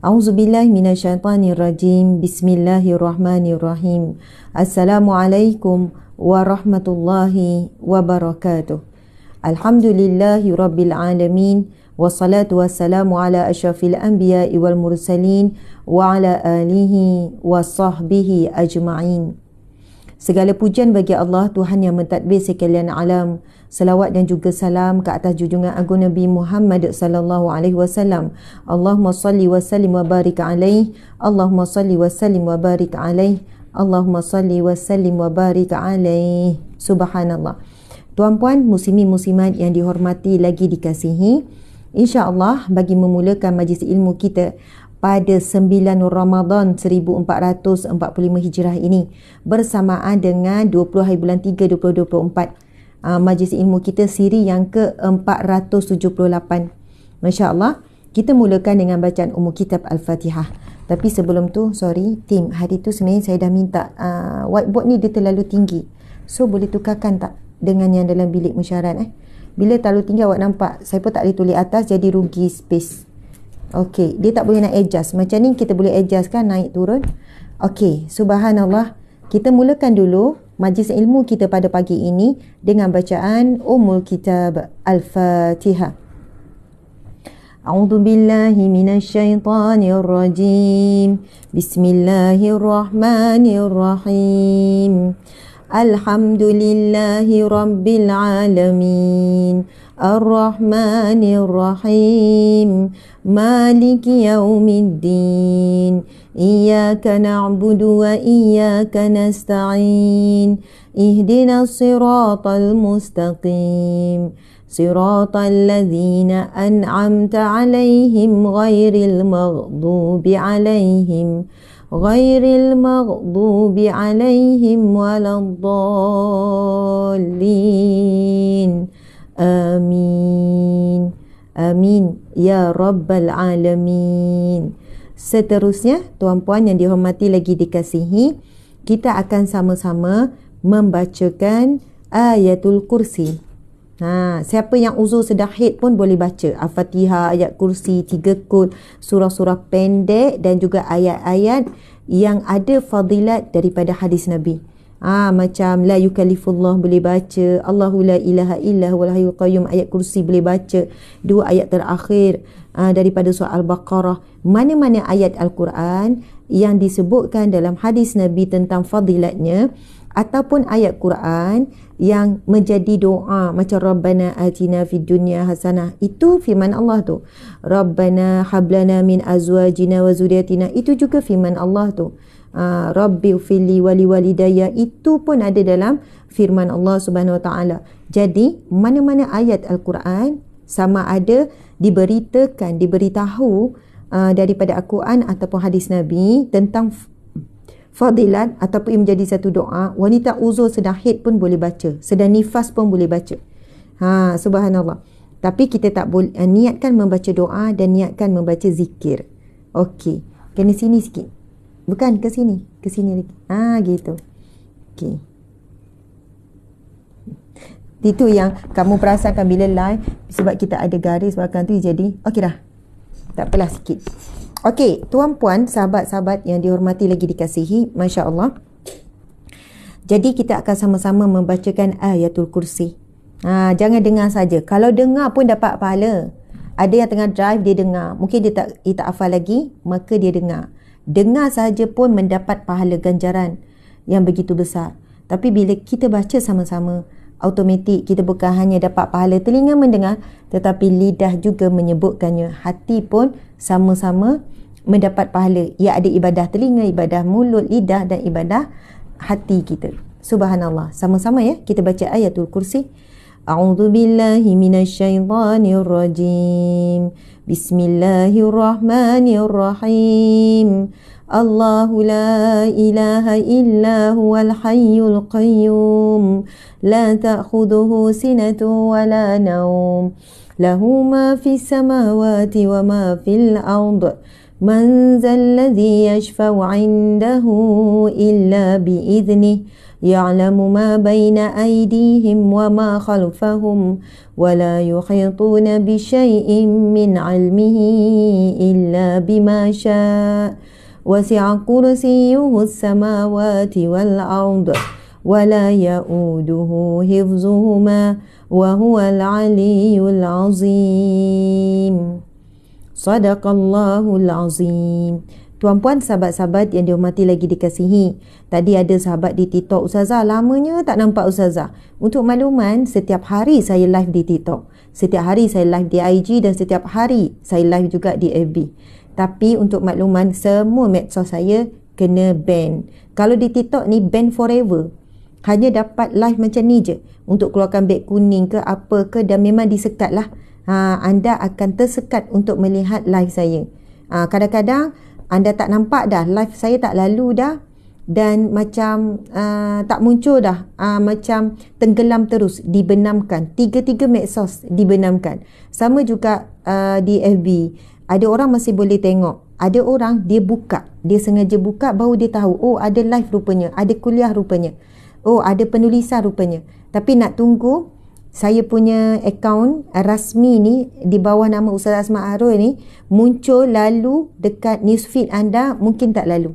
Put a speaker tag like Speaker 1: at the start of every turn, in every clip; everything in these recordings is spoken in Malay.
Speaker 1: A'udzubillahi minasyaitonirrajim. Bismillahirrahmanirrahim. Assalamualaikum warahmatullahi wabarakatuh. Alhamdulillahi rabbil alamin. Wassalatu wassalamu ala asyrafil anbiya'i wal mursalin wa ala alihi wa sahbihi ajma'in. Segala pujian bagi Allah, Tuhan yang mentadbir sekalian alam. Salawat dan juga salam ke atas junjungan agung Nabi Muhammad sallallahu alaihi wasallam. Allahumma salli wa sallim wa barik alaihi. Allahumma salli wa sallim wa barik alaihi. Allahumma salli wa sallim wa barik alaihi. Subhanallah. Tuan-puan, muslimin muslimat yang dihormati lagi dikasihi, insya-Allah bagi memulakan majlis ilmu kita pada 9 Ramadan 1445 Hijrah ini bersamaan dengan 20 hari bulan 3 2024. Majlis ilmu kita siri yang ke-478. Masya-Allah, kita mulakan dengan bacaan umum kitab Al-Fatihah. Tapi sebelum tu, sorry tim, hari tu sebenarnya saya dah minta whiteboard ni dia terlalu tinggi. So boleh tukarkan tak dengan yang dalam bilik musyarat Bila terlalu tinggi awak nampak, saya pun tak boleh tulis atas, jadi rugi space. Okey, dia tak boleh nak adjust. Macam ni kita boleh adjust kan, naik turun. Okey, subhanallah. Kita mulakan dulu majlis ilmu kita pada pagi ini dengan bacaan Ummul Kitab Al-Fatihah. A'udzu billahi minasyaitonir rajim. Bismillahirrahmanirrahim. Alhamdulillahi rabbil alamin. Ar-Rahmanir Rahim. Maliki yaumiddin. Iyyaka na'budu wa iyyaka nasta'in. Ihdinas siratal mustaqim. Siratal ladzina an'amta 'alaihim ghairil maghdubi 'alaihim waladdallin. Amin. Amin ya rabbal alamin. Seterusnya, tuan-puan yang dihormati lagi dikasihi, kita akan sama-sama membacakan ayatul kursi. Siapa yang uzur sedang haid pun boleh baca Al-Fatihah, ayat kursi, 3 kul, surah-surah pendek dan juga ayat-ayat yang ada fadilat daripada hadis Nabi. Macam la yukallifullah boleh baca, Allahu la ilaha illa huwal hayyul qayyum, ayat kursi boleh baca, 2 ayat terakhir daripada surah Al-Baqarah. Mana-mana ayat Al-Quran yang disebutkan dalam hadis Nabi tentang fadilatnya, ataupun ayat Quran yang menjadi doa macam Rabbana atina fid dunya hasanah, itu firman Allah tu. Rabbana hablana min azwajina wa zurriyatina, itu juga firman Allah tu. Rabbi ufili wali walidayya, itu pun ada dalam firman Allah Subhanahu Wa Taala. Jadi mana-mana ayat Al-Quran sama ada diberitahu daripada Al-Quran ataupun hadis Nabi tentang fadilat ataupun menjadi satu doa, wanita uzur sedang haid pun boleh baca, sedang nifas pun boleh baca. Subhanallah. Tapi kita tak boleh niatkan membaca doa dan niatkan membaca zikir. Okey, kena sini sikit. Bukan ke sini lagi. Gitu. Okey. Itu yang kamu perasakan bila live, sebab kita ada garis belakang tu jadi okey dah. Tak apalah sikit. Okey, tuan-puan, sahabat-sahabat yang dihormati lagi dikasihi, masya-Allah. Jadi kita akan sama-sama membacakan ayatul kursi. Jangan dengar saja. Kalau dengar pun dapat pahala. Ada yang tengah drive dia dengar, mungkin dia tak hafal lagi, maka dia dengar. Dengar saja pun mendapat pahala ganjaran yang begitu besar. Tapi bila kita baca sama-sama, automatik kita bukan hanya dapat pahala telinga mendengar, tetapi lidah juga menyebutkannya. Hati pun sama-sama mendapat pahala. Ia ada ibadah telinga, ibadah mulut, lidah dan ibadah hati kita. Subhanallah. Sama-sama ya, kita baca ayatul kursi. A'udzu billahi minasyaitonir rajim. Bismillahirrahmanirrahim. Allahu la ilaha illa huwal hayyul qayyum. La ta'khudhuhu sinatun wa la nawm. Lahu ma fis samawati wa ma fil ardh. من ذا الذي يشفع عنده إلا بإذنه يعلم ما بين أيديهم وما خلفهم ولا يحيطون بشيء من علمه إلا بما شاء وسع كرسيه السماوات والأرض ولا يؤوده حفظهما وهو العلي العظيم. Sadaqallahul Azim. Tuan-puan, sahabat-sahabat yang dihormati lagi dikasihi, tadi ada sahabat di TikTok, Ustazah lamanya tak nampak Ustazah. Untuk makluman, setiap hari saya live di TikTok, setiap hari saya live di IG dan setiap hari saya live juga di FB. Tapi untuk makluman, semua medsos saya kena ban. Kalau di TikTok ni ban forever, hanya dapat live macam ni je, untuk keluarkan beg kuning ke apa ke, dan memang disekat lah. Anda akan tersekat untuk melihat live saya. Kadang-kadang anda tak nampak dah, live saya tak lalu dah, dan macam tak muncul dah, macam tenggelam terus, dibenamkan. Tiga-tiga medsos dibenamkan. Sama juga di FB, ada orang masih boleh tengok, ada orang dia buka, dia sengaja buka baru dia tahu, oh ada live rupanya, ada kuliah rupanya, oh ada penulisan rupanya. Tapi nak tunggu saya punya akaun rasmi ni di bawah nama Ustazah Asma Arul ni muncul lalu dekat newsfeed anda, mungkin tak lalu.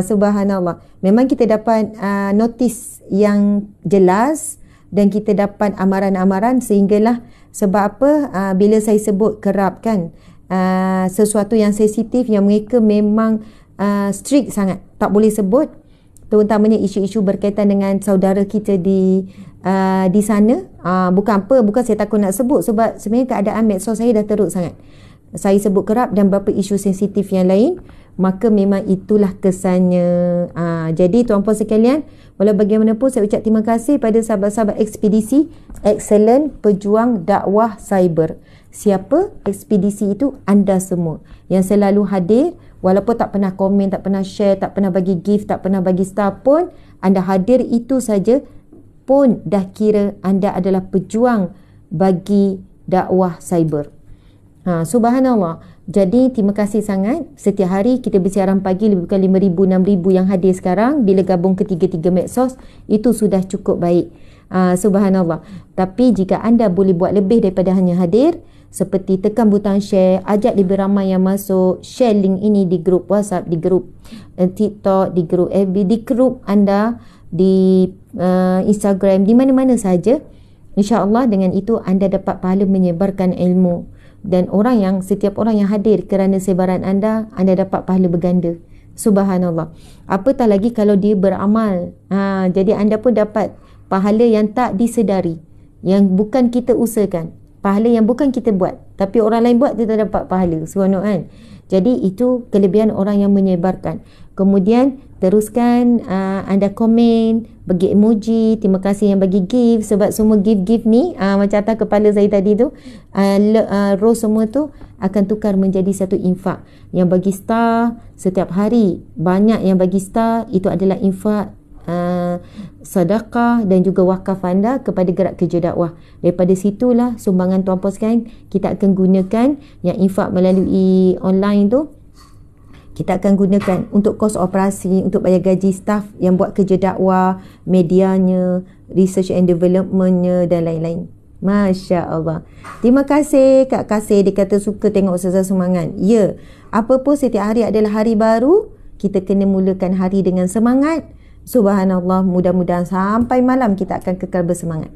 Speaker 1: Subhanallah. Memang kita dapat notis yang jelas dan kita dapat amaran-amaran, sehinggalah sebab apa, bila saya sebut kerap kan, sesuatu yang sensitif yang mereka memang strict sangat, tak boleh sebut, terutamanya isu-isu berkaitan dengan saudara kita di sana. Bukan saya takut nak sebut, sebab sebenarnya keadaan medsos saya dah teruk sangat. Saya sebut kerap dan beberapa isu sensitif yang lain, maka memang itulah kesannya. Jadi tuan-puan sekalian, walau bagaimanapun saya ucap terima kasih pada sahabat-sahabat ekspedisi Excellent Pejuang Dakwah Cyber. Siapa ekspedisi itu? Anda semua yang selalu hadir, walaupun tak pernah komen, tak pernah share, tak pernah bagi gift, tak pernah bagi star pun, anda hadir itu saja pun dah kira anda adalah pejuang bagi dakwah cyber. Subhanallah. Jadi terima kasih sangat. Setiap hari kita bersiaran pagi, lebih bukan 5,000, 6,000 yang hadir sekarang. Bila gabung ketiga-tiga medsos, itu sudah cukup baik. Subhanallah. Tapi jika anda boleh buat lebih daripada hanya hadir, seperti tekan butang share, ajak lebih ramai yang masuk, share link ini di grup WhatsApp, di grup TikTok, di grup FB, di grup anda, di Instagram, di mana-mana saja. InsyaAllah dengan itu anda dapat pahala menyebarkan ilmu, dan setiap orang yang hadir kerana sebaran anda dapat pahala berganda. Subhanallah. Apatah lagi kalau dia beramal, jadi anda pun dapat pahala yang tak disedari, yang bukan kita usahakan, pahala yang bukan kita buat, tapi orang lain buat, kita dapat pahala. Subhanallah kan. Jadi itu kelebihan orang yang menyebarkan. Kemudian teruskan anda komen, bagi emoji, terima kasih yang bagi gift, sebab semua gift ni macam atas kepala saya tadi tu, row semua tu akan tukar menjadi satu infak. Yang bagi star setiap hari, banyak yang bagi star, itu adalah infak sedekah dan juga wakaf anda kepada gerak kerja dakwah. Daripada situlah sumbangan tuan-puan sekalian kita akan gunakan, yang infak melalui online tu kita akan gunakan untuk kos operasi, untuk bayar gaji staff yang buat kerja dakwah, medianya, research and developmentnya dan lain-lain. Masya Allah. Terima kasih Kak Kasih, dia kata suka tengok Ustazah semangat. Ya, apa pun setiap hari adalah hari baru, kita kena mulakan hari dengan semangat. Subhanallah, mudah-mudahan sampai malam kita akan kekal bersemangat.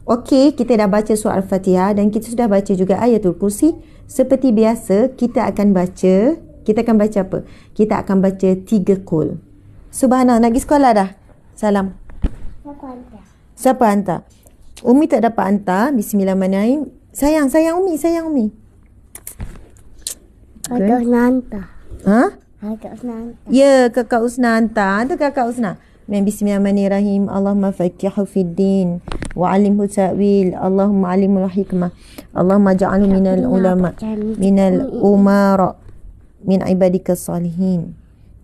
Speaker 1: Okey, kita dah baca surah Al-Fatihah dan kita sudah baca juga ayatul kursi. Seperti biasa, kita akan baca apa? Kita akan baca 3 qul. Subhanallah, nak pergi sekolah dah? Salam. Siapa hantar? Umi tak dapat hantar. Bismillahirrahmanirrahim. Sayang Umi.
Speaker 2: Kakak Usna hantar. Kakak Usna hantar.
Speaker 1: Ya, Kakak Usna hantar. Hantar Kakak Usna. Bismillahirrahmanirrahim. Allahumma faqihu fid din wa 'allimhu ta'wil. Allahumma 'allimhu hikmah. Allahumma ja'alhu minal ulama, minal umara, min ibadikas salihin.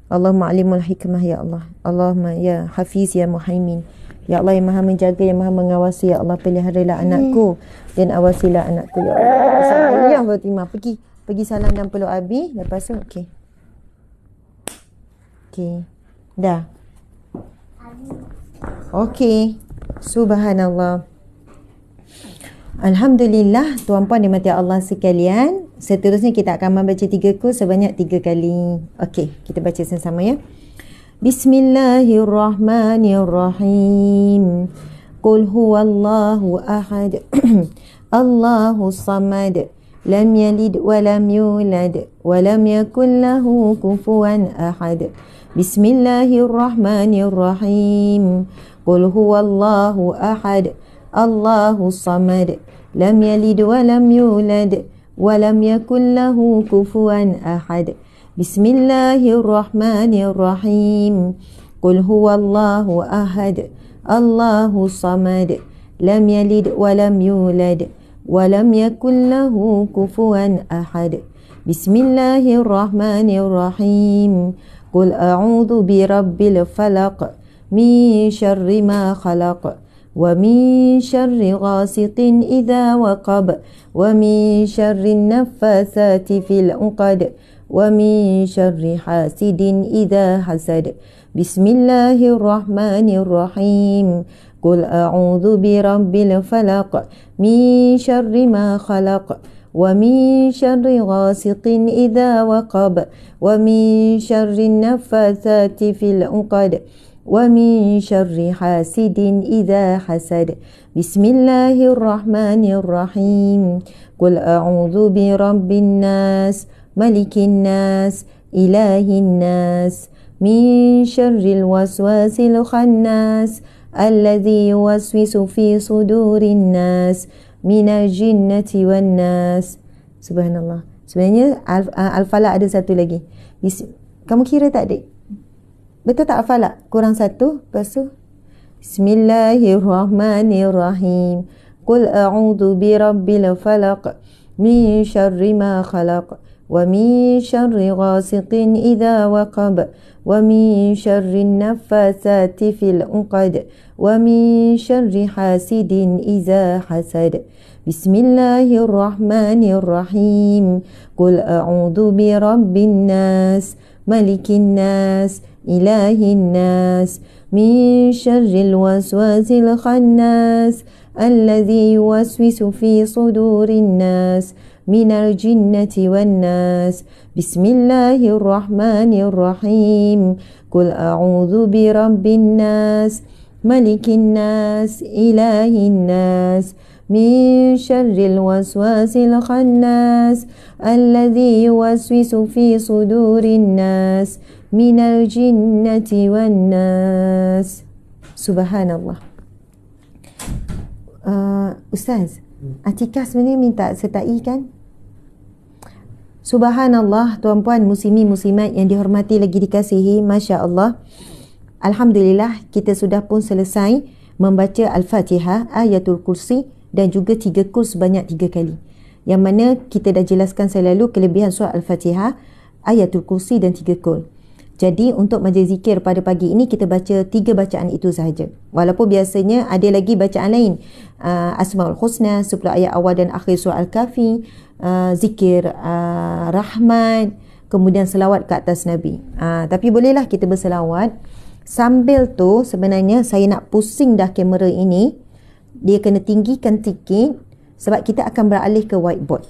Speaker 1: Allahumma 'allimhu hikmah ya Allah. Allahumma ya hafiz ya muhaimin. Ya Allah yang maha menjaga, yang maha mengawasi. Ya Allah, peliharalah anakku dan awasilah anakku. Ya Allah, sayang Fatimah, pergi Pergi salam dan peluk Abi. Lepas tu okey. Okey. Dah. Okey. Subhanallah. Alhamdulillah, tuan-puan dimati Allah sekalian. Seterusnya kita akan membaca 3 kurs sebanyak 3 kali. Okey, kita baca sama-sama ya. Bismillahirrahmanirrahim. Qul huwallahu ahad. Allahus samad. Lam yalid wa lam yulad wa lam yakul lahu kufuwan ahad. Bismillahirrahmanirrahim. Qul huwallahu ahad. Allahus samad. Lam yalid wa lam yulad wa lam yakul lahu kufuwan ahad. Bismillahirrahmanirrahim. Qul huwallahu ahad. Allahus samad. Lam yalid wa lam yulad walam yakul lahu kufuwan ahad. Bismillahirrahmanirrahim. Qul a'udzu birabbil falaq min syarri ma khalaq wa min syarri ghasiqin idza waqab wa min syarri naffasati fil 'uqad wa min syarri hasidin idza hasad. Bismillahirrahmanirrahim. Qul a'udzu birabbil falaq min syarri ma khalaq wa min syarri ghasiqin idza waqab wa min syarri naffasati fil 'uqad wa min syarri hasidin idza hasad. Bismillahirrahmanirrahim. Qul a'udzu birabbin nas malikin nas ilahin nas min syarril waswasil khannas alladzi yuwaswisu fi sudurin nas minal jinnati wan nas. Subhanallah. Sebenarnya al-falaq ada satu lagi. Kamu kira tak, Dik? Betul tak al-falaq? Kurang satu. Lepas tu Bismillahirrahmanirrahim. Qul a'udzu birabbil falaq min syarri ma khalaq wa min syarri ghasiqin idza waqab wa min syarri naffasati fil 'uqad wa min syarri hasidin idza hasad. Bismillahirrahmanirrahim. Qul a'udzu birabbin nas malikin nas ilahin nas min syarril waswasil khannas alladzi yuwaswisu fi sudurin nas minal jinnati wan nas. Bismillahirrahmanirrahim. Qul a'udzu birabbin nas malikin nas ilahin nas min syarril waswasil khannas alladzi yuwaswisu fi sudurin nas minal jinnati wan nas. Subhanallah. Ustaz, Atikah sebenarnya minta sertai kan? Subhanallah, tuan-puan muslimin-muslimat yang dihormati lagi dikasihi, Masya Allah. Alhamdulillah, kita sudah pun selesai membaca Al-Fatihah, Ayatul Kursi dan juga 3 kurs sebanyak 3 kali. Yang mana kita dah jelaskan selalu kelebihan surah Al-Fatihah, Ayatul Kursi dan 3 kurs. Jadi untuk majlis zikir pada pagi ini kita baca 3 bacaan itu sahaja. Walaupun biasanya ada lagi bacaan lain. Asmaul Husna, 10 ayat awal dan akhir surah Al-Kahfi, zikir rahmat, kemudian selawat ke atas Nabi. Tapi bolehlah kita berselawat. Sambil tu sebenarnya saya nak pusing dah kamera ini. Dia kena tinggikan sikit sebab kita akan beralih ke whiteboard.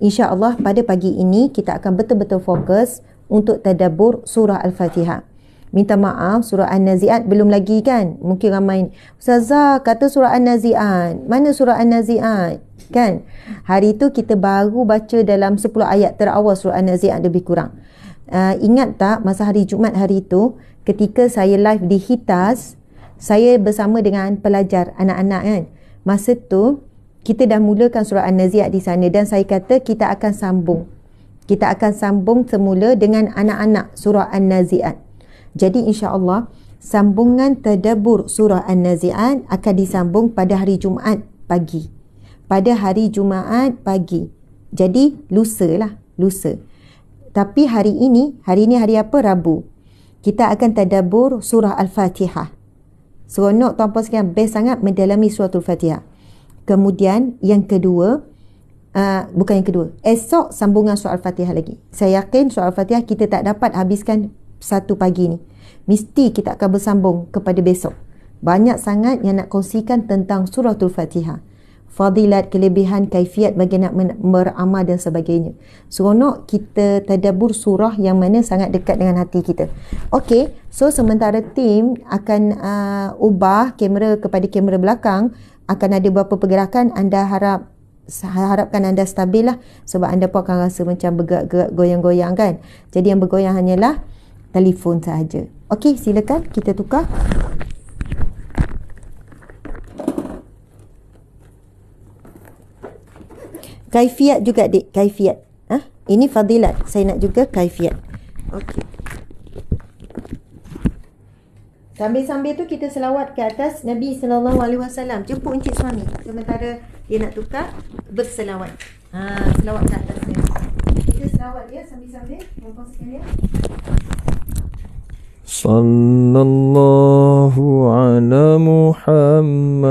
Speaker 1: InsyaAllah pada pagi ini kita akan betul-betul fokus untuk tadabbur surah Al-Fatihah. Minta maaf, surah An-Nazi'at belum lagi kan? Mungkin ramai, Ustazah kata surah An-Nazi'at. Mana surah An-Nazi'at? Kan? Hari tu kita baru baca dalam 10 ayat terawal surah An-Nazi'at lebih kurang. Ingat tak masa hari Jumaat hari tu, ketika saya live di Hitas, saya bersama dengan pelajar anak-anak kan. Masa tu kita dah mulakan surah An-Nazi'at di sana dan saya kata kita akan sambung. Kita akan sambung semula dengan anak-anak surah An-Nazi'at. Jadi insya-Allah sambungan tadabbur surah An-Nazi'at akan disambung pada hari Jumaat pagi. Pada hari Jumaat pagi. Jadi lusa lah, lusa. Tapi hari ini hari apa? Rabu. Kita akan tadabbur surah Al-Fatihah. Seronok tuan-puan sekalian, best sangat mendalami surah Al-Fatihah. Kemudian yang kedua, bukan yang kedua. Esok sambungan surah Al-Fatihah lagi. Saya yakin surah Al-Fatihah kita tak dapat habiskan satu pagi ni. Mesti kita akan bersambung kepada besok. Banyak sangat yang nak kongsikan tentang suratul Fatihah. Fadilat, kelebihan, kaifiat bagi nak beramal dan sebagainya. Seronok kita tadabbur surah yang mana sangat dekat dengan hati kita. Okey, so sementara tim akan ubah kamera kepada kamera belakang, akan ada beberapa pergerakan, harapkan anda stabil lah, sebab anda pun akan rasa macam bergerak-gerak, goyang-goyang kan. Jadi yang bergoyang hanyalah telefon sahaja. Okey, silakan kita tukar. Kaifiat juga dik, kaifiat. Ini fadilat, saya nak juga kaifiat. Okey. Sambil-sambil tu kita selawat ke atas Nabi SAW. Jemput encik suami. Sementara dia nak tukar, berselawat. Selawat ke atas Nabi. Kita selawat dia sambil-sambil. Tuan-tuan sekalian.
Speaker 3: Sallallahu ala Muhammad.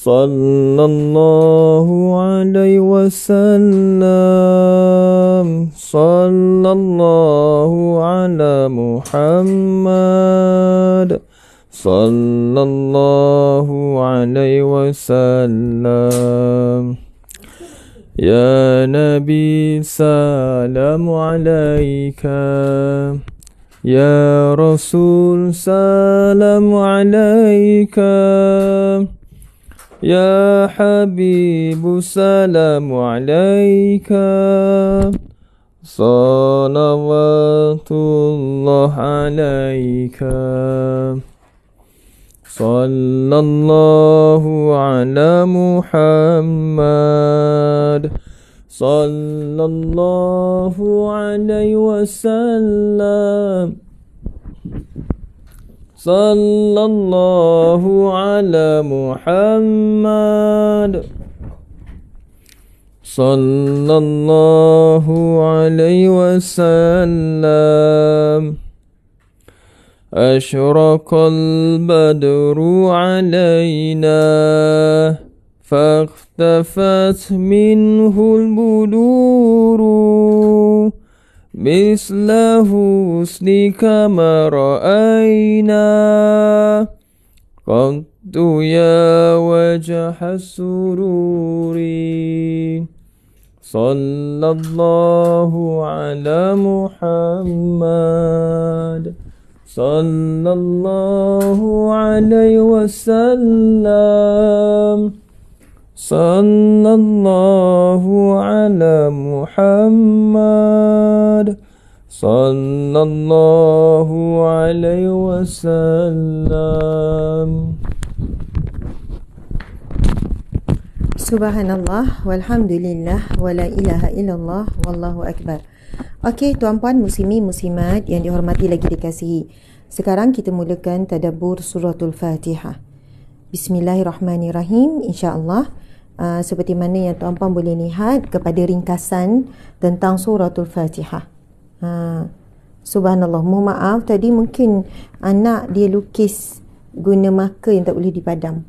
Speaker 3: Sallallahu alaihi wasallam. Sallallahu ala Muhammad. Sallallahu alaihi wasallam. Ya Nabi salam alaika. Ya Rasul salam alaika. Ya Habibu salamu alaika. Salawatullah alaika. Sallallahu ala Muhammad. Sallallahu alaihi wasallam. Sallallahu ala Muhammad. Sallallahu alaihi wasallam. Ashraqal badru alaina faktafat minhul buduru. مثل حسنك ما رأينا قط يا وجه السرور صلى الله على محمد صلى الله عليه وسلم Sallallahu ala Muhammad. Sallallahu alaihi wasallam.
Speaker 1: Subhanallah, walhamdulillah, wala ilaha illallah, wallahu akbar. Okey, tuan-puan muslimin muslimat yang dihormati lagi dikasihi. Sekarang kita mulakan tadabbur suratul Fatihah. Bismillahirrahmanirrahim, insya-Allah. Seperti mana yang tuan-puan boleh lihat kepada ringkasan tentang suratul Fatihah. Subhanallah, mohon maaf tadi mungkin anak dia lukis guna marker yang tak boleh dipadam.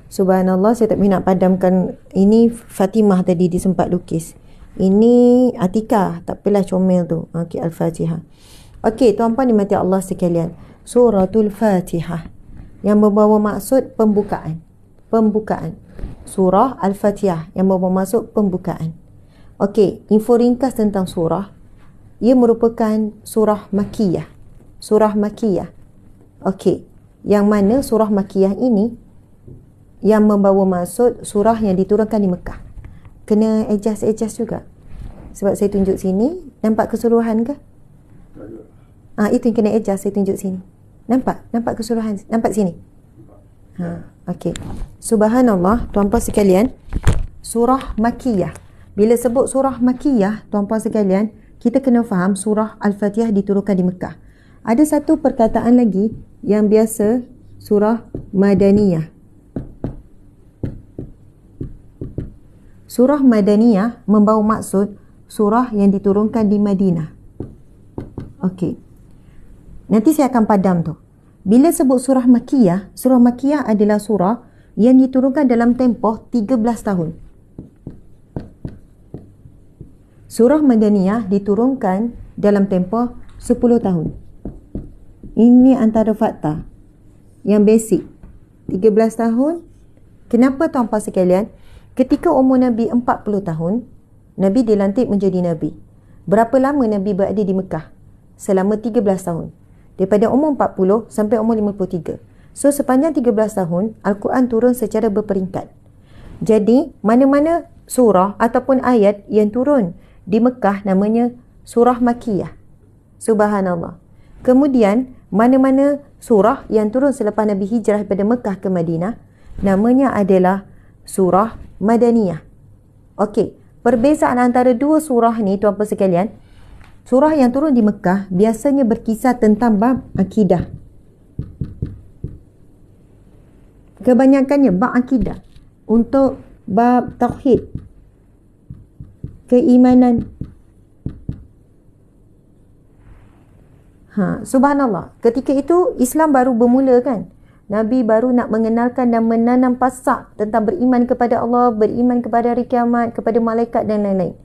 Speaker 1: Subhanallah, saya tak boleh nak padamkan. Ini Fatimah tadi dia sempat lukis. Ini Atikah, tak apalah, comel tu. Okey, Al-Fatihah. Okey, tuan-puan dimati Allah sekalian. Suratul Fatihah yang membawa maksud pembukaan. Surah Al-Fatihah yang membawa maksud pembukaan. Okey, info ringkas tentang surah. Ia merupakan surah Makkiyah. Okey, yang mana surah Makkiyah ini yang membawa maksud surah yang diturunkan di Mekah. Kena adjust juga. Sebab saya tunjuk sini, nampak keseluruhan ke? Itu yang kena adjust, saya tunjuk sini. Nampak keseluruhan, nampak sini. Okey. Subhanallah, tuan-puan sekalian, surah Makkiyah. Bila sebut surah Makkiyah, tuan-puan sekalian, kita kena faham surah Al-Fatihah diturunkan di Mekah. Ada satu perkataan lagi yang biasa, surah Madaniyah. Surah Madaniyah membawa maksud surah yang diturunkan di Madinah. Okey. Nanti saya akan padam tu. Bila sebut surah Makkiyah adalah surah yang diturunkan dalam tempoh 13 tahun. Surah Madaniyah diturunkan dalam tempoh 10 tahun. Ini antara fakta yang basic. 13 tahun. Kenapa tuan-puan sekalian? Ketika umur Nabi 40 tahun, Nabi dilantik menjadi Nabi. Berapa lama Nabi berada di Mekah? Selama 13 tahun. Daripada umur 40 sampai umur 53. So, sepanjang 13 tahun, Al-Quran turun secara berperingkat. Jadi, mana-mana surah ataupun ayat yang turun di Mekah namanya surah Makiyah. Subhanallah. Kemudian, mana-mana surah yang turun selepas Nabi hijrah daripada Mekah ke Madinah, namanya adalah surah Madaniyah. Okey, perbezaan antara dua surah ni, tuan-puan sekalian, surah yang turun di Mekah biasanya berkisar tentang bab akidah. Kebanyakannya bab akidah. Untuk bab tauhid, keimanan. Subhanallah. Ketika itu Islam baru bermula kan. Nabi baru nak mengenalkan dan menanam pasak tentang beriman kepada Allah, beriman kepada hari kiamat, kepada malaikat dan lain-lain.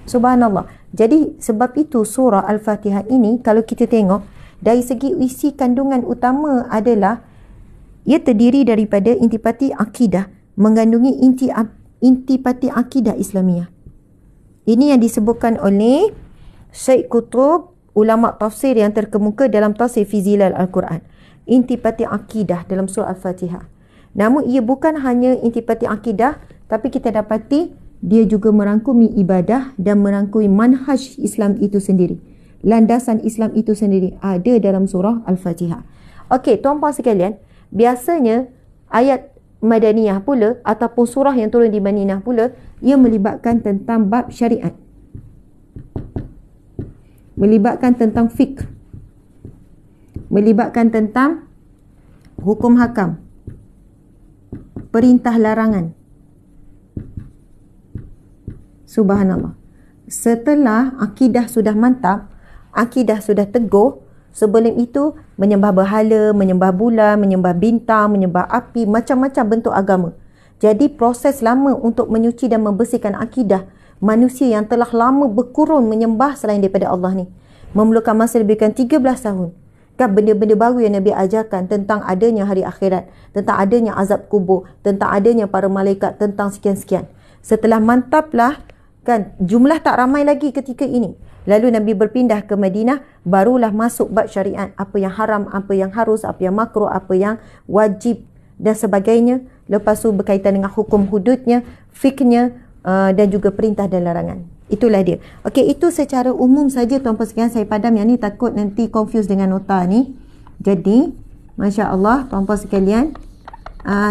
Speaker 1: Subhanallah. Jadi sebab itu surah Al-Fatihah ini kalau kita tengok dari segi isi kandungan utama adalah ia terdiri daripada intipati akidah, mengandungi intipati akidah Islamiah. Ini yang disebutkan oleh Syekh Qutb, ulama tafsir yang terkemuka dalam tafsir fi Zilal Al-Quran. Intipati akidah dalam surah Al-Fatihah. Namun ia bukan hanya intipati akidah, tapi kita dapati dia juga merangkumi ibadah dan merangkumi manhaj Islam itu sendiri. Landasan Islam itu sendiri ada dalam surah Al-Fatihah. Okey, tuan-puan sekalian, biasanya ayat Madaniyah pula ataupun surah yang turun di Madinah pula, ia melibatkan tentang bab syariat. Melibatkan tentang fiqh. Melibatkan tentang hukum hakam. Perintah larangan. Subhanallah. Setelah akidah sudah mantap, akidah sudah teguh, sebelum itu menyembah berhala, menyembah bulan, menyembah bintang, menyembah api, macam-macam bentuk agama. Jadi proses lama untuk menyuci dan membersihkan akidah manusia yang telah lama berkurun menyembah selain daripada Allah ni memerlukan masa lebih kurang 13 tahun. Kan benda-benda baru yang Nabi ajarkan tentang adanya hari akhirat, tentang adanya azab kubur, tentang adanya para malaikat, tentang sekian-sekian. Setelah mantaplah, kan, jumlah tak ramai lagi ketika ini. Lalu Nabi berpindah ke Madinah, barulah masuk bab syariat. Apa yang haram, apa yang harus, apa yang makruh, apa yang wajib dan sebagainya. Lepas tu berkaitan dengan hukum hududnya, fiknya dan juga perintah dan larangan. Itulah dia. Okey, itu secara umum saja tuan-puan sekalian. Saya padam yang ni, takut nanti confuse dengan nota ni. Jadi, Masya Allah tuan-puan sekalian,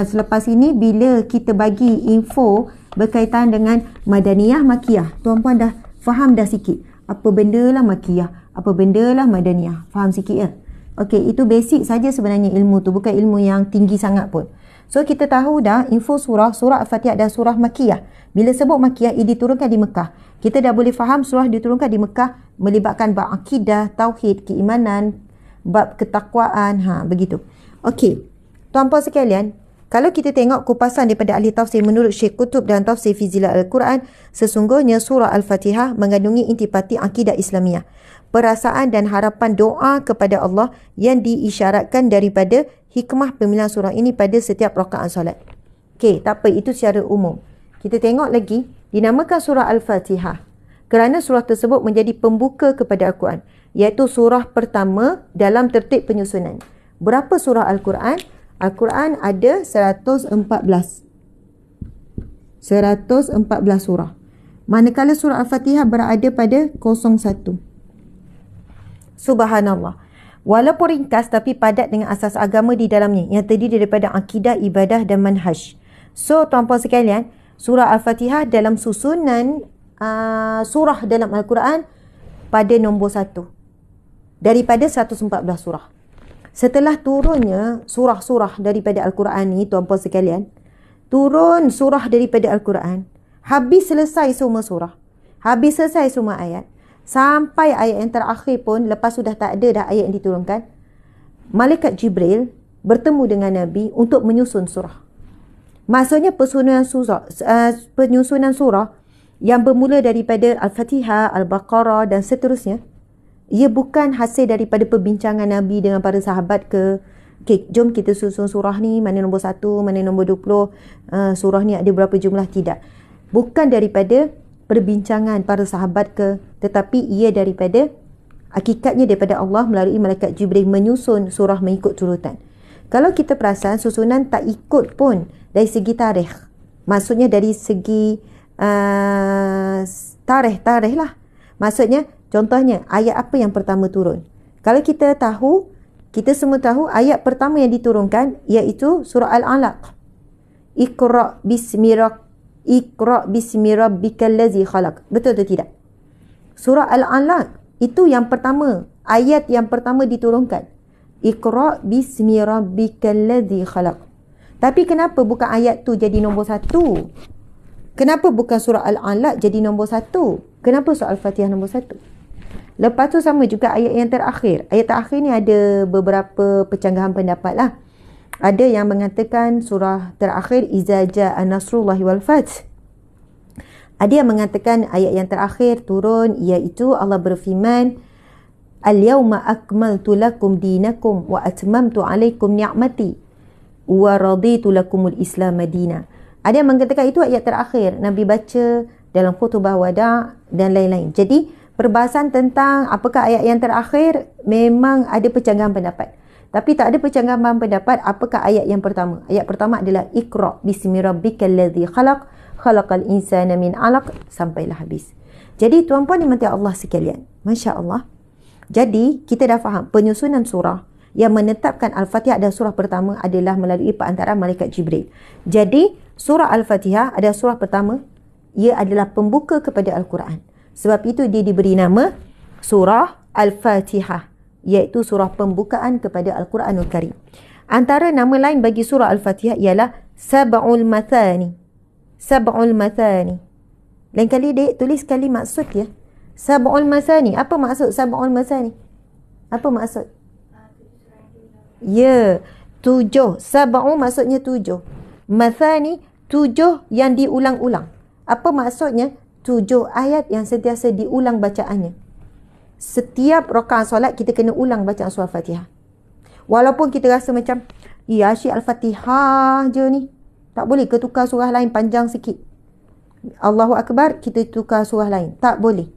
Speaker 1: selepas ini bila kita bagi info berkaitan dengan Madaniyah, Makiyah, tuan-puan dah faham dah sikit. Apa benda lah Makiyah, apa benda lah Madaniyah. Faham sikit ya? Okey, itu basic saja sebenarnya ilmu tu, bukan ilmu yang tinggi sangat pun. So, kita tahu dah info surah Al-Fatihah dan surah Makiyah. Bila sebut Makiyah, ia diturunkan di Mekah. Kita dah boleh faham surah diturunkan di Mekah melibatkan bab akidah, tauhid, keimanan, bab ketakwaan, begitu. Okey, tuan-puan sekalian, kalau kita tengok kupasan daripada ahli tafsir menurut Syekh Qutb dan tafsir fi Zilal Al-Quran, sesungguhnya surah Al-Fatihah mengandungi intipati akidah Islamiah, perasaan dan harapan doa kepada Allah yang diisyaratkan daripada hikmah pemilihan surah ini pada setiap rakaat solat. Okey, tak apa, itu secara umum. Kita tengok lagi, dinamakan surah Al-Fatihah kerana surah tersebut menjadi pembuka kepada Al-Quran, iaitu surah pertama dalam tertib penyusunan. Berapa surah Al-Quran? Al-Quran ada 114 surah. Manakala surah Al-Fatihah berada pada 01. Subhanallah. Walaupun ringkas tapi padat dengan asas agama di dalamnya yang terdiri daripada akidah, ibadah dan manhaj. So, tuan-puan sekalian, surah Al-Fatihah dalam susunan surah dalam Al-Quran pada nombor 1 daripada 114 surah. Setelah turunnya surah-surah daripada Al-Quran ni, tuan-puan sekalian, turun surah daripada Al-Quran, habis selesai semua surah, habis selesai semua ayat, sampai ayat yang terakhir pun, lepas sudah tak ada dah ayat yang diturunkan, Malaikat Jibril bertemu dengan Nabi untuk menyusun surah. Maksudnya penyusunan surah yang bermula daripada Al-Fatihah, Al-Baqarah dan seterusnya, ia bukan hasil daripada perbincangan Nabi dengan para sahabat ke, okay, jom kita susun surah ni, mana nombor 1, mana nombor 20, surah ni ada berapa jumlah, tidak. Bukan daripada perbincangan para sahabat ke, tetapi ia daripada, hakikatnya daripada Allah melalui malaikat Jibril menyusun surah mengikut turutan. Kalau kita perasan, susunan tak ikut pun dari segi tarikh. Maksudnya dari segi tarikh lah. Maksudnya, contohnya, ayat apa yang pertama turun. Kalau kita tahu, kita semua tahu ayat pertama yang diturunkan iaitu surah Al-Alaq. Iqra' bismi rabbikal ladzi khalaq. Betul atau tidak? Surah Al-Alaq itu yang pertama, ayat yang pertama diturunkan. Iqra' bismi rabbikal ladzi khalaq. Tapi kenapa bukan ayat tu jadi nombor 1? Kenapa bukan surah Al-Alaq jadi nombor 1? Kenapa surah Al-Fatihah nombor 1? Lepas tu sama juga ayat yang terakhir. Ayat terakhir ni ada beberapa pencanggahan pendapat lah. Ada yang mengatakan surah terakhir Iza ja'a nasrullahi wal fath. Ada yang mengatakan ayat yang terakhir turun iaitu Allah berfirman, Al-yawma akmaltu lakum dinakum wa atmamtu alaikum ni'mati wa raditu lakumul islam madina. Ada yang mengatakan itu ayat terakhir Nabi baca dalam khutbah wada' dan lain-lain. Jadi perbahasan tentang apakah ayat yang terakhir memang ada pencanggahan pendapat. Tapi tak ada pencanggahan pendapat apakah ayat yang pertama. Ayat pertama adalah Iqra' bismi rabbikal ladzi khalaq, khalaqal insana min 'alaq, sampailah habis. Jadi tuan-puan dimati Allah sekalian, masya-Allah. Jadi kita dah faham penyusunan surah yang menetapkan Al-Fatihah adalah surah pertama adalah melalui perantaraan malaikat Jibril. Jadi surah Al-Fatihah adalah surah pertama, ia adalah pembuka kepada Al-Quran. Sebab itu dia diberi nama surah Al-Fatihah, iaitu surah pembukaan kepada Al-Quranul Karim. Antara nama lain bagi surah Al-Fatihah ialah Sab'ul Mathani. Sab'ul Mathani. Lain kali dek tulis kali maksud ya. Sab'ul Mathani. Apa maksud Sab'ul Mathani? Apa maksud? Ya, 7. Sab'u maksudnya 7. Mathani, 7 yang diulang-ulang. Apa maksudnya? 7 ayat yang sentiasa diulang bacaannya. Setiap rakaat solat kita kena ulang bacaan surah Al-Fatihah. Walaupun kita rasa macam, ya asyik Al-Fatihah je ni, tak boleh ke tukar surah lain panjang sikit. Allahu Akbar, kita tukar surah lain. Tak boleh.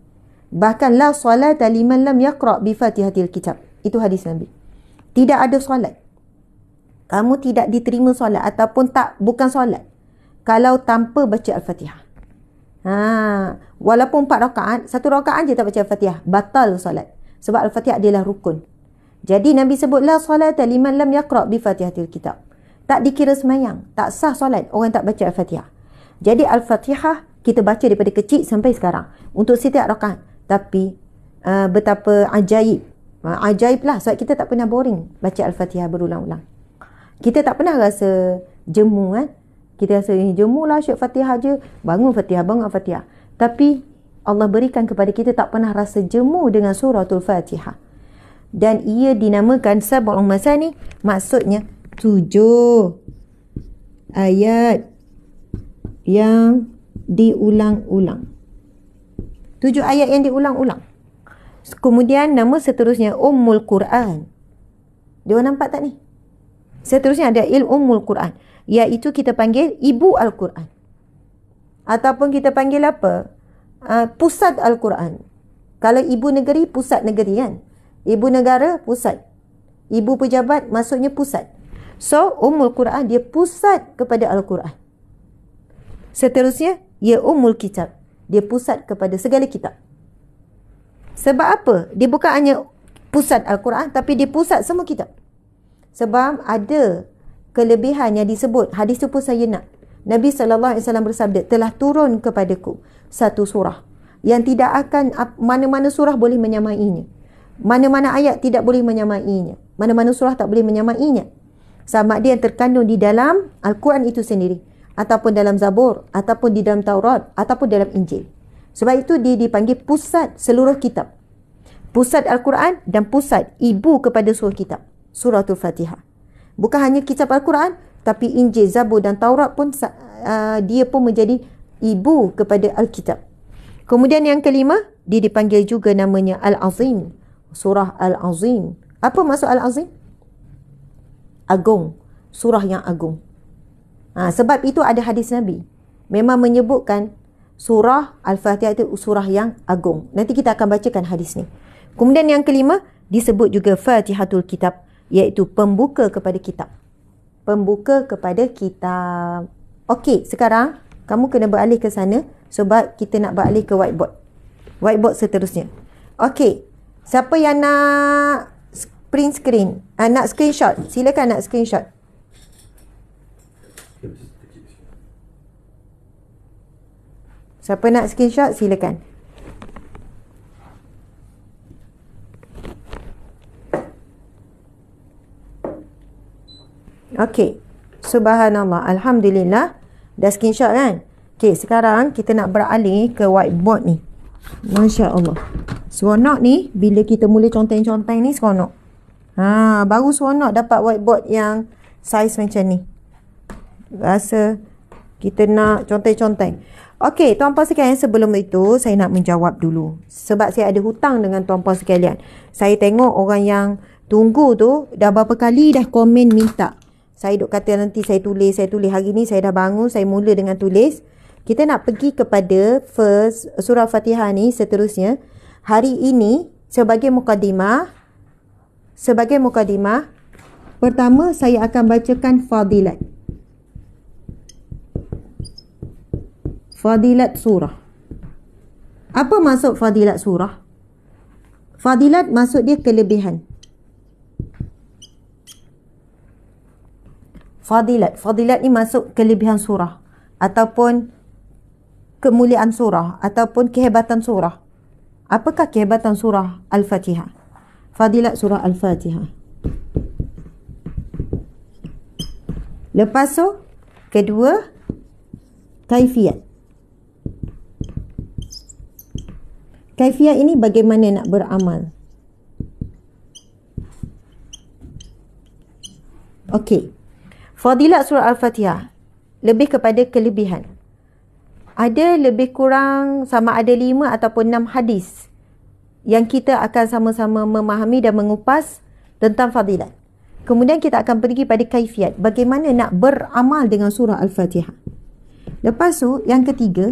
Speaker 1: Bahkan la salata liman lam yaqra' bi Fatihatil Kitab. Itu hadis Nabi. Tidak ada solat. Kamu tidak diterima solat ataupun bukan solat kalau tanpa baca Al-Fatihah. Walaupun 4 rakaat, 1 rakaat je tak baca Al-Fatihah, batal solat. Sebab Al-Fatihah adalah rukun. Jadi Nabi sebut la salata liman lam yaqra' bi Fatihatil Kitab. Tak dikira semayang, tak sah solat orang tak baca Al-Fatihah. Jadi Al-Fatihah kita baca daripada kecil sampai sekarang untuk setiap rakaat. Tapi betapa ajaib. Ajaib lah sebab kita tak pernah boring baca Al-Fatihah berulang-ulang. Kita tak pernah rasa jemu kan. Kita rasa jemu lah syuk Fatihah je. Bangun Fatihah, bangun Fatihah. Tapi Allah berikan kepada kita tak pernah rasa jemu dengan suratul Fatihah. Dan ia dinamakan Sab'ul Masani. Maksudnya 7 ayat yang diulang-ulang. 7 ayat yang diulang-ulang. Kemudian nama seterusnya Ummul Quran. Dia nampak tak ni? Seterusnya ada Ummul Quran, iaitu kita panggil Ibu Al-Quran. Ataupun kita panggil apa? Pusat Al-Quran. Kalau ibu negeri, pusat negeri kan? Ibu negara, pusat. Ibu pejabat, maksudnya pusat. So, Ummul Quran, dia pusat kepada Al-Quran. Seterusnya, ia Ummul Kitab. Dia pusat kepada segala kitab. Sebab apa? Dia bukan hanya pusat Al-Quran, tapi dia pusat semua kitab. Sebab ada kelebihan yang disebut, hadis tu pun saya nak. Nabi SAW bersabda, telah turun kepadaku satu surah yang tidak akan, mana-mana surah boleh menyamainya. Mana-mana ayat tidak boleh menyamainya. Mana-mana surah tak boleh menyamainya. Sama dia yang terkandung di dalam Al-Quran itu sendiri. Ataupun dalam Zabur, ataupun di dalam Taurat, ataupun dalam Injil. Sebab itu dia dipanggil pusat seluruh kitab. Pusat Al-Quran dan pusat ibu kepada seluruh kitab. Suratul Fatihah. Bukan hanya kitab Al-Quran, tapi Injil, Zabur dan Taurat pun dia pun menjadi ibu kepada Al-Kitab. Kemudian yang kelima, dia dipanggil juga namanya Al-Azim. Surah Al-Azim. Apa maksud Al-Azim? Agung. Surah yang agung. Sebab itu ada hadis Nabi. Memang menyebutkan surah Al-Fatihah itu surah yang agung. Nanti kita akan bacakan hadis ni. Kemudian yang kelima, disebut juga Fatihatul Kitab, iaitu pembuka kepada kitab. Pembuka kepada kitab. Okey, sekarang kamu kena beralih ke sana sebab kita nak beralih ke whiteboard. Whiteboard seterusnya. Okey, siapa yang nak print screen? Nak screenshot? Silakan nak screenshot. Siapa nak screenshot? Silakan. Okey. Subhanallah. Alhamdulillah. Dah screenshot kan? Okey, sekarang kita nak beralih ke whiteboard ni. Masya Allah. Seronok ni, bila kita mula conteng-conteng ni, seronok. Baru seronok dapat whiteboard yang saiz macam ni. Rasa kita nak conteng-conteng. Okey, tuan-puan sekalian, sebelum itu saya nak menjawab dulu. Sebab saya ada hutang dengan tuan-puan sekalian. Saya tengok orang yang tunggu tu dah berapa kali dah komen minta. Saya duk kata nanti saya tulis. Hari ni saya dah bangun, saya mula dengan tulis. Kita nak pergi kepada first surah Fatihah ni seterusnya. Hari ini sebagai mukadimah, pertama saya akan bacakan fadilat. Fadilat surah. Apa maksud fadilat surah? Fadilat maksud dia kelebihan. Fadilat ni masuk kelebihan surah ataupun kemuliaan surah ataupun kehebatan surah. Apakah kehebatan surah Al-Fatihah? Fadilat surah Al-Fatihah. Lepas tu, kedua, kaifiat. Kaifiat ini bagaimana nak beramal. Okey. Fadilat surah Al-Fatihah lebih kepada kelebihan. Ada lebih kurang sama ada 5 ataupun 6 hadis yang kita akan sama-sama memahami dan mengupas tentang fadilat. Kemudian kita akan pergi pada kaifiat, bagaimana nak beramal dengan surah Al-Fatihah. Lepas tu, yang ketiga,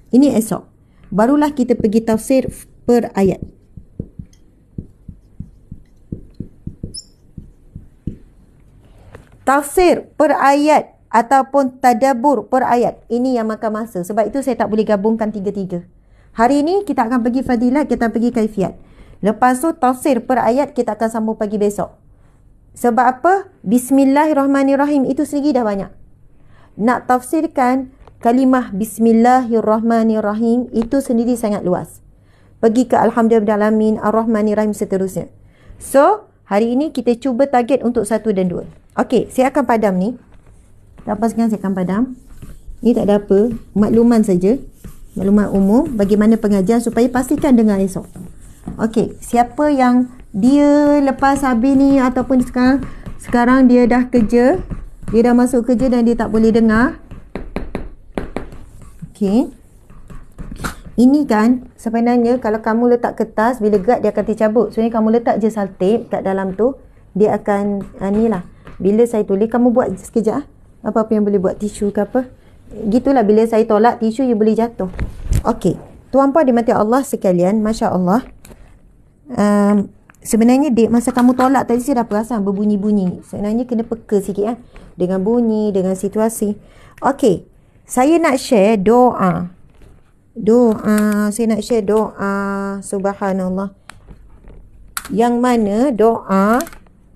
Speaker 1: ini esok, barulah kita pergi tafsir per ayat. Tafsir per ayat ataupun tadabbur per ayat, ini yang makan masa. Sebab itu saya tak boleh gabungkan tiga-tiga. Hari ini kita akan pergi fadilat, kita pergi kaifiat. Lepas tu tafsir per ayat kita akan sambung pagi besok. Sebab apa? Bismillahirrahmanirrahim itu sendiri dah banyak. Nak tafsirkan kalimah Bismillahirrahmanirrahim itu sendiri sangat luas. Pergi ke Alhamdulillahirrahmanirrahim, Ar-Rahmanirrahim seterusnya. So, hari ini kita cuba target untuk 1 dan 2. Okey, saya akan padam ni. Tak apa, sekarang saya akan padam. Ni tak ada apa, makluman saja. Maklumat umum bagaimana pengajian supaya pastikan dengar esok. Okey, siapa yang dia lepas habis ni ataupun sekarang dia dah kerja, dia dah masuk kerja dan dia tak boleh dengar. Okey. Ini kan sebenarnya kalau kamu letak kertas, bila gerak dia akan tercabut. Sebenarnya kamu letak je saltip kat dalam tu, dia akan ni lah. Bila saya tulis, kamu buat sekejap apa-apa yang boleh buat, tisu ke apa. Gitulah, bila saya tolak tisu, you boleh jatuh. Okey, tuan-puan dimati Allah sekalian, Masya Allah. Sebenarnya masa kamu tolak tadi, saya dah perasan berbunyi-bunyi. Sebenarnya kena peka sikit dengan bunyi, dengan situasi. Okey, saya nak share doa. Saya nak share doa. Subhanallah. Yang mana doa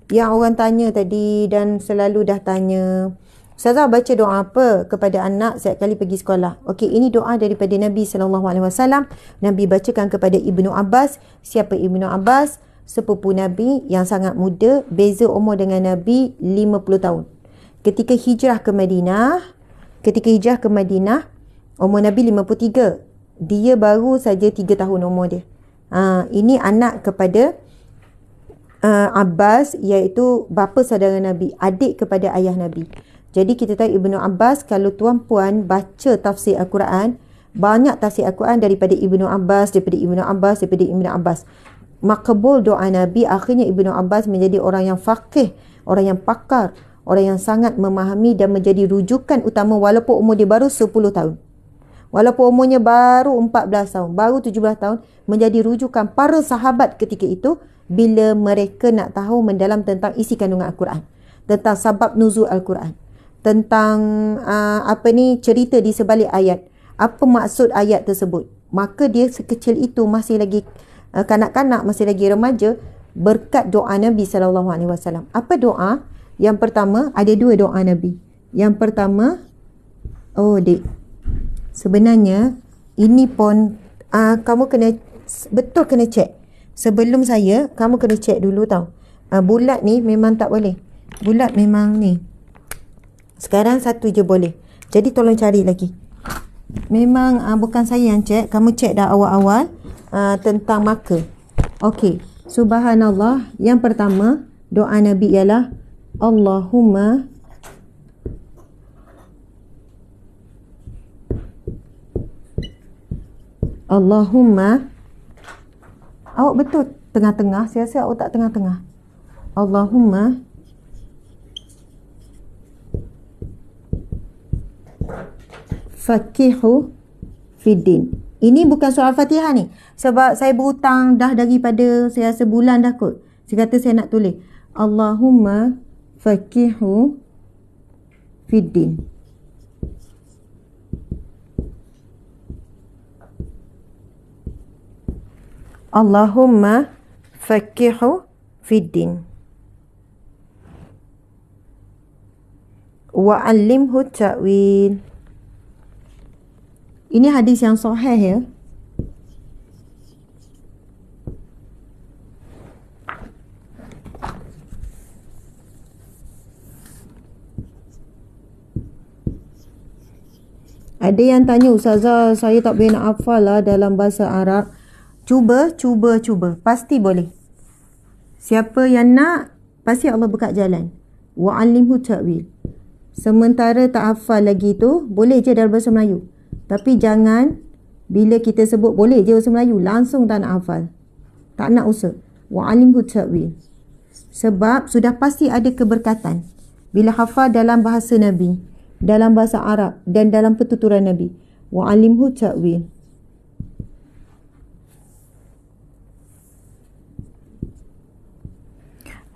Speaker 1: yang orang tanya tadi dan selalu dah tanya, Ustazah baca doa apa kepada anak setiap kali pergi sekolah? Okey, ini doa daripada Nabi SAW. Nabi bacakan kepada Ibnu Abbas. Siapa Ibnu Abbas? Sepupu Nabi yang sangat muda, beza umur dengan Nabi 50 tahun. Ketika hijrah ke Madinah, umur Nabi 53. Dia baru saja 3 tahun umur dia. Ini anak kepada Abbas, iaitu bapa saudara Nabi, adik kepada ayah Nabi. Jadi kita tahu Ibnu Abbas, kalau tuan-puan baca tafsir Al-Quran, banyak tafsir Al-Quran daripada Ibnu Abbas, makbul doa Nabi. Akhirnya Ibnu Abbas menjadi orang yang faqih, orang yang pakar, orang yang sangat memahami dan menjadi rujukan utama walaupun umur dia baru 10 tahun. Walaupun umurnya baru 14 tahun, baru 17 tahun, menjadi rujukan para sahabat ketika itu bila mereka nak tahu mendalam tentang isi kandungan Al-Quran, tentang sebab nuzul Al-Quran, tentang cerita di sebalik ayat, apa maksud ayat tersebut. Maka dia sekecil itu masih lagi kanak-kanak, masih lagi remaja, berkat doa Nabi SAW. Apa doa? Yang pertama, ada dua doa Nabi. Yang pertama, sebenarnya ini pun kamu kena cek. Sebelum saya, kamu kena cek dulu tau. Bulat ni memang tak boleh. Bulat memang ni. Sekarang satu je boleh. Jadi tolong cari lagi. Memang bukan saya yang cek. Kamu cek dah awal-awal tentang marker. Okey. Subhanallah. Yang pertama, doa Nabi ialah Allahumma, awak betul tengah-tengah. Saya rasa awak tak tengah-tengah. Allahumma faqihu fiddin. Ini bukan surah Al-Fatihah ni. Sebab saya berhutang dah daripada saya rasa bulan dah kot. Saya kata saya nak tulis Allahumma faqihu fiddin. Allahumma faqihu fiddin wa 'allimhu ta'wil. Ini hadis yang sahih ya. Ada yang tanya, Ustazah, saya tak boleh nak hafal lah dalam bahasa Arab. Cuba. Pasti boleh. Siapa yang nak, pasti Allah buka jalan. Wa'allimhu ta'wil. Sementara tak hafal lagi tu, boleh je dalam bahasa Melayu. Tapi jangan, bila kita sebut boleh je bahasa Melayu, langsung tak nak hafal. Tak nak usah. Wa'allimhu ta'wil. Sebab sudah pasti ada keberkatan bila hafal dalam bahasa Nabi, dalam bahasa Arab dan dalam pertuturan Nabi. Wa'allimhu ta'wil.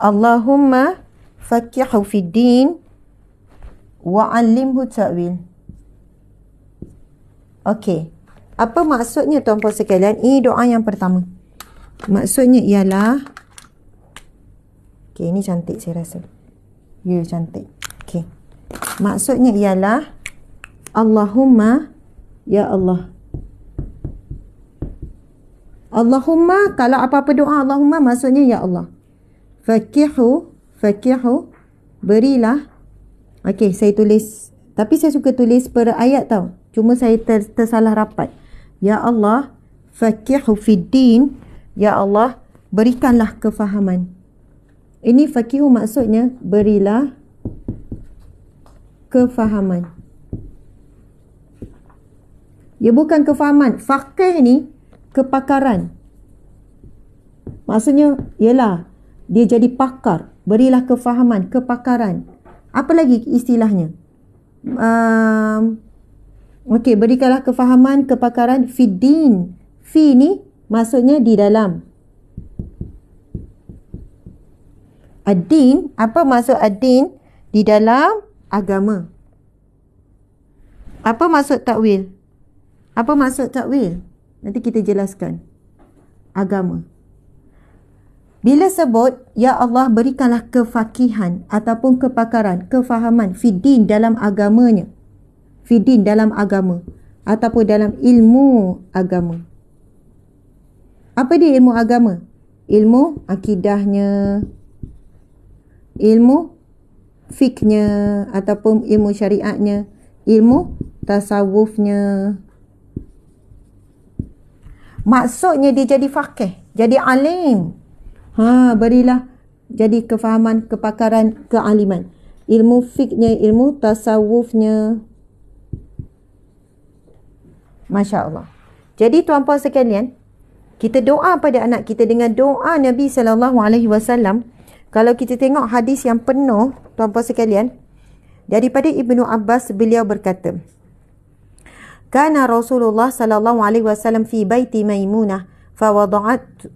Speaker 1: Allahumma faqihu fiddin wa'allimhu ta'wil. Okey. Apa maksudnya tuan-puan sekalian? Ini doa yang pertama. Maksudnya ialah, okey, ini cantik saya rasa. Ya, cantik. Okey. Maksudnya ialah Allahumma, ya Allah. Allahumma, kalau apa-apa doa Allahumma maksudnya ya Allah. Faqihu, berilah. Okey, saya tulis. Tapi saya suka tulis per ayat tau. Cuma saya tersalah rapat. Ya Allah, faqihu fiddin. Ya Allah, berikanlah kefahaman. Ini faqihu maksudnya berilah kefahaman. Ya, bukan kefahaman. Faqih ni kepakaran. Maksudnya ialah dia jadi pakar. Berilah kefahaman, kepakaran. Apa lagi istilahnya? Okey, berikanlah kefahaman, kepakaran fiddin. Fi ni maksudnya di dalam. Ad-din, apa maksud ad-din? Di dalam agama. Apa maksud takwil? Apa maksud takwil? Nanti kita jelaskan. Agama. Bila sebut, ya Allah berikanlah kefakihan ataupun kepakaran, kefahaman fiddin dalam agamanya. Fiddin dalam agama ataupun dalam ilmu agama. Apa dia ilmu agama? Ilmu akidahnya, ilmu fiknya ataupun ilmu syariatnya, ilmu tasawufnya. Maksudnya dia jadi faqih, jadi alim. Berilah jadi kefahaman, kepakaran, kealiman. Ilmu fiknya, ilmu tasawufnya. Masya Allah. Jadi tuan-puan sekalian, kita doa pada anak kita dengan doa Nabi SAW. Kalau kita tengok hadis yang penuh, tuan-puan sekalian, daripada Ibnu Abbas, beliau berkata, Kana Rasulullah sallallahu alaihi wasallam fi baiti Maimunah fawada'tu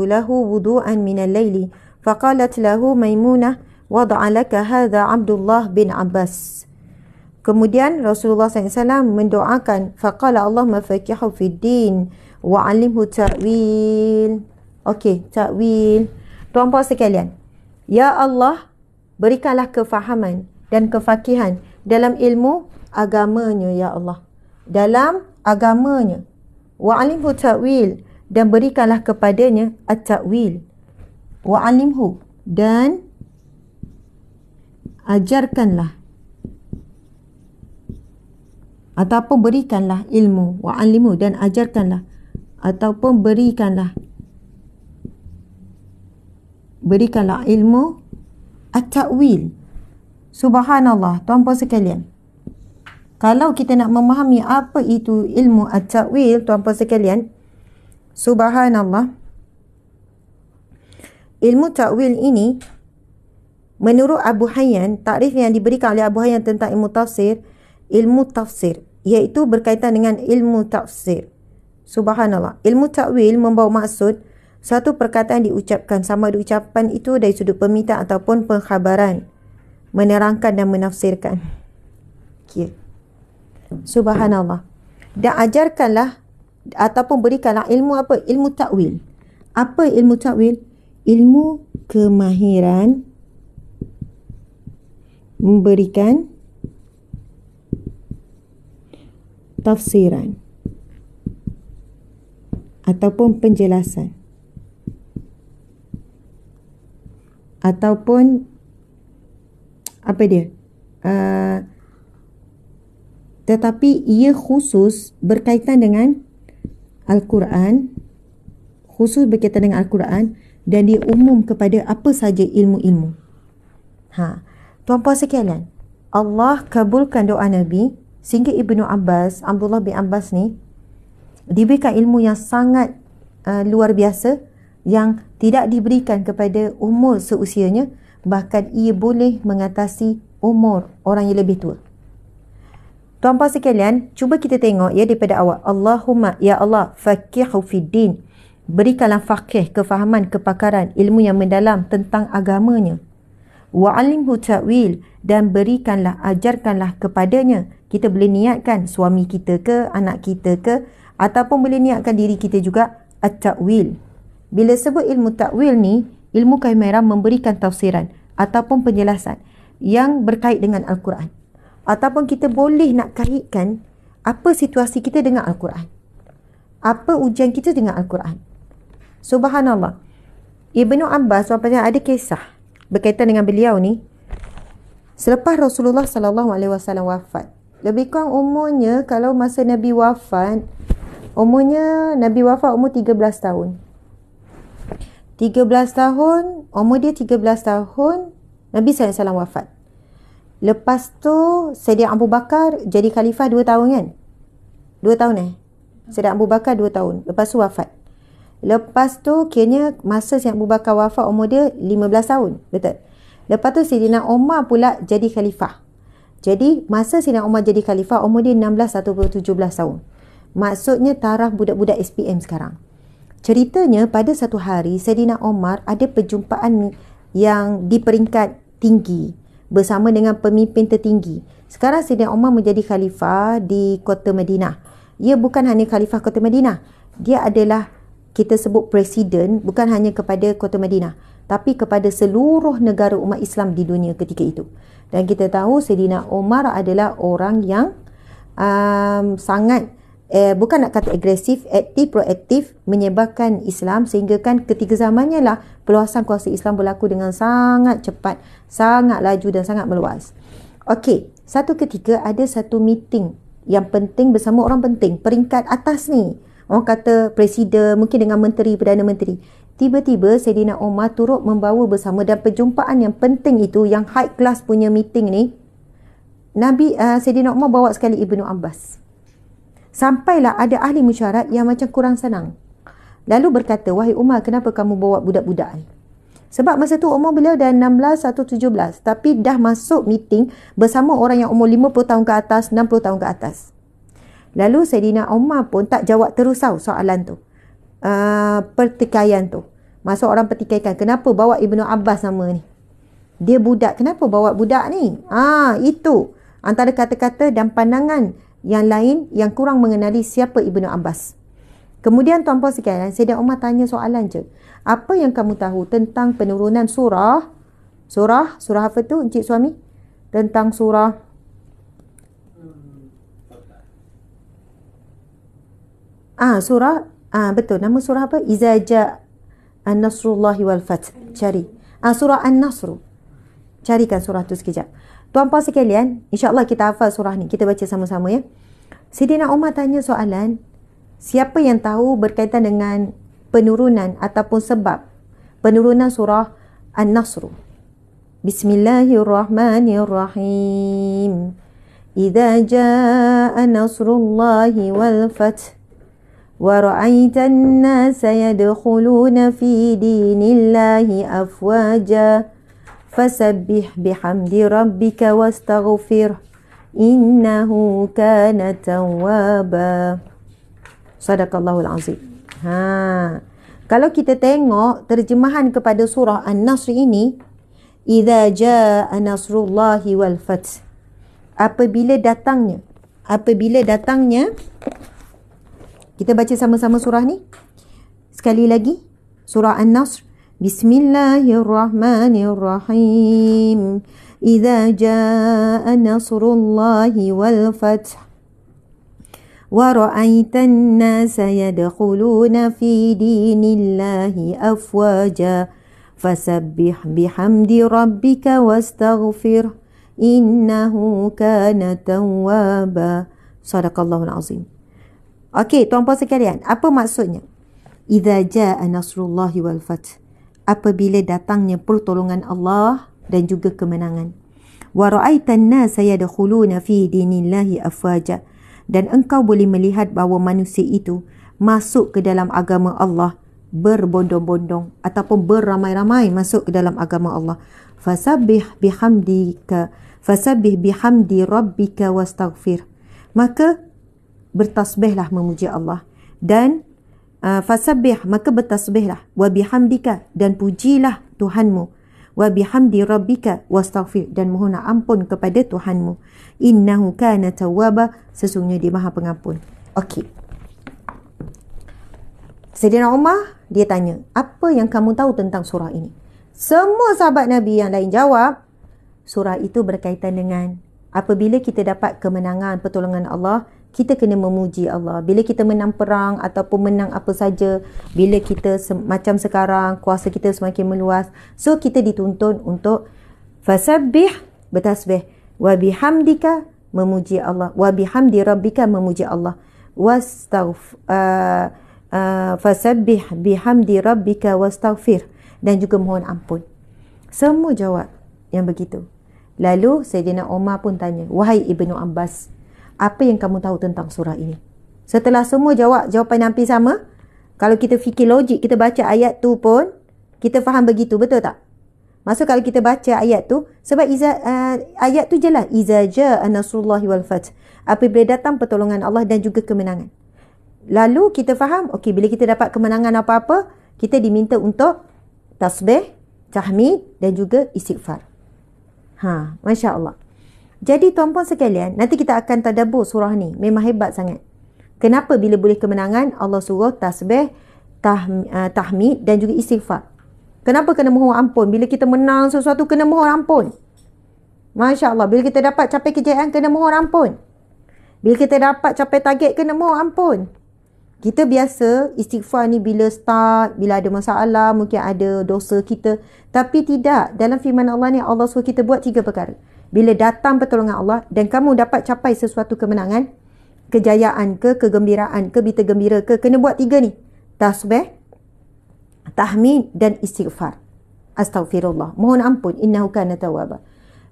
Speaker 1: lahu wudu'an min al-laili faqalat lahu Maimunah wada'a laka hadha Abdullah bin Abbas. Kemudian Rasulullah SAW mendoakan, faqala Allahumma faqihu fid din wa 'allimhu ta'wil. Okey, ta'wil. Tuan-puan sekalian, ya Allah, berikanlah kefahaman dan kefakihan dalam ilmu agamanya, ya Allah. Dalam agamanya. Wa 'allimhu ta'wil, dan berikanlah kepadanya at-ta'wil. Wa 'allimhu, dan ajarkanlah ataupun berikanlah ilmu. Wa 'allimhu, dan ajarkanlah ataupun berikanlah ilmu at-ta'wil. Subhanallah, tuan-puan sekalian. Kalau kita nak memahami apa itu ilmu at-ta'wil, tuan-puan sekalian, subhanallah, ilmu ta'wil ini, menurut Abu Hayyan, takrif yang diberikan oleh Abu Hayyan tentang ilmu tafsir, iaitu berkaitan dengan ilmu tafsir. Subhanallah. Ilmu ta'wil membawa maksud satu perkataan diucapkan, sama ada ucapan itu dari sudut permintaan ataupun pengkhabaran, menerangkan dan menafsirkan. Subhanallah. Dan ajarkanlah ataupun berikanlah ilmu apa? Ilmu ta'wil. Apa ilmu ta'wil? Ilmu kemahiran memberikan tafsiran ataupun penjelasan ataupun apa dia? Tetapi ia khusus berkaitan dengan Al-Quran, dan dia umum kepada apa saja ilmu-ilmu. Tuan-puan sekalian, Allah kabulkan doa Nabi sehingga Ibnu Abbas, Abdullah bin Abbas ni diberikan ilmu yang sangat luar biasa, yang tidak diberikan kepada umur seusianya, bahkan ia boleh mengatasi umur orang yang lebih tua. Tuan-puan sekalian, cuba kita tengok ya daripada awal. Allahumma, ya Allah, faqihu fid din. Berikanlah faqih, kefahaman, kepakaran, ilmu yang mendalam tentang agamanya. Wa 'allimhu ta'wil, dan berikanlah, ajarkanlah kepadanya. Kita boleh niatkan suami kita ke, anak kita ke, ataupun boleh niatkan diri kita juga, at-ta'wil. Bila sebut ilmu ta'wil ni, ilmu kemahiran memberikan tafsiran ataupun penjelasan yang berkait dengan Al-Quran. Ataupun kita boleh nak kaitkan apa situasi kita dengan Al-Quran, apa ujian kita dengan Al-Quran. Subhanallah. Ibnu Abbas ada kisah berkaitan dengan beliau ni. Selepas Rasulullah SAW wafat, lebih kurang umurnya, kalau masa Nabi wafat, umur 13 tahun. 13 tahun, umur dia 13 tahun, Nabi SAW wafat. Lepas tu Sayyidina Abu Bakar jadi khalifah 2 tahun kan? 2 tahun Sayyidina Abu Bakar 2 tahun. Lepas tu wafat. Lepas tu kiranya masa Sayyidina Abu Bakar wafat umur dia 15 tahun. Betul? Lepas tu Sayyidina Umar pula jadi khalifah. Jadi masa Sayyidina Umar jadi khalifah umur dia 16 atau 17 tahun. Maksudnya taraf budak-budak SPM sekarang. Ceritanya pada satu hari Sayyidina Umar ada perjumpaan yang di peringkat tinggi bersama dengan pemimpin tertinggi. Sekarang Sayyidina Umar menjadi khalifah di kota Madinah. Ia bukan hanya khalifah kota Madinah. Dia adalah, kita sebut presiden, bukan hanya kepada kota Madinah, tapi kepada seluruh negara umat Islam di dunia ketika itu. Dan kita tahu Sayyidina Umar adalah orang yang sangat, bukan nak kata agresif, aktif, proaktif, menyebarkan Islam, sehingga kan ketika zamannya lah peluasan kuasa Islam berlaku dengan sangat cepat, sangat laju dan sangat meluas. Okey, satu ketika ada satu meeting yang penting bersama orang penting, peringkat atas ni. Orang kata presiden, mungkin dengan menteri, Perdana Menteri. Tiba-tiba Sayyidina Umar turut membawa bersama, dan perjumpaan yang penting itu, yang high class punya meeting ni, Sayyidina Umar bawa sekali Ibnu Abbas. Sampailah ada ahli musyarat yang macam kurang senang. Lalu berkata, wahai Umar, kenapa kamu bawa budak-budak ni? Sebab masa tu umur beliau dah 16 atau 17. Tapi dah masuk meeting bersama orang yang umur 50 tahun ke atas, 60 tahun ke atas. Lalu Saidina Umar pun tak jawab terus soalan tu. Pertikaian tu. Masa orang pertikaikan, kenapa bawa Ibnu Abbas nama ni? Dia budak, kenapa bawa budak ni? Itu antara kata-kata dan pandangan yang lain yang kurang mengenali siapa Ibnu Abbas. Kemudian tuan-puan sekalian, Saidina Umar tanya soalan je. Apa yang kamu tahu tentang penurunan surah apa tu Encik Suami? Tentang surah betul, nama surah apa? Iza Ja'a An-Nasrullahi wal Fath. Cari. Surah An-Nasr. Carikan surah tu sekejap. Tuan-puan sekalian, insya-Allah kita hafal surah ni. Kita baca sama-sama ya. Saidina Umar tanya soalan, siapa yang tahu berkaitan dengan penurunan ataupun sebab penurunan surah An-Nasr? Bismillahirrahmanirrahim. Idza jaa nasrullahi wal fath wa ra'aitan nasa yadkhuluna fi dinillahi afwaja fasabbih bihamdi rabbika wastaghfir innahu kana tawwaba. Sadaqallahul azim. Kalau kita tengok terjemahan kepada surah An-Nasr ini, idza jaa nasrullahi wal fath, apabila datangnya, kita baca sama-sama surah ni sekali lagi. Surah An-Nasr. Bismillahirrahmanirrahim. Idza jaa nasrullahi wal fath wa ra'aitan nasa yadkhuluna fi dinillahi afwaja fasabbih bihamdi rabbika wastaghfir innahu kana tawwaba. Sadaqallahul azim. Okey, tuan-puan sekalian, apa maksudnya? Idza jaa nasrullahi wal fath, apabila datangnya pertolongan Allah dan juga kemenangan. Wa ra'aitan nasa yadkhuluna fi dinillahi afwaja, dan engkau boleh melihat bahawa manusia itu masuk ke dalam agama Allah berbondong-bondong ataupun beramai-ramai masuk ke dalam agama Allah. Fasabbih bihamdi rabbika wastaghfir, maka bertasbihlah memuji Allah, dan fasabbih, maka bertasbihlah, wa bihamdika, dan pujilah Tuhanmu, wa bihamdi rabbika wastaghfir, dan mohon ampun kepada Tuhanmu, innahu kana tawwaba, sesungguhnya dia Maha Pengampun. Okey. Saidina Umar dia tanya, apa yang kamu tahu tentang surah ini? Semua sahabat Nabi yang lain jawab, surah itu berkaitan dengan apabila kita dapat kemenangan, pertolongan Allah, kita kena memuji Allah. Bila kita menang perang ataupun menang apa saja, bila kita macam sekarang, kuasa kita semakin meluas, so kita dituntun untuk fasabbih, bertasbih, wa bihamdika, memuji Allah, wa bihamdi rabbika, memuji Allah, fasabbih bihamdi rabbika wastaghfir, dan juga mohon ampun. Semua jawab yang begitu. Lalu Saidina Umar pun tanya, wahai Ibnu Abbas, apa yang kamu tahu tentang surah ini? Setelah semua jawab jawapan hampir sama, kalau kita fikir logik, kita baca ayat tu pun kita faham begitu, betul tak? Maksud kalau kita baca ayat tu, sebab ayat tu jelas, iza jaa nasrullahi wal fath, apabila datang pertolongan Allah dan juga kemenangan. Lalu kita faham, okey, bila kita dapat kemenangan apa-apa, kita diminta untuk tasbih, tahmid dan juga istighfar. Masya Allah. Jadi tuan-puan sekalian, nanti kita akan tadabbur surah ni. Memang hebat sangat. Kenapa bila boleh kemenangan, Allah suruh tasbih, tahmid dan juga istighfar. Kenapa kena mohon ampun? Bila kita menang sesuatu, kena mohon ampun. Masya Allah. Bila kita dapat capai kejayaan, kena mohon ampun. Bila kita dapat capai target, kena mohon ampun. Kita biasa istighfar ni bila start, bila ada masalah, mungkin ada dosa kita. Tapi tidak. Dalam firman Allah ni, Allah suruh kita buat 3 perkara. Bila datang pertolongan Allah dan kamu dapat capai sesuatu kemenangan, kejayaan ke, kegembiraan ke, berita gembira ke, kena buat 3 ni. Tasbih, tahmid dan istighfar. Astaghfirullah. Mohon ampun. Innahu kana tawwaba.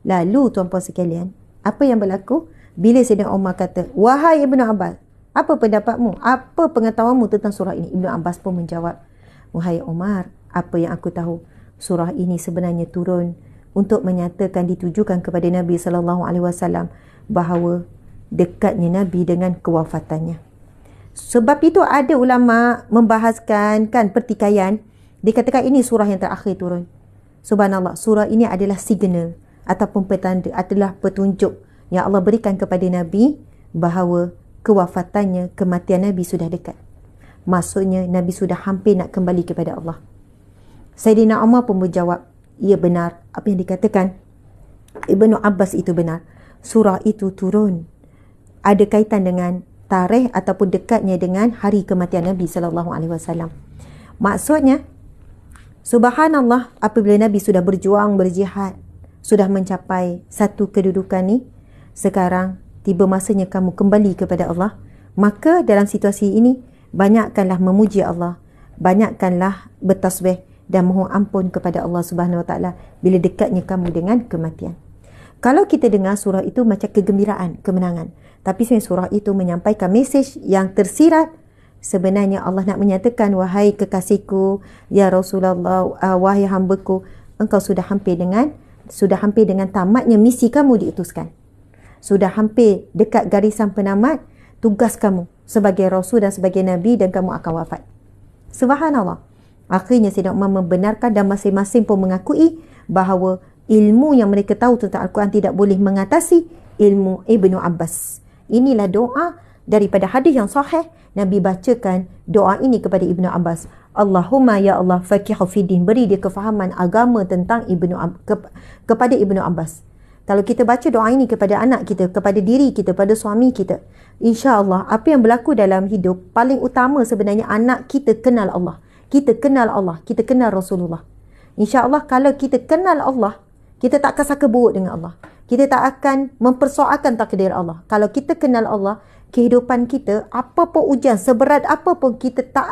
Speaker 1: Lalu tuan-puan sekalian, apa yang berlaku? Bila Saidina Umar kata, wahai Ibnu Abbas, Apa pendapatmu? Apa pengetahuanmu tentang surah ini? Ibnu Abbas pun menjawab, wahai Umar, apa yang aku tahu, surah ini sebenarnya turun untuk menyatakan, ditujukan kepada Nabi SAW bahawa dekatnya Nabi dengan kewafatannya. Sebab itu ada ulama membahaskan kan pertikaian, dikatakan ini surah yang terakhir turun. Subhanallah, surah ini adalah signal ataupun petanda, adalah petunjuk yang Allah berikan kepada Nabi bahawa kewafatannya, kematian Nabi sudah dekat. Maksudnya Nabi sudah hampir nak kembali kepada Allah. Sayyidina Umar pun berjawab, ia benar apa yang dikatakan Ibnu Abbas itu benar. Surah itu turun ada kaitan dengan tarikh ataupun dekatnya dengan hari kematian Nabi SAW. Maksudnya, subhanallah, apabila Nabi sudah berjuang, berjihad, sudah mencapai satu kedudukan ni, sekarang tiba masanya kamu kembali kepada Allah. Maka dalam situasi ini, banyakkanlah memuji Allah, banyakkanlah bertasbih dan mohon ampun kepada Allah Subhanahu Wa Taala bila dekatnya kamu dengan kematian. Kalau kita dengar surah itu macam kegembiraan, kemenangan, tapi sebenarnya surah itu menyampaikan mesej yang tersirat. Sebenarnya Allah nak menyatakan, wahai kekasihku, ya Rasulullah, wahai hambaku, engkau sudah hampir dengan tamatnya misi kamu diutuskan. Sudah hampir dekat garisan penamat tugas kamu sebagai Rasul dan sebagai Nabi, dan kamu akan wafat. Subhanallah. Akhirnya Sayyidina Umar membenarkan dan masing-masing pun mengakui bahawa ilmu yang mereka tahu tentang Al-Quran tidak boleh mengatasi ilmu Ibnu Abbas. Inilah doa daripada hadis yang sahih. Nabi bacakan doa ini kepada Ibnu Abbas. Allahumma ya Allah faqihu fiddin, beri dia kefahaman agama tentang kepada Ibnu Abbas. Kalau kita baca doa ini kepada anak kita, kepada diri kita, pada suami kita, insya-Allah apa yang berlaku dalam hidup, paling utama sebenarnya anak kita kenal Allah. Kita kenal Allah, kita kenal Rasulullah. Insya-Allah kalau kita kenal Allah, kita tak akan sangka buruk dengan Allah. Kita tak akan mempersoalkan takdir Allah. Kalau kita kenal Allah, kehidupan kita, apa pun ujian, seberat apa pun, kita tak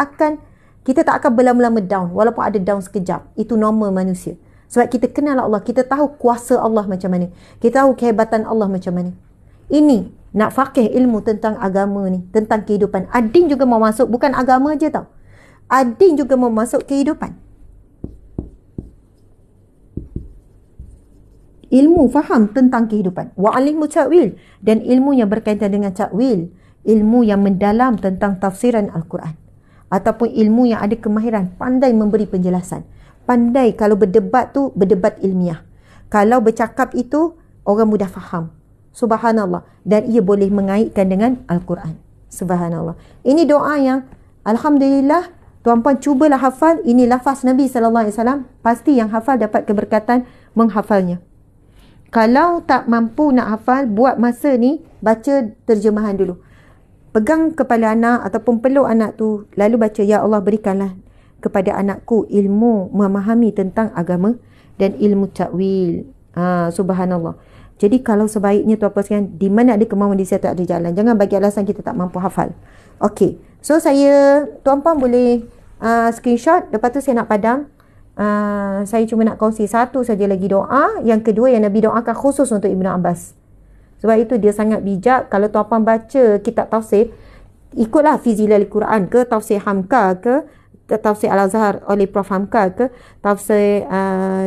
Speaker 1: akan berlama-lama down, walaupun ada down sekejap. Itu normal manusia. Sebab kita kenal Allah, kita tahu kuasa Allah macam mana, kita tahu kehebatan Allah macam mana. Ini nak faqih ilmu tentang agama ni, tentang kehidupan. Adin juga mau masuk, bukan agama je tau. Adin juga mau masuk kehidupan. Ilmu faham tentang kehidupan. Wa'alimu ta'wil, dan ilmu yang berkaitan dengan ta'wil, ilmu yang mendalam tentang tafsiran Al-Quran, ataupun ilmu yang ada kemahiran, pandai memberi penjelasan. Pandai kalau berdebat tu, berdebat ilmiah. Kalau bercakap itu, orang mudah faham. Subhanallah. Dan ia boleh mengaitkan dengan Al-Quran. Subhanallah. Ini doa yang alhamdulillah, tuan-puan cubalah hafal. Ini lafaz Nabi SAW. Pasti yang hafal dapat keberkatan menghafalnya. Kalau tak mampu nak hafal, buat masa ni, baca terjemahan dulu. Pegang kepala anak ataupun peluk anak tu, lalu baca, ya Allah berikanlah kepada anakku ilmu memahami tentang agama dan ilmu ta'wil. Subhanallah. Jadi kalau sebaiknya tuan-puan sekalian, di mana ada kemauan di situ ada jalan. Jangan bagi alasan kita tak mampu hafal. Okey. So tuan-puan boleh screenshot. Lepas tu saya nak padam. Saya cuma nak kongsi satu saja lagi doa. Yang kedua yang Nabi doakan khusus untuk Ibnu Abbas. Sebab itu dia sangat bijak. Kalau tuan-puan baca kitab tafsir, ikutlah fi Zilal Quran ke, tafsir Hamka ke, tafsir Al-Azhar oleh Prof Hamka ke, tafsir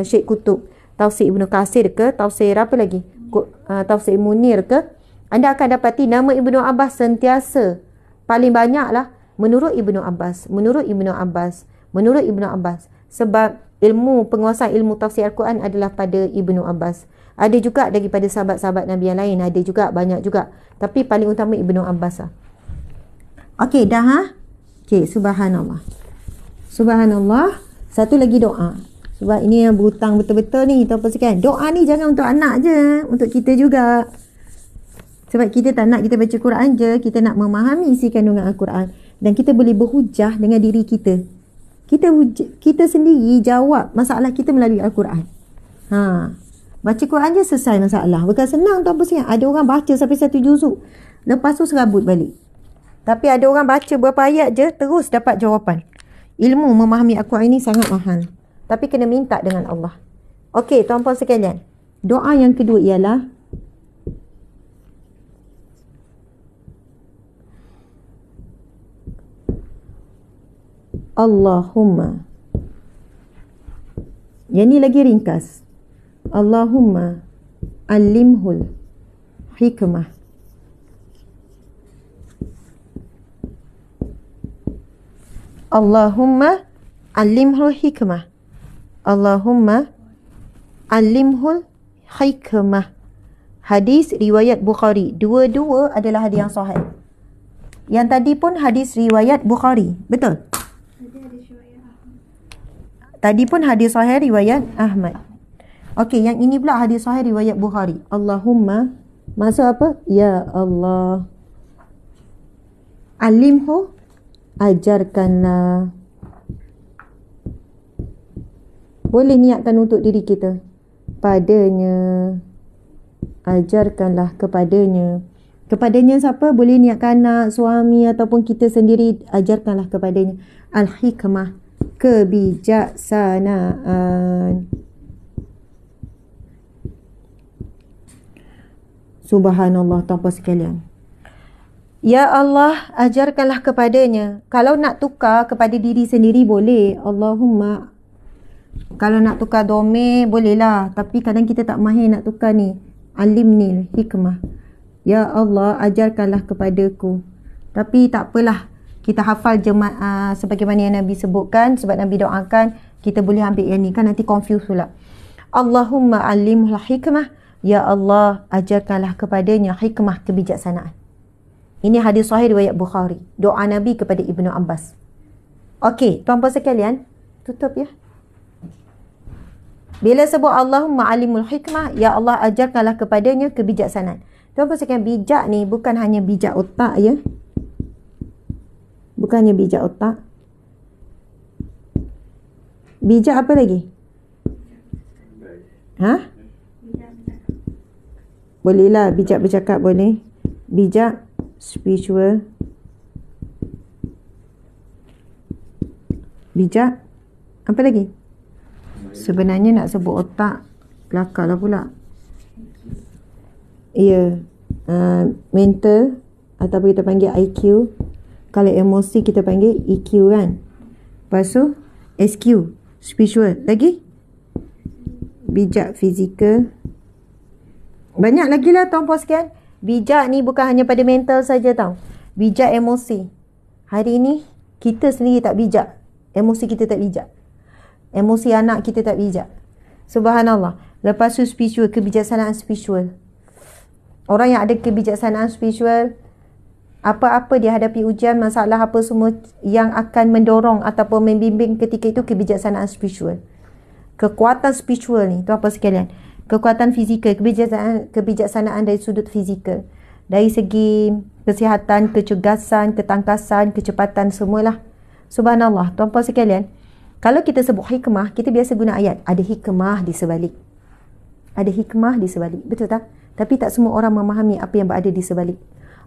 Speaker 1: Syekh Kutub, tafsir Ibnu Katsir ke, tafsir apa lagi, tafsir Munir ke, anda akan dapati nama Ibnu Abbas sentiasa paling banyak lah menurut Ibnu Abbas, menurut Ibnu Abbas, menurut Ibnu Abbas. Sebab ilmu penguasaan ilmu tafsir Al-Quran adalah pada Ibnu Abbas. Ada juga daripada sahabat-sahabat Nabi yang lain, ada juga, banyak juga, tapi paling utama Ibnu Abbas lah. Okey, dah ha? Okey, subhanallah. Subhanallah. Satu lagi doa. Sebab ini yang berhutang betul-betul ni, tuan-puan sekalian. Doa ni jangan untuk anak je, untuk kita juga. Sebab kita tak nak kita baca Quran je, kita nak memahami isi kandungan Al-Quran. Dan kita boleh berhujah dengan diri kita. Kita sendiri jawab masalah kita melalui Al-Quran. Baca Quran je selesai masalah. Bukan senang tuan-puan sekalian. Ada orang baca sampai satu juzuk, lepas tu serabut balik. Tapi ada orang baca berapa ayat je, terus dapat jawapan. Ilmu memahami Al-Quran ini sangat mahal. Tapi kena minta dengan Allah. Okey, tuan-puan sekalian. Doa yang kedua ialah Allahumma. Yang ni lagi ringkas. Allahumma alimhul hikmah. Allahumma alimhul hikmah. Allahumma alimhul hikmah. Hadis riwayat Bukhari. Dua-dua adalah hadis yang sahih. Yang tadi pun hadis riwayat Bukhari. Betul? Tadi pun hadis sahih riwayat Ahmad. Okey, yang ini pula hadis sahih riwayat Bukhari. Allahumma, maksud apa? Ya Allah, alimhu, ajarkanlah. Boleh niatkan untuk diri kita. Padanya, ajarkanlah kepadanya. Kepadanya siapa? Boleh niatkan anak, suami ataupun kita sendiri. Ajarkanlah kepadanya al-hikmah, kebijaksanaan. Subhanallah, tanpa sekalian. Ya Allah, ajarkanlah kepadanya. Kalau nak tukar kepada diri sendiri boleh. Allahumma. Kalau nak tukar domir bolehlah. Tapi kadang kita tak mahir nak tukar ni. Alimni hikmah. Ya Allah, ajarkanlah kepadaku. Tapi tak apalah. Kita hafal jemaah sebagaimana yang Nabi sebutkan. Sebab Nabi doakan. Kita boleh ambil yang ni. Kan nanti confuse pula. Allahumma alimhul hikmah. Ya Allah, ajarkanlah kepadanya hikmah, kebijaksanaan. Ini hadis sahih riwayat Bukhari. Doa Nabi kepada Ibnu Abbas. Okey, tuan-puan sekalian, tutup ya. Bila sebut Allahumma alimul hikmah, ya Allah ajarkanlah kepadanya kebijaksanaan. Tuan-puan sekalian, bijak ni bukan hanya bijak otak ya. Bukan hanya bijak otak. Bijak apa lagi? Ha? Bolehlah bijak bercakap boleh. Bijak spiritual. Bijak apa lagi? Sebenarnya nak sebut otak kelakar lah pula. Ya, mental ataupun kita panggil IQ. Kalau emosi kita panggil EQ kan. Lepas tu SQ, spiritual. Lagi bijak fizikal. Banyak lagi lah tuan-puan sekalian. Bijak ni bukan hanya pada mental saja tau. Bijak emosi. Hari ni kita sendiri tak bijak. Emosi kita tak bijak. Emosi anak kita tak bijak. Subhanallah. Lepas tu spiritual, kebijaksanaan spiritual. Orang yang ada kebijaksanaan spiritual, apa-apa dia hadapi ujian, masalah apa semua yang akan mendorong ataupun membimbing ketika itu kebijaksanaan spiritual. Kekuatan spiritual ni tuan-puan sekalian. Kekuatan fizikal, kebijaksanaan dari sudut fizikal. Dari segi kesihatan, kecergasan, ketangkasan, kecepatan, semualah. Subhanallah, tuan-puan sekalian. Kalau kita sebut hikmah, kita biasa guna ayat. Ada hikmah di sebalik. Ada hikmah di sebalik. Betul tak? Tapi tak semua orang memahami apa yang berada di sebalik.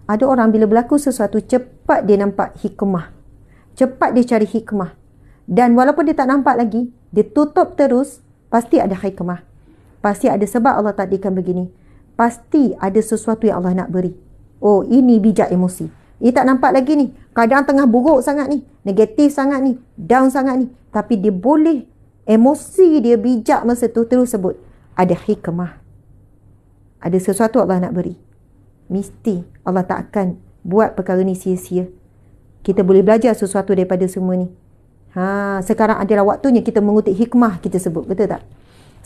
Speaker 1: Ada orang bila berlaku sesuatu, cepat dia nampak hikmah. Cepat dia cari hikmah. Dan walaupun dia tak nampak lagi, dia tutup terus, pasti ada hikmah. Pasti ada sebab Allah takdirkan begini. Pasti ada sesuatu yang Allah nak beri. Oh, ini bijak emosi. Dia tak nampak lagi ni. Keadaan tengah buruk sangat ni. Negatif sangat ni. Down sangat ni. Tapi dia boleh. Emosi dia bijak masa tu terus sebut. Ada hikmah. Ada sesuatu Allah nak beri. Mesti Allah tak akan buat perkara ni sia-sia. Kita boleh belajar sesuatu daripada semua ni. Sekarang adalah waktunya kita mengutip hikmah kita sebut. Betul tak?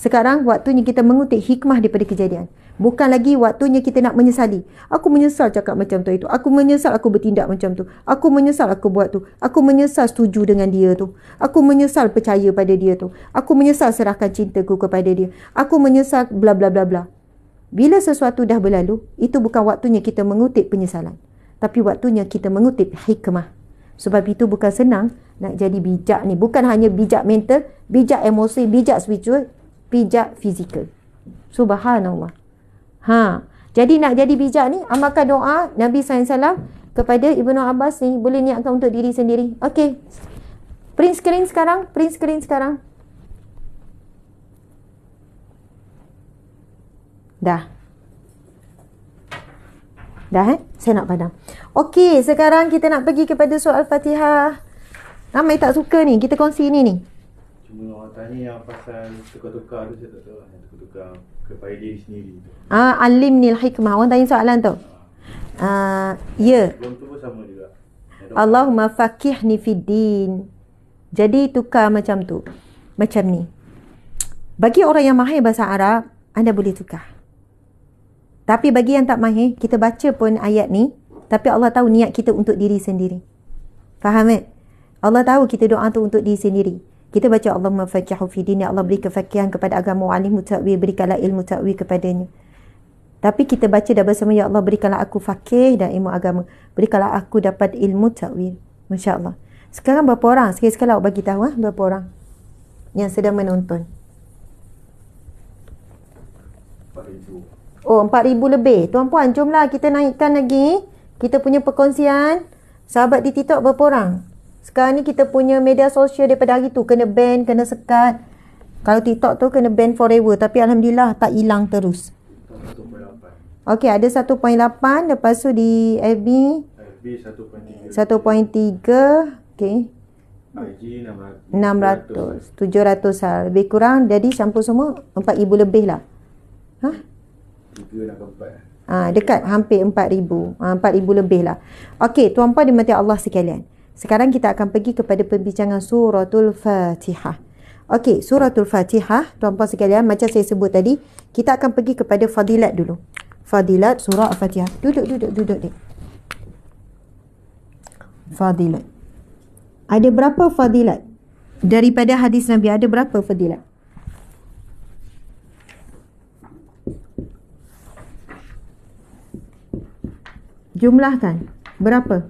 Speaker 1: Sekarang waktunya kita mengutip hikmah daripada kejadian. Bukan lagi waktunya kita nak menyesali. Aku menyesal cakap macam tu itu. Aku menyesal aku bertindak macam tu. Aku menyesal aku buat tu. Aku menyesal setuju dengan dia tu. Aku menyesal percaya pada dia tu. Aku menyesal serahkan cintaku kepada dia. Aku menyesal bla bla bla bla. Bila sesuatu dah berlalu, itu bukan waktunya kita mengutip penyesalan. Tapi waktunya kita mengutip hikmah. Sebab itu bukan senang nak jadi bijak ni. Bukan hanya bijak mental, bijak emosi, bijak spiritual, bijak fizikal. Subhanallah. Jadi nak jadi bijak ni, amalkan doa Nabi SAW kepada Ibnu Abbas ni. Boleh niatkan untuk diri sendiri. Okey. Print screen sekarang. Print screen sekarang. Dah Saya nak padam. Okey, sekarang kita nak pergi kepada soal Fatihah. Ramai tak suka ni, kita kongsi ni.
Speaker 4: Cuma orang tanya yang pasal tukar-tukar tu saya tak tahu lah. Yang tukar-tukar kepada diri sendiri tu.
Speaker 1: Alimnil hikmah. Orang tanya soalan tu. Ya.
Speaker 4: Belum tu pun sama juga.
Speaker 1: Allahumma faqihni fid din. Jadi tukar macam tu. Macam ni. Bagi orang yang mahir bahasa Arab, anda boleh tukar. Tapi bagi yang tak mahir, kita baca pun ayat ni, tapi Allah tahu niat kita untuk diri sendiri. Faham tak? Allah tahu kita doa tu untuk diri sendiri. Kita baca Allahumma faqihu fi din, ya Allah beri kefakihan kepada agama, alim ta'wil, berikanlah ilmu ta'wil kepadanya. Tapi kita baca dah bersama, ya Allah berikanlah aku faqih dan ilmu agama, berikanlah aku dapat ilmu ta'wil. Masya-Allah. Sekarang berapa orang? Sekali-sekala awak bagi tahu berapa orang yang sedang menonton.
Speaker 4: 4,000.
Speaker 1: Oh, 4,000 lebih. Tuan-puan, jomlah kita naikkan lagi kita punya perkongsian. Sahabat di TikTok berapa orang? Sekarang ni kita punya media sosial daripada hari tu kena ban, kena sekat. Kalau TikTok tu kena ban forever, tapi alhamdulillah tak hilang terus.
Speaker 4: 1.8.
Speaker 1: Okey, ada 1.8, lepas tu di FB 1.3. Okey.
Speaker 4: IG
Speaker 1: 600, 700 lah. Lebih kurang, jadi campur semua 4,000 lebih lah.
Speaker 4: 3 nak ke 4.
Speaker 1: Dekat hampir 4,000. 4,000 lebih lah. Okey, tuan-puan dimati Allah sekalian. Sekarang kita akan pergi kepada perbincangan suratul Fatihah. Okey, suratul Fatihah, tuan-puan sekalian, macam saya sebut tadi, kita akan pergi kepada fadilat dulu. Fadilat surah Al-Fatihah. Duduk. Dek. Fadilat. Ada berapa fadilat? Daripada hadis Nabi, ada berapa fadilat? Jumlahkan. Berapa?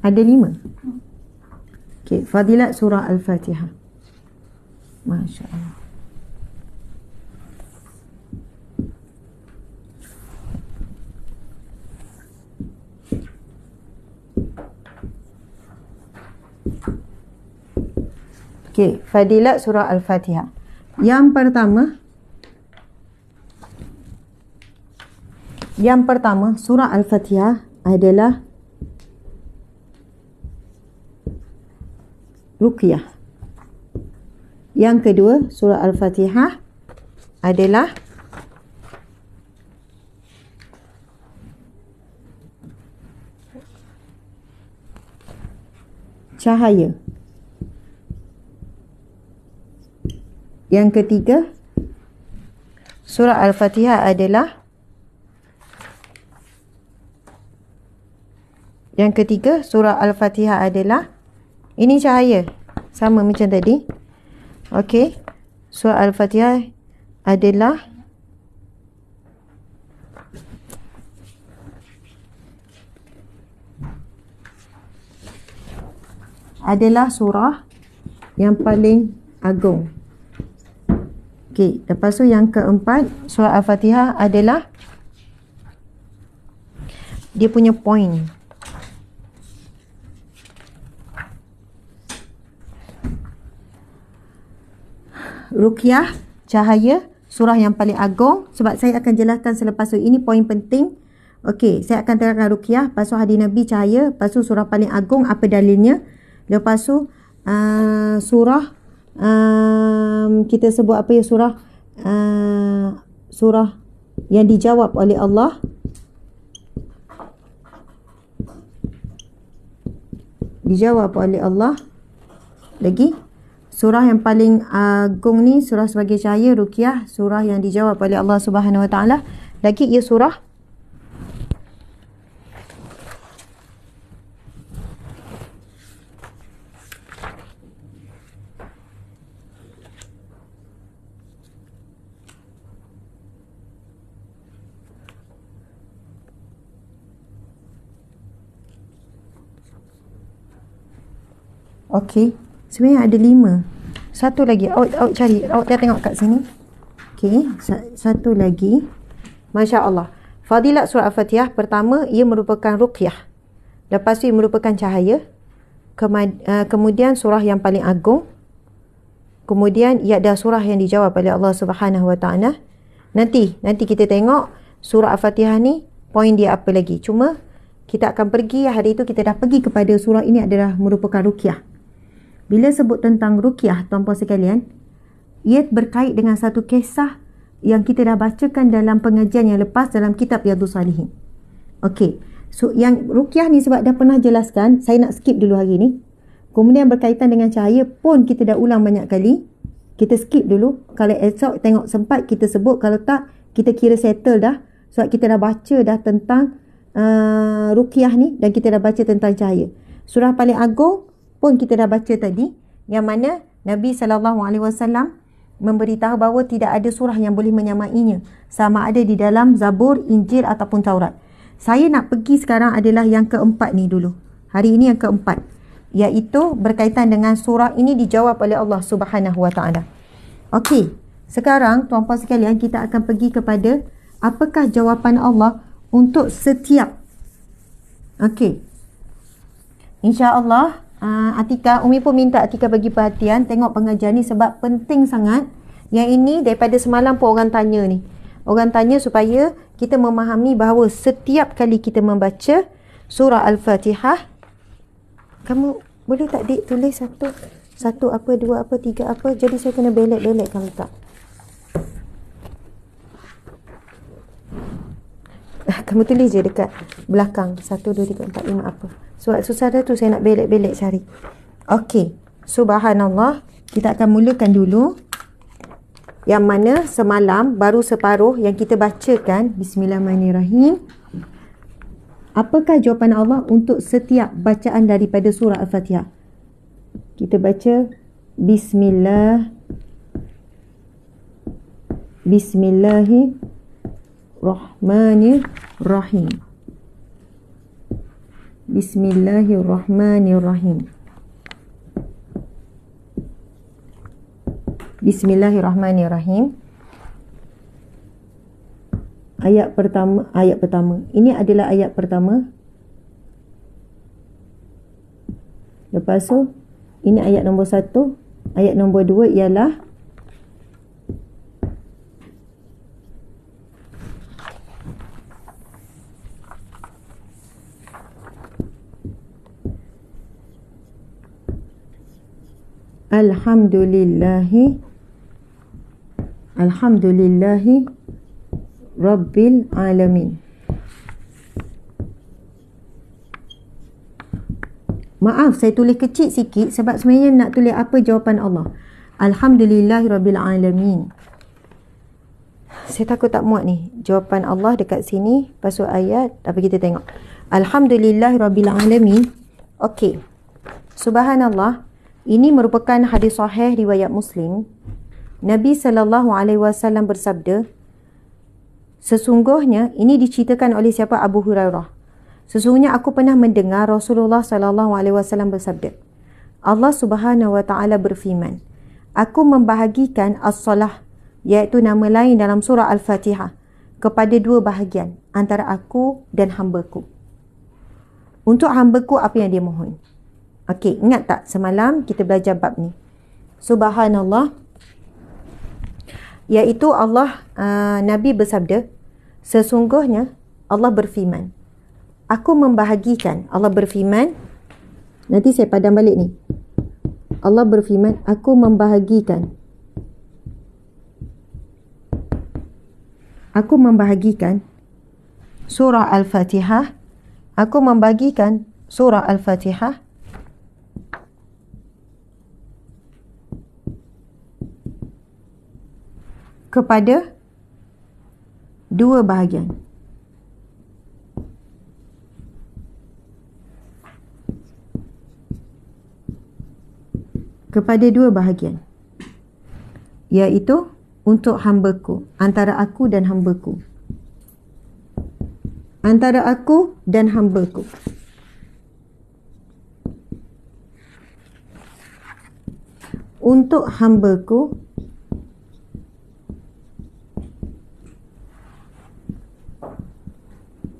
Speaker 1: Ada 5. Okey, fadilat surah Al-Fatihah. Masya Allah. Okey, fadilat surah Al-Fatihah. Yang pertama, surah Al-Fatihah adalah ruqyah. Yang kedua, surah Al-Fatihah adalah cahaya. Yang ketiga, surah Al-Fatihah adalah ini cahaya. Sama macam tadi. Okey. Surah Al-Fatihah adalah surah yang paling agung. Okey, lepas tu yang keempat, surah Al-Fatihah adalah dia punya point. Ruqyah, cahaya, surah yang paling agung. Sebab saya akan jelaskan selepas tu. Ini poin penting. Okey, saya akan terangkan ruqyah, lepas tu hadis Nabi cahaya, lepas tu surah paling agung, apa dalilnya. Lepas tu surah kita sebut apa ya, surah yang dijawab oleh Allah. Dijawab oleh Allah. Lagi surah yang paling agung ni, surah sebagai cahaya, ruqyah, surah yang dijawab oleh Allah Subhanahu Wa Taala. Lagi ia surah okey, sebenarnya ada 5. Satu lagi, awak cari, awak tengok kat sini. Okey, satu lagi. Masya Allah. Fadilat surah Al-Fatihah, pertama, ia merupakan ruqyah. Lepas tu ia merupakan cahaya. Kemudian surah yang paling agung. kemudian ia ada surah yang dijawab oleh Allah Subhanahu Wa Taala. Nanti kita tengok surah Al-Fatihah ni poin dia apa lagi. Cuma kita akan pergi, hari itu kita dah pergi kepada surah ini adalah merupakan ruqyah. Bila sebut tentang ruqyah, tuan-puan sekalian, ia berkait dengan satu kisah yang kita dah bacakan dalam pengajian yang lepas dalam kitab Riyadhus Salihin. Okey. So yang ruqyah ni sebab dah pernah jelaskan, saya nak skip dulu hari ni. Kemudian berkaitan dengan cahaya pun kita dah ulang banyak kali. Kita skip dulu. Kalau esok tengok sempat kita sebut, kalau tak kita kira settle dah. Sebab kita dah baca dah tentang ruqyah ni dan kita dah baca tentang cahaya. Surah paling agung pun kita dah baca tadi, yang mana Nabi SAW memberitahu bahawa tidak ada surah yang boleh menyamainya, sama ada di dalam Zabur, Injil ataupun Taurat. Saya nak pergi sekarang adalah yang keempat ni dulu. Hari ini yang keempat, iaitu berkaitan dengan surah ini dijawab oleh Allah Subhanahu Wa Taala. Okey, sekarang tuan-puan sekalian kita akan pergi kepada apakah jawapan Allah untuk setiap. Okey, InsyaAllah Atika, Umi pun minta Atika bagi perhatian tengok pengajian ni sebab penting sangat. Yang ini daripada semalam pun orang tanya ni. Orang tanya supaya kita memahami bahawa setiap kali kita membaca surah Al-Fatihah, kamu boleh tak dik tulis satu apa, dua apa, tiga apa, jadi saya kena belek-belek kalau tak. Kamu tulis je dekat belakang 1, 2, 3, 4, 5 apa. Sebab susah dah tu saya nak belek-belek cari. Okey, subhanallah. Kita akan mulakan dulu yang mana semalam baru separuh yang kita bacakan. Bismillahirrahmanirrahim. Apakah jawapan Allah untuk setiap bacaan daripada surah Al-Fatihah? Kita baca Bismillahirrahmanirrahim. Bismillahirrahmanirrahim. Bismillahirrahmanirrahim. Ayat pertama. Ini adalah ayat pertama. Lepas tu, ini ayat nombor 1. Ayat nombor 2 ialah Alhamdulillahi Rabbil Alamin. Maaf, saya tulis kecil sikit sebab sebenarnya nak tulis apa jawapan Allah. Alhamdulillahi Rabbil Alamin. Saya takut tak muat ni. Jawapan Allah dekat sini, lepas tu ayat. Apa kita tengok. Alhamdulillahi Rabbil Alamin. Okey. Subhanallah. Ini merupakan hadis sahih riwayat Muslim. Nabi SAW bersabda, sesungguhnya, ini diceritakan oleh siapa? Abu Hurairah. Sesungguhnya aku pernah mendengar Rasulullah SAW bersabda, Allah Subhanahu Wa Taala berfirman, aku membahagikan as-salah, iaitu nama lain dalam surah Al-Fatihah, kepada dua bahagian, antara aku dan hambaku. Untuk hambaku apa yang dia mohon. Okey, ingat tak semalam kita belajar bab ni? Subhanallah. Iaitu Allah, Nabi bersabda, sesungguhnya Allah berfirman, aku membahagikan. Allah berfirman, nanti saya padam balik ni. Allah berfirman, aku membahagikan. Aku membahagikan surah Al-Fatihah. Aku membagikan surah Al-Fatihah kepada dua bahagian. Kepada dua bahagian. Iaitu untuk hambaku, antara aku dan hambaku. Antara aku dan hambaku. Untuk hambaku,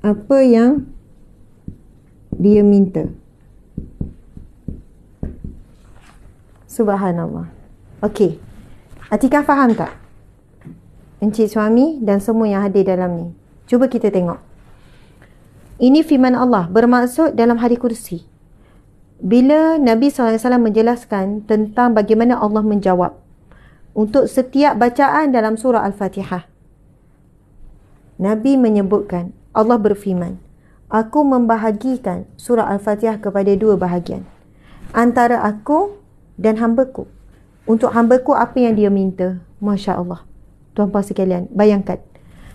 Speaker 1: apa yang dia minta. Subhanallah. Okey. Atikah faham tak? Encik suami dan semua yang hadir dalam ni. Cuba kita tengok. Ini firman Allah bermaksud dalam hadis kursi. Bila Nabi SAW menjelaskan tentang bagaimana Allah menjawab untuk setiap bacaan dalam surah Al-Fatihah. Nabi menyebutkan, Allah berfirman, aku membahagikan surah Al-Fatihah kepada dua bahagian. Antara aku dan hamba-Ku. Untuk hamba-Ku apa yang dia minta. Masya Allah. Tuan-puan sekalian, bayangkan.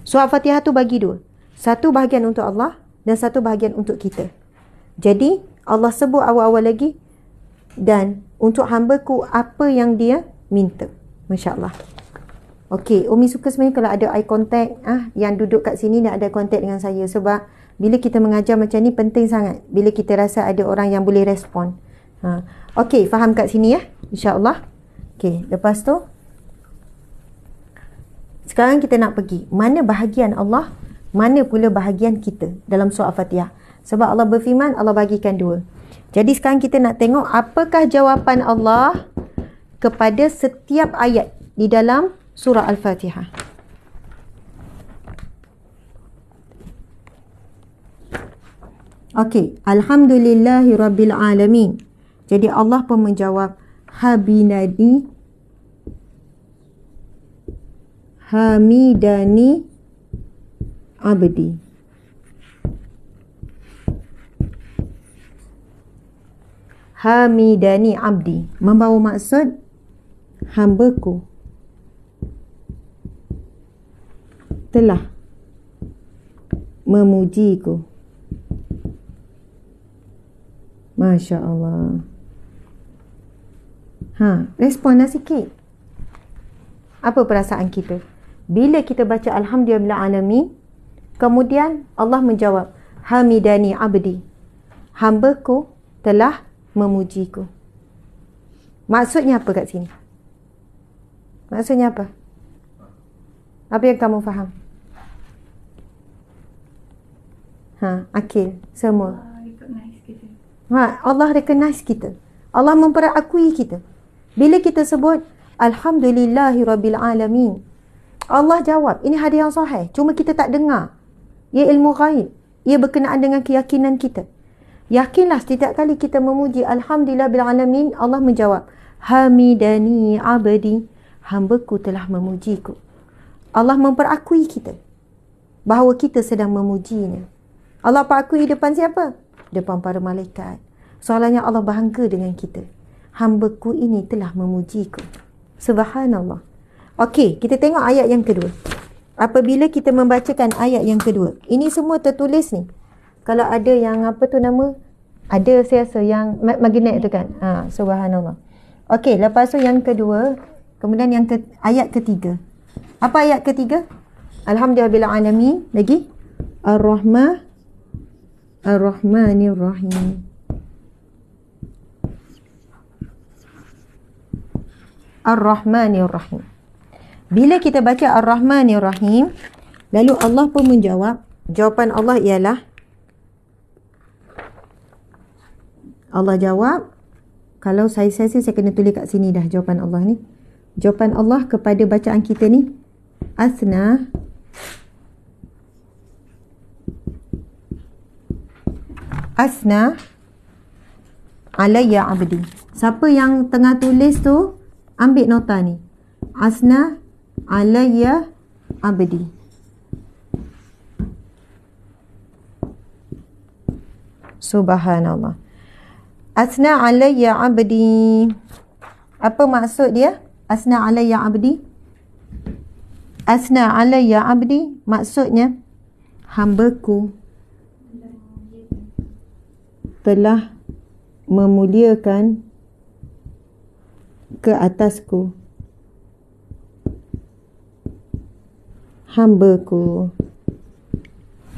Speaker 1: Surah Al-Fatihah tu bagi dua. Satu bahagian untuk Allah dan satu bahagian untuk kita. Jadi, Allah sebut awal-awal lagi, dan untuk hamba-Ku apa yang dia minta. Masya Allah. Okey, Umi suka sebenarnya kalau ada eye contact, yang duduk kat sini dan ada contact dengan saya. Sebab bila kita mengajar macam ni penting sangat. Bila kita rasa ada orang yang boleh respon. Okey, faham kat sini ya, insya-Allah. Okey, lepas tu sekarang kita nak pergi mana bahagian Allah, mana pula bahagian kita dalam surah Al-Fatihah. Sebab Allah berfirman, Allah bagikan dua. Jadi sekarang kita nak tengok apakah jawapan Allah kepada setiap ayat di dalam surah Al-Fatihah. Okey, alhamdulillahi rabbil alamin. Jadi Allah pun menjawab, hamidani abdi. Hamidani abdi membawa maksud hamba-Ku telah memuji-Ku. Masya Allah. Responlah sikit. Apa perasaan kita bila kita baca Alhamdulillahirrahmanirrahim, kemudian Allah menjawab, hamidani abdi, hamba-Ku telah memuji-Ku. Maksudnya apa kat sini? Maksudnya apa? Apa yang kamu faham? Akil, semua. Allah recognize kita. Allah memperakui kita. Bila kita sebut Alhamdulillahirabbil alamin, Allah jawab. Ini hadis yang sahih, cuma kita tak dengar. Ia ilmu ghaib. Ia berkenaan dengan keyakinan kita. Yakinlah setiap kali kita memuji Alhamdulillahirabbil alamin, Allah menjawab, hamidani abdi, hamba-Ku telah memuji-Ku. Allah memperakui kita bahawa kita sedang memujinya. Allah perakui depan siapa? Depan para malaikat. Soalannya Allah bangga dengan kita. Hamba-Ku ini telah memuji-Ku. Subhanallah. Okey, kita tengok ayat yang kedua. Apabila kita membacakan ayat yang kedua, ini semua tertulis ni. Kalau ada yang apa tu nama? Ada saya rasa yang magnet tu kan? Subhanallah. Okey, lepas tu yang kedua, kemudian yang ayat ketiga. Apa ayat ketiga? Alhamdulillahirabbil alamin. Lagi? Ar-Rahmanir-Rahim. Ar-Rahmanir-Rahim. Bila kita baca Ar-Rahmanir-Rahim, lalu Allah pun menjawab. Jawapan Allah ialah, Allah jawab, kalau saya kena tulis kat sini dah jawapan Allah ni. Jawapan Allah kepada bacaan kita ni, Asna alayya abdi. Siapa yang tengah tulis tu, ambil nota ni. Asna alayya abdi. Subhanallah. Asna alayya abdi. Apa maksud dia? Asna alayya abdi. Asna alayya abdi maksudnya hamba-Ku telah memuliakan ke atasku. Hamba-Ku.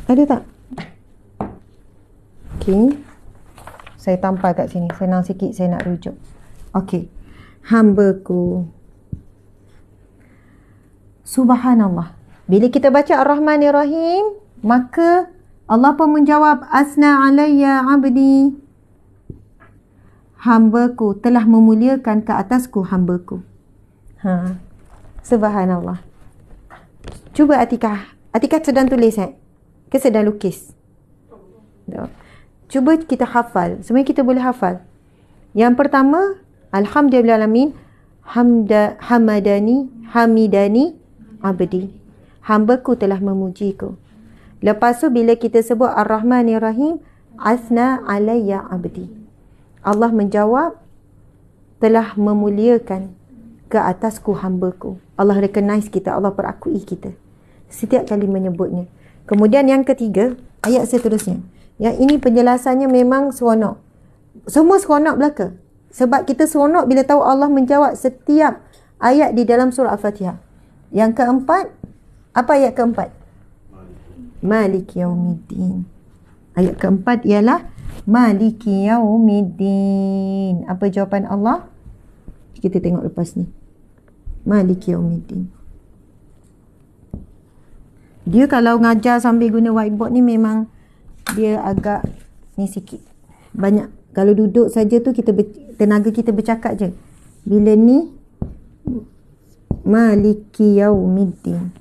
Speaker 1: Ada tak? Okey. Saya tampal kat sini. Senang sikit saya nak rujuk. Okey. Hamba-Ku. Subhanallah. Bila kita baca Ar-Rahmanir-Rahim, maka Allah pun menjawab, Asna alayya abdi. Hamba-Ku telah memuliakan ke atasku hamba-Ku. Subhanallah. Cuba Atikah. Atikah sedang tulis ke sedang lukis? Cuba kita hafal. Sebenarnya kita boleh hafal. Yang pertama, Alhamdulillahirrahmanirrahim. Hamidani abdi. Hambaku telah memujiku. Lepas tu bila kita sebut Ar-Rahmanir-Rahim, asna alayya abdi. Allah menjawab, telah memuliakan ke atasku hambaku. Allah recognize kita, Allah perakui kita setiap kali menyebutnya. Kemudian yang ketiga, ayat seterusnya. Yang ini penjelasannya memang seronok. Semua seronok belaka. Sebab kita seronok bila tahu Allah menjawab setiap ayat di dalam surah Al-Fatihah. Yang keempat, apa ayat keempat? Maliki yaumiddin. Ayat keempat ialah Maliki yaumiddin. Apa jawapan Allah? Kita tengok lepas ni. Maliki yaumiddin. Dia kalau ngajar sambil guna whiteboard ni memang dia agak ni sikit. Banyak. Kalau duduk saja tu tenaga kita bercakap je. Bila ni Maliki yaumiddin.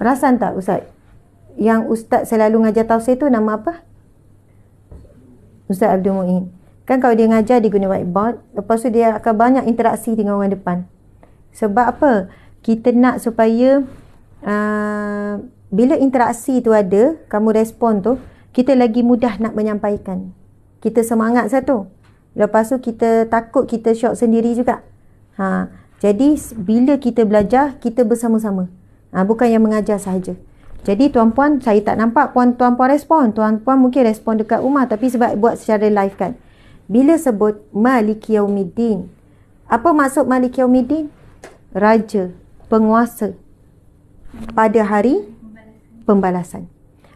Speaker 1: Perasan tak Ustaz? Yang Ustaz selalu ngajar tafsir tu nama apa? Ustaz Abdul Muin. Kan kalau dia ngajar dia guna whiteboard, lepas tu dia akan banyak interaksi dengan orang depan. Sebab apa? Kita nak supaya bila interaksi tu ada, kamu respon tu, kita lagi mudah nak menyampaikan. Kita semangat satu. Lepas tu kita takut kita syok sendiri juga. Jadi bila kita belajar, kita bersama-sama. Bukan yang mengajar sahaja. Jadi tuan-puan, saya tak nampak tuan-puan respon. Tuan-puan mungkin respon dekat rumah, tapi sebab buat secara live kan. Bila sebut Maliki yaumiddin, apa maksud Maliki yaumiddin? Raja, penguasa pada hari pembalasan.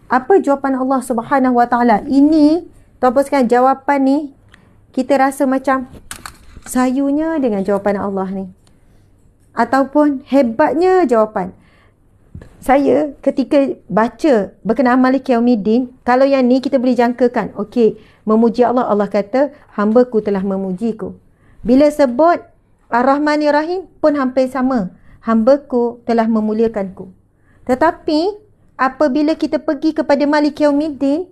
Speaker 1: Apa jawapan Allah Subhanahu Wa Taala? Ini tuan-puan sekalian, jawapan ni kita rasa macam sayunya dengan jawapan Allah ni, ataupun hebatnya jawapan. Saya ketika baca berkenaan Maliki yaumiddin, kalau yang ni kita boleh jangkakan, okey, memuji Allah, Allah kata hambaku telah memujiku. Bila sebut Ar-Rahmanir-Rahim pun hampir sama, hambaku telah memuliakanku. Tetapi apabila kita pergi kepada Maliki yaumiddin,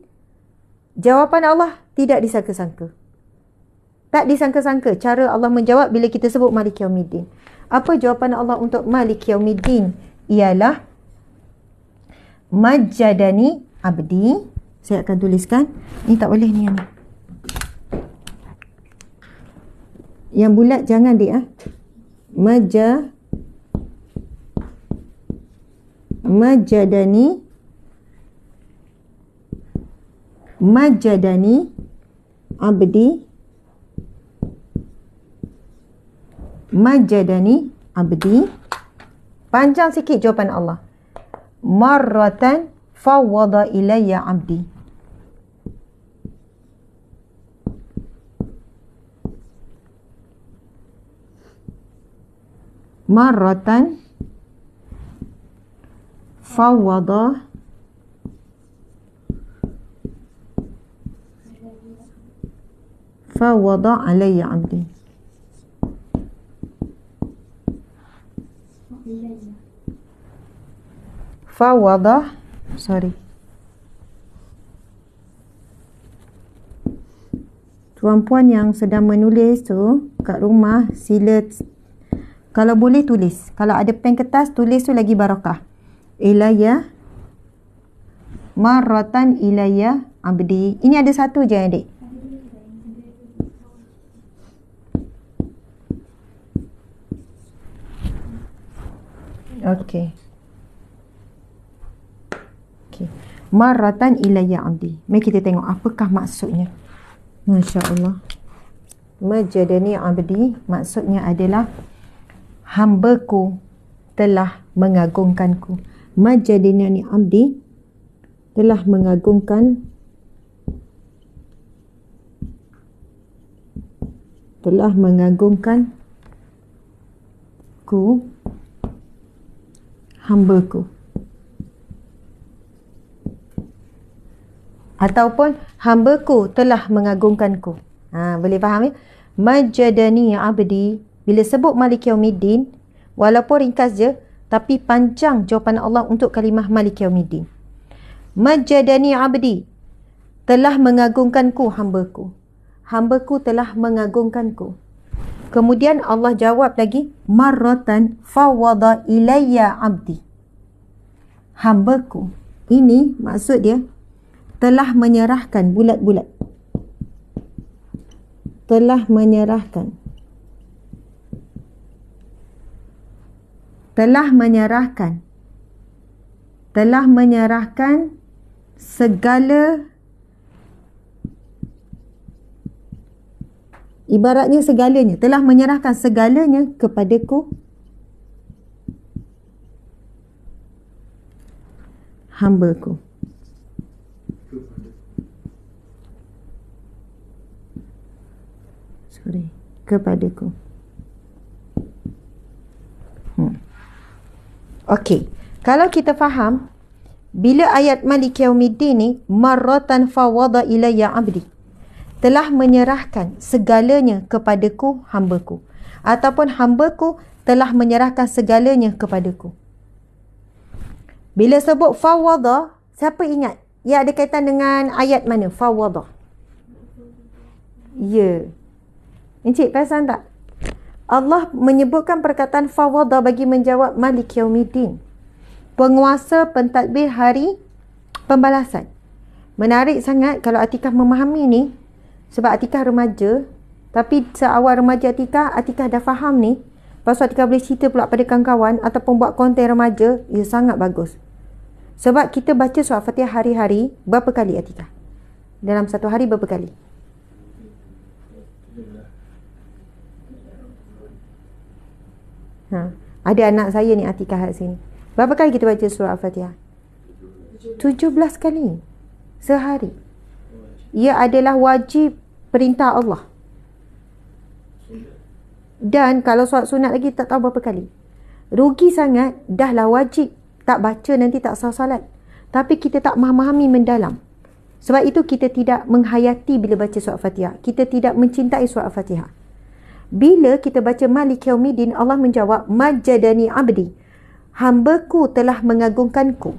Speaker 1: jawapan Allah tidak disangka-sangka. Tak disangka-sangka cara Allah menjawab bila kita sebut Maliki yaumiddin. Apa jawapan Allah untuk Maliki yaumiddin? Ialah Majjadani abdi. Saya akan tuliskan. Ni tak boleh ni. Yang bulat jangan dik. Majjadani abdi. Majjadani abdi. Panjang sikit jawapan Allah. Marratan fawwada ilayya abdi. Marratan fawwada alayya abdi. Fawwada, sorry. Tuan-puan yang sedang menulis tu kat rumah, sila kalau boleh tulis. Kalau ada pen kertas, tulis tu lagi barakah. Ilayya marratan ilayya abdi. Ini ada satu je adik. Okey. Marratan ilayya abdi. Mari kita tengok apakah maksudnya. Masya Allah. Majjadani abdi maksudnya adalah hambaku telah mengagungkanku. Majjadani abdi telah mengagungkanku. Hambaku. Ataupun hambaku telah mengagungkanku. Boleh faham ya? Majadani abdi. Bila sebut Malik Yaumiddin, walaupun ringkas je, tapi panjang jawapan Allah untuk kalimah Malik Yaumiddin. Majadani abdi. Telah mengagungkanku hambaku. Hambaku telah mengagungkanku. Kemudian Allah jawab lagi, marratan fawada ilayya abdi. Hambaku. Ini maksud dia telah menyerahkan bulat-bulat. Telah menyerahkan. Telah menyerahkan. Telah menyerahkan segala, ibaratnya segalanya, telah menyerahkan segalanya kepadaku hambaku. Kepadaku. Okey. Kalau kita faham, bila ayat Malik Yaumiddin ni, marratan fawada ilayya abdi. Telah menyerahkan segalanya kepadaku hambaku. Ataupun hambaku telah menyerahkan segalanya kepadaku. Bila sebut fawada, siapa ingat? Ia ada kaitan dengan ayat mana? Fawada. Ya. Encik perasan tak? Allah menyebutkan perkataan fawada bagi menjawab Malik Yaumiddin. Penguasa pentadbir hari pembalasan. Menarik sangat kalau Atikah memahami ni. Sebab Atikah remaja. Tapi seawal remaja Atikah dah faham ni. Lepas tu Atikah boleh cerita pula pada kawan-kawan ataupun buat konten remaja. Ia sangat bagus. Sebab kita baca surah Fatihah hari-hari. Berapa kali Atikah? Dalam satu hari berapa kali? Ada anak saya ni Atikah kat sini. Berapa kali kita baca surah Al-Fatihah? 17 kali sehari. Ia adalah wajib perintah Allah. Dan kalau solat sunat lagi tak tahu berapa kali. Rugi sangat, dahlah wajib. Tak baca nanti tak sah salat. Tapi kita tak memahami mendalam. Sebab itu kita tidak menghayati bila baca surah Al-Fatihah. Kita tidak mencintai surah Al-Fatihah. Bila kita baca Malik Yaumiddin, Allah menjawab, majadani abdi. Hambaku telah mengagungkanku.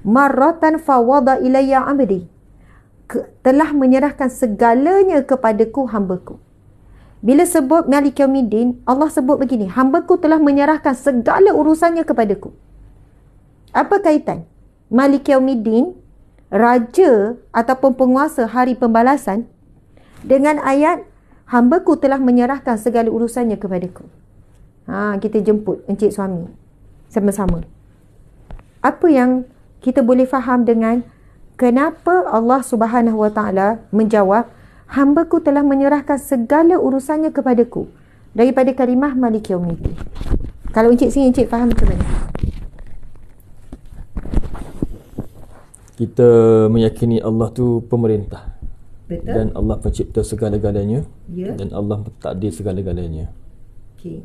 Speaker 1: Marratan fawada ilayya abdi. Telah menyerahkan segalanya kepadaku hambaku. Bila sebut Malik Yaumiddin, Allah sebut begini, hambaku telah menyerahkan segala urusannya kepadaku. Apa kaitan Malik Yaumiddin, raja ataupun penguasa hari pembalasan, dengan ayat hambaku telah menyerahkan segala urusannya kepadaku? Kita jemput encik suami sama-sama. Apa yang kita boleh faham dengan kenapa Allah Subhanahu Wa Taala menjawab hambaku telah menyerahkan segala urusannya kepadaku daripada kalimah Malik Yaumiddin? Kalau encik sini, encik faham macam mana?
Speaker 3: Kita meyakini Allah tu pemerintah.
Speaker 1: Betul.
Speaker 3: Dan Allah pencipta segala-galanya.
Speaker 1: Ya.
Speaker 3: Dan Allah takdir segala-galanya.
Speaker 1: Okey.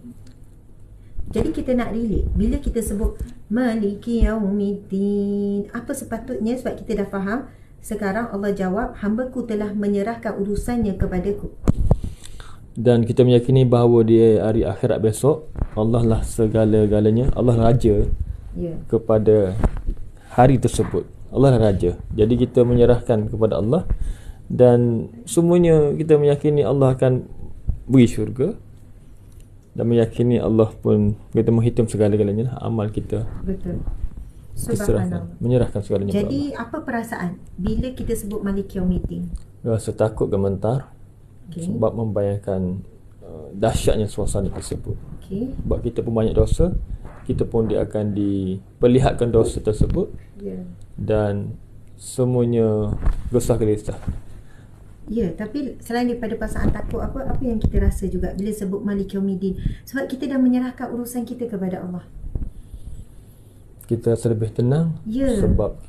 Speaker 1: Jadi kita nak relate. Bila kita sebut Maliki Yaumiddin, apa sepatutnya? Sebab kita dah faham. Sekarang Allah jawab, hambaku telah menyerahkan urusannya kepadaku.
Speaker 3: Dan kita meyakini bahawa di hari akhirat besok, Allah lah segala-galanya. Allah raja kepada hari tersebut. Allah lah raja. Jadi kita menyerahkan kepada Allah. Dan semuanya kita meyakini Allah akan beri syurga. Dan meyakini Allah pun kita menghitung segala-galanya lah, amal kita.
Speaker 1: Betul.
Speaker 3: Subhanallah. Menyerahkan segalanya kepada Allah.
Speaker 1: Jadi apa perasaan bila kita sebut Malik Yaumiddin?
Speaker 3: Rasa takut, gemetar. Sebab membayangkan dahsyatnya suasana tersebut. Sebab kita pun banyak dosa. Kita pun dia akan diperlihatkan dosa tersebut. Dan semuanya gesah gelisah.
Speaker 1: Ya, tapi selain daripada perasaan takut, apa yang kita rasa juga bila sebut Malik Yaumiddin? Sebab kita dah menyerahkan urusan kita kepada Allah.
Speaker 3: Kita rasa lebih tenang. Sebab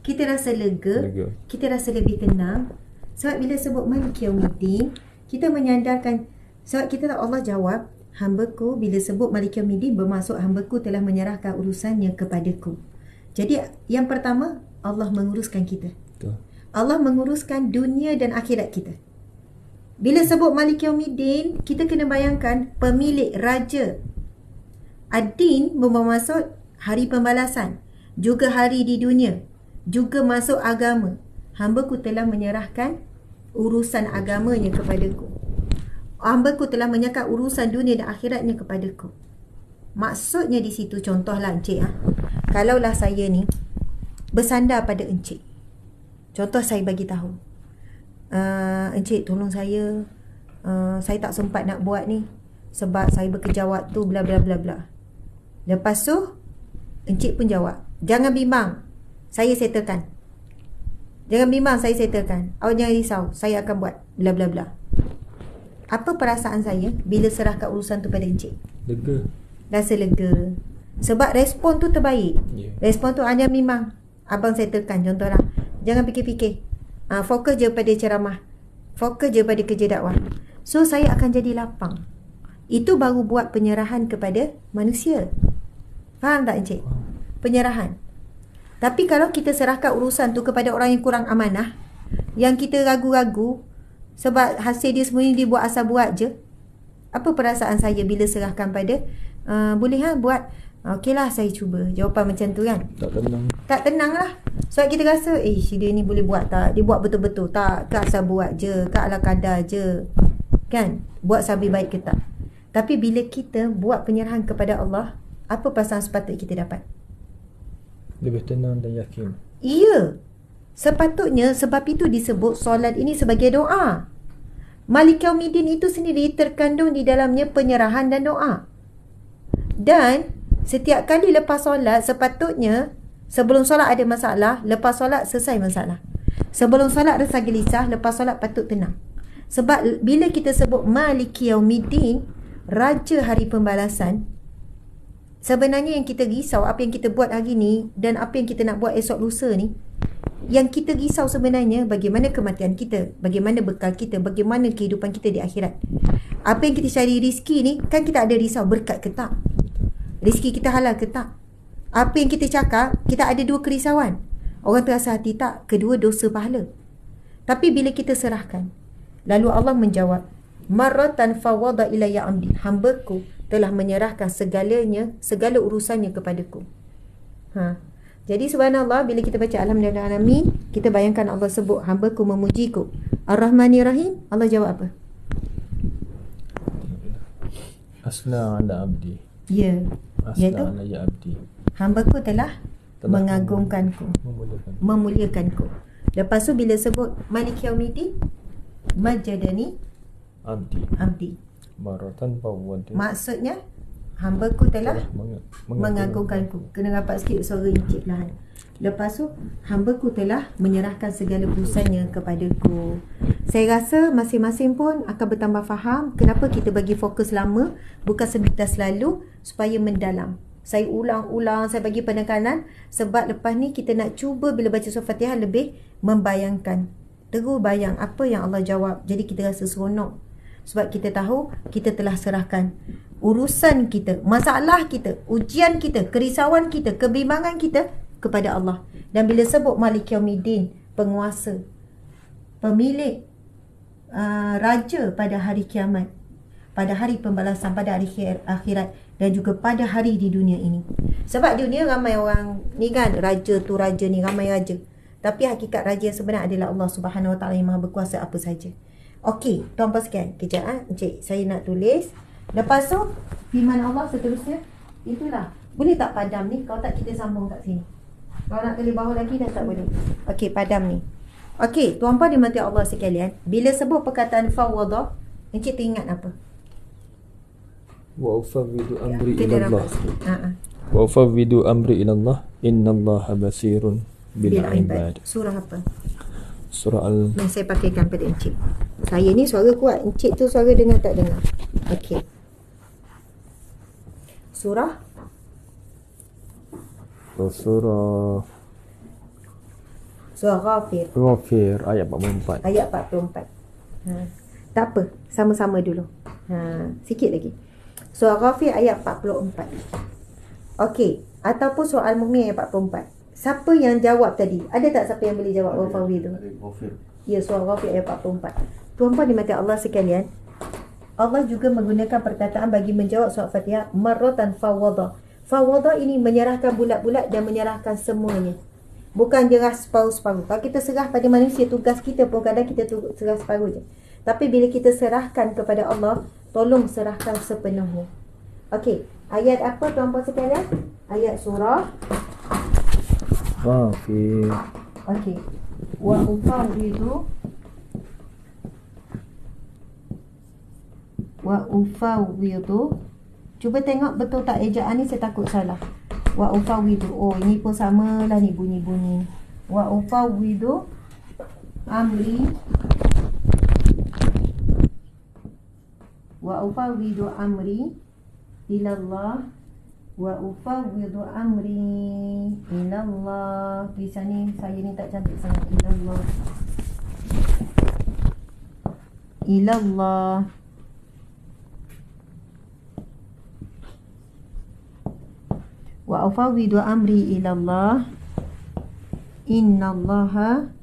Speaker 1: kita rasa lega. Kita rasa lebih tenang. Sebab bila sebut Malik Yaumiddin, kita menyandarkan, sebab kita tahu Allah jawab, hambaku, bila sebut Malik Yaumiddin bermaksud hambaku telah menyerahkan urusannya kepadaku. Jadi yang pertama, Allah menguruskan kita. Allah menguruskan dunia dan akhirat kita. Bila sebut Malik Yaumiddin, kita kena bayangkan pemilik raja. Ad-Din bermaksud hari pembalasan, juga hari di dunia, juga masuk agama. Hamba-Ku telah menyerahkan urusan agamanya kepadaku. Hamba-Ku telah menyerahkan urusan dunia dan akhiratnya kepadaku. Maksudnya di situ, contohlah encik, kalaulah saya ni bersandar pada encik. Contoh saya bagi tahu, encik tolong saya tak sempat nak buat ni sebab saya bekerja waktu bla bla bla bla. Lepas tu encik pun jawab, jangan bimbang, saya settlekan. Jangan bimbang, saya settlekan. Awak jangan risau, saya akan buat bla bla bla. Apa perasaan saya bila serahkan urusan tu pada encik?
Speaker 3: Lega.
Speaker 1: Rasa lega. Sebab respon tu terbaik. Respon tu hanya bimbang, abang settlekan. Contohlah, jangan fikir-fikir, fokus je pada ceramah, fokus je pada kerja dakwah. So saya akan jadi lapang. Itu baru buat penyerahan kepada manusia. Faham tak encik? Penyerahan. Tapi kalau kita serahkan urusan tu kepada orang yang kurang amanah, yang kita ragu-ragu sebab hasil dia semua ni dia buat asal buat je, apa perasaan saya bila serahkan pada boleh buat, okeylah saya cuba. Jawapan macam tu kan?
Speaker 3: Tak tenang.
Speaker 1: Tak tenang lah. Sebab kita rasa dia ni boleh buat tak? Dia buat betul-betul tak? Ke asal buat je? Ke ala kadar je? Kan? Buat sambil baik ke tak? Tapi bila kita buat penyerahan kepada Allah, apa perasaan sepatutnya kita dapat?
Speaker 3: Lebih tenang dan yakin.
Speaker 1: Iya. Sepatutnya, sebab itu disebut solat ini sebagai doa. Malik Yaumiddin itu sendiri terkandung di dalamnya penyerahan dan doa. Dan setiap kali lepas solat, sepatutnya sebelum solat ada masalah, lepas solat selesai masalah. Sebelum solat rasa gelisah, lepas solat patut tenang. Sebab bila kita sebut Malik Yaumiddin, Raja Hari Pembalasan, sebenarnya yang kita risau apa yang kita buat hari ni dan apa yang kita nak buat esok lusa ni. Yang kita risau sebenarnya bagaimana kematian kita, bagaimana bekal kita, bagaimana kehidupan kita di akhirat. Apa yang kita cari rezeki ni, kan kita ada risau berkat ke tak, rezeki kita halal ke tak. Apa yang kita cakap, kita ada dua kerisauan, orang terasa hati tak, kedua dosa pahala. Tapi bila kita serahkan, lalu Allah menjawab, marratan fawada ilayya amdi, hamba-Ku telah menyerahkan segalanya, segala urusannya kepadaku. Jadi subhanallah, bila kita baca alhamdulillah alamin, kita bayangkan Allah sebut hamba-Ku memuji-Ku Ar-Rahmanir Rahim. Allah jawab apa?
Speaker 3: Asna ala abdi.
Speaker 1: Ya,
Speaker 3: Asna ala ya abdi.
Speaker 1: hamba-Ku telah mengagungkanku, memuliakanku. Lepas tu bila sebut Malik Yaumiddin, majadani abdi.
Speaker 3: Maratan fawwadi.
Speaker 1: Maksudnya hamba-Ku telah mengagungkanku. Kena rapat sikit suara encik perlahan. Lepas tu hamba-Ku telah menyerahkan segala urusannya kepadaku. Saya rasa masing-masing pun akan bertambah faham kenapa kita bagi fokus lama, bukan sebentar selalu, supaya mendalam. Saya ulang-ulang, saya bagi penekanan sebab lepas ni kita nak cuba bila baca surah Fatihah lebih membayangkan. Terus bayang apa yang Allah jawab. Jadi kita rasa seronok. Sebab kita tahu kita telah serahkan urusan kita, masalah kita, ujian kita, kerisauan kita, kebimbangan kita kepada Allah. Dan bila sebut Malik Yaumiddin, penguasa, pemilik, raja pada hari kiamat, pada hari pembalasan, pada hari akhirat, dan juga pada hari di dunia ini. Sebab dunia ramai orang ni kan, raja tu raja ni, ramai raja. Tapi hakikat raja yang sebenar adalah Allah Subhanahu Wa Taala yang maha berkuasa apa saja. Okey, tuan-puan sekalian, kejap encik, saya nak tulis. Lepas tu firman Allah seterusnya, itulah. Boleh tak padam ni? Kalau tak kita sambung kat sini. Kalau nak kali bawah lagi dah tak boleh. Okey, padam ni. Okey, tuan-puan dimati Allah sekalian, bila sebut perkataan fawwadah, encik teringat apa?
Speaker 3: Wa ufawwidu amri
Speaker 1: Kita
Speaker 3: ilallah.
Speaker 1: rapat sikit.
Speaker 3: Wa ufawwidu amri ilallah, innallaha basirun bil ibad.
Speaker 1: Surah apa?
Speaker 3: Surah Al.
Speaker 1: Yang saya pakaikan pada encik. Saya ni suara kuat, encik tu suara dengar tak dengar. Okey. Surah Ghafir.
Speaker 3: Ghafir ayat 44.
Speaker 1: Ayat 44. Tak apa, sama-sama dulu. Sikit lagi. Surah Ghafir ayat 44. Okey, ataupun surah Al-Mu'min ayat 44. siapa yang jawab tadi? Ada tak siapa yang boleh jawab wa fawwidu?
Speaker 4: Ada Ghafir.
Speaker 1: Ya, surah Ghafir ayat 44. Tuan-tuan dimati Allah sekalian, Allah juga menggunakan perkataan bagi menjawab surah Fatihah, marratan fawwada. Fawwada ini menyerahkan bulat-bulat dan menyerahkan semuanya. Bukan jerah separuh-separuh. Kalau kita serah pada manusia, tugas kita pun kadang kita serah separuh je. Tapi bila kita serahkan kepada Allah, tolong serahkan sepenuhnya. Okey, ayat apa tuan-tuan sekalian? Ayat surah
Speaker 3: Ghafir.
Speaker 1: okey. Wa ufawwidu. Cuba tengok betul tak ejaan ni, saya takut salah. Wa ufawwidu. Oh, ini pun samalah ni bunyi-bunyi. Wa ufawwidu amri. Wa ufawwidu amri ilallah. Wa ufawwidu amri ilallah. Tulisan ni saya ni tak cantik sangat. Ilallah. Ilallah. Wa ufawwidu amri ilallah. Innallaha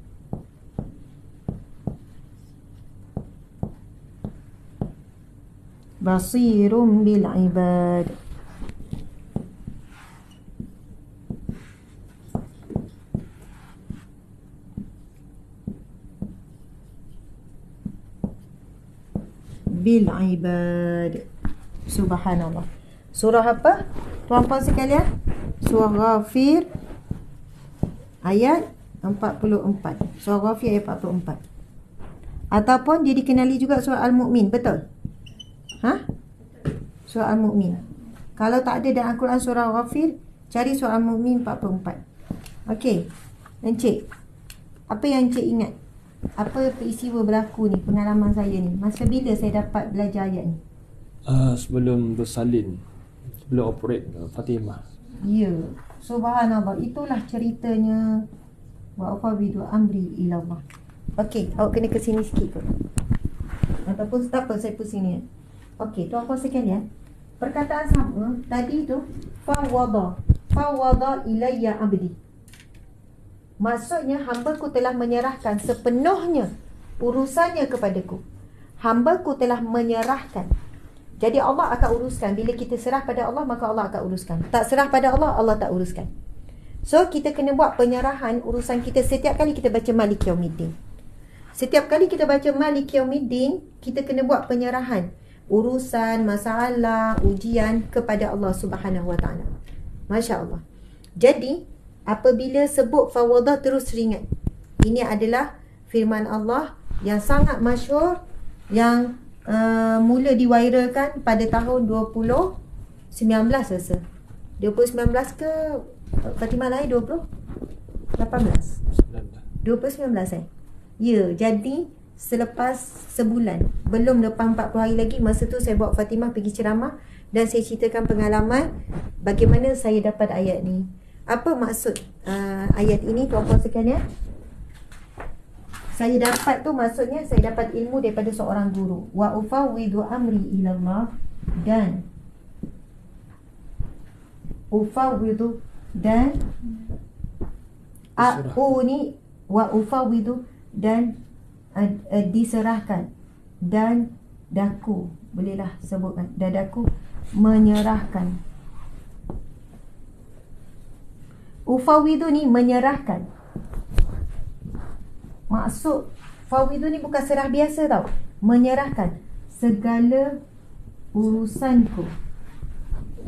Speaker 1: basirum bil ibad. Bil ibad. Subhanallah. Surah apa? Tuan-tuan sekalian, surah Ghafir ayat 44. Surah Ghafir ayat 44. Ataupun dia dikenali juga surah Al-Mu'min, betul? Surah Al-Mu'min. Kalau tak ada dalam Al-Quran surah Ghafir, cari surah Al-Mu'min 44. Okey, Encik, apa yang Encik ingat? Apa peristiwa berlaku ni, pengalaman saya ni? Masa bila saya dapat belajar ayat ni?
Speaker 3: Sebelum bersalin, sebelum operate Fatimah.
Speaker 1: Ya, subhanallah, itulah ceritanya. Wa ufawwidu amri ilallah. Okey, awak kena ke sini sikit kot. Ataupun tak apa, saya pusing ni. Okey, tuan-tuan sekalian, perkataan sama tadi tu, fawwada ilayya abdi. Maksudnya, hamba-Ku telah menyerahkan sepenuhnya urusannya kepadaku. Hamba-Ku telah menyerahkan. Jadi Allah akan uruskan. Bila kita serah pada Allah, maka Allah akan uruskan. Tak serah pada Allah, Allah tak uruskan. So, kita kena buat penyerahan urusan kita setiap kali kita baca Malik Yaumiddin. Setiap kali kita baca Malik Yaumiddin, kita kena buat penyerahan urusan, masalah, ujian kepada Allah Subhanahu Wa Taala. Masya Allah. Jadi, apabila sebut fawwadah, terus teringat. Ini adalah firman Allah yang sangat masyhur, yang mula diviralkan pada tahun 2019 rasa. 2019 ke Fatimah lahir 2018? 2019 Ya, jadi selepas sebulan, belum lepas 40 hari lagi, masa tu saya bawa Fatimah pergi ceramah dan saya ceritakan pengalaman bagaimana saya dapat ayat ni. Apa maksud ayat ini tuan-tuan sekalian? Saya dapat tu maksudnya saya dapat ilmu daripada seorang guru. Wa ufawwidu amri ilallah, dan ufawwidu dan aku ni wa ufawwidu dan diserahkan, dan daku, bolehlah sebutkan, dadaku menyerahkan. Ufawwidu ni menyerahkan. Maksud fawwidu ni bukan serah biasa tau. Menyerahkan segala urusanku.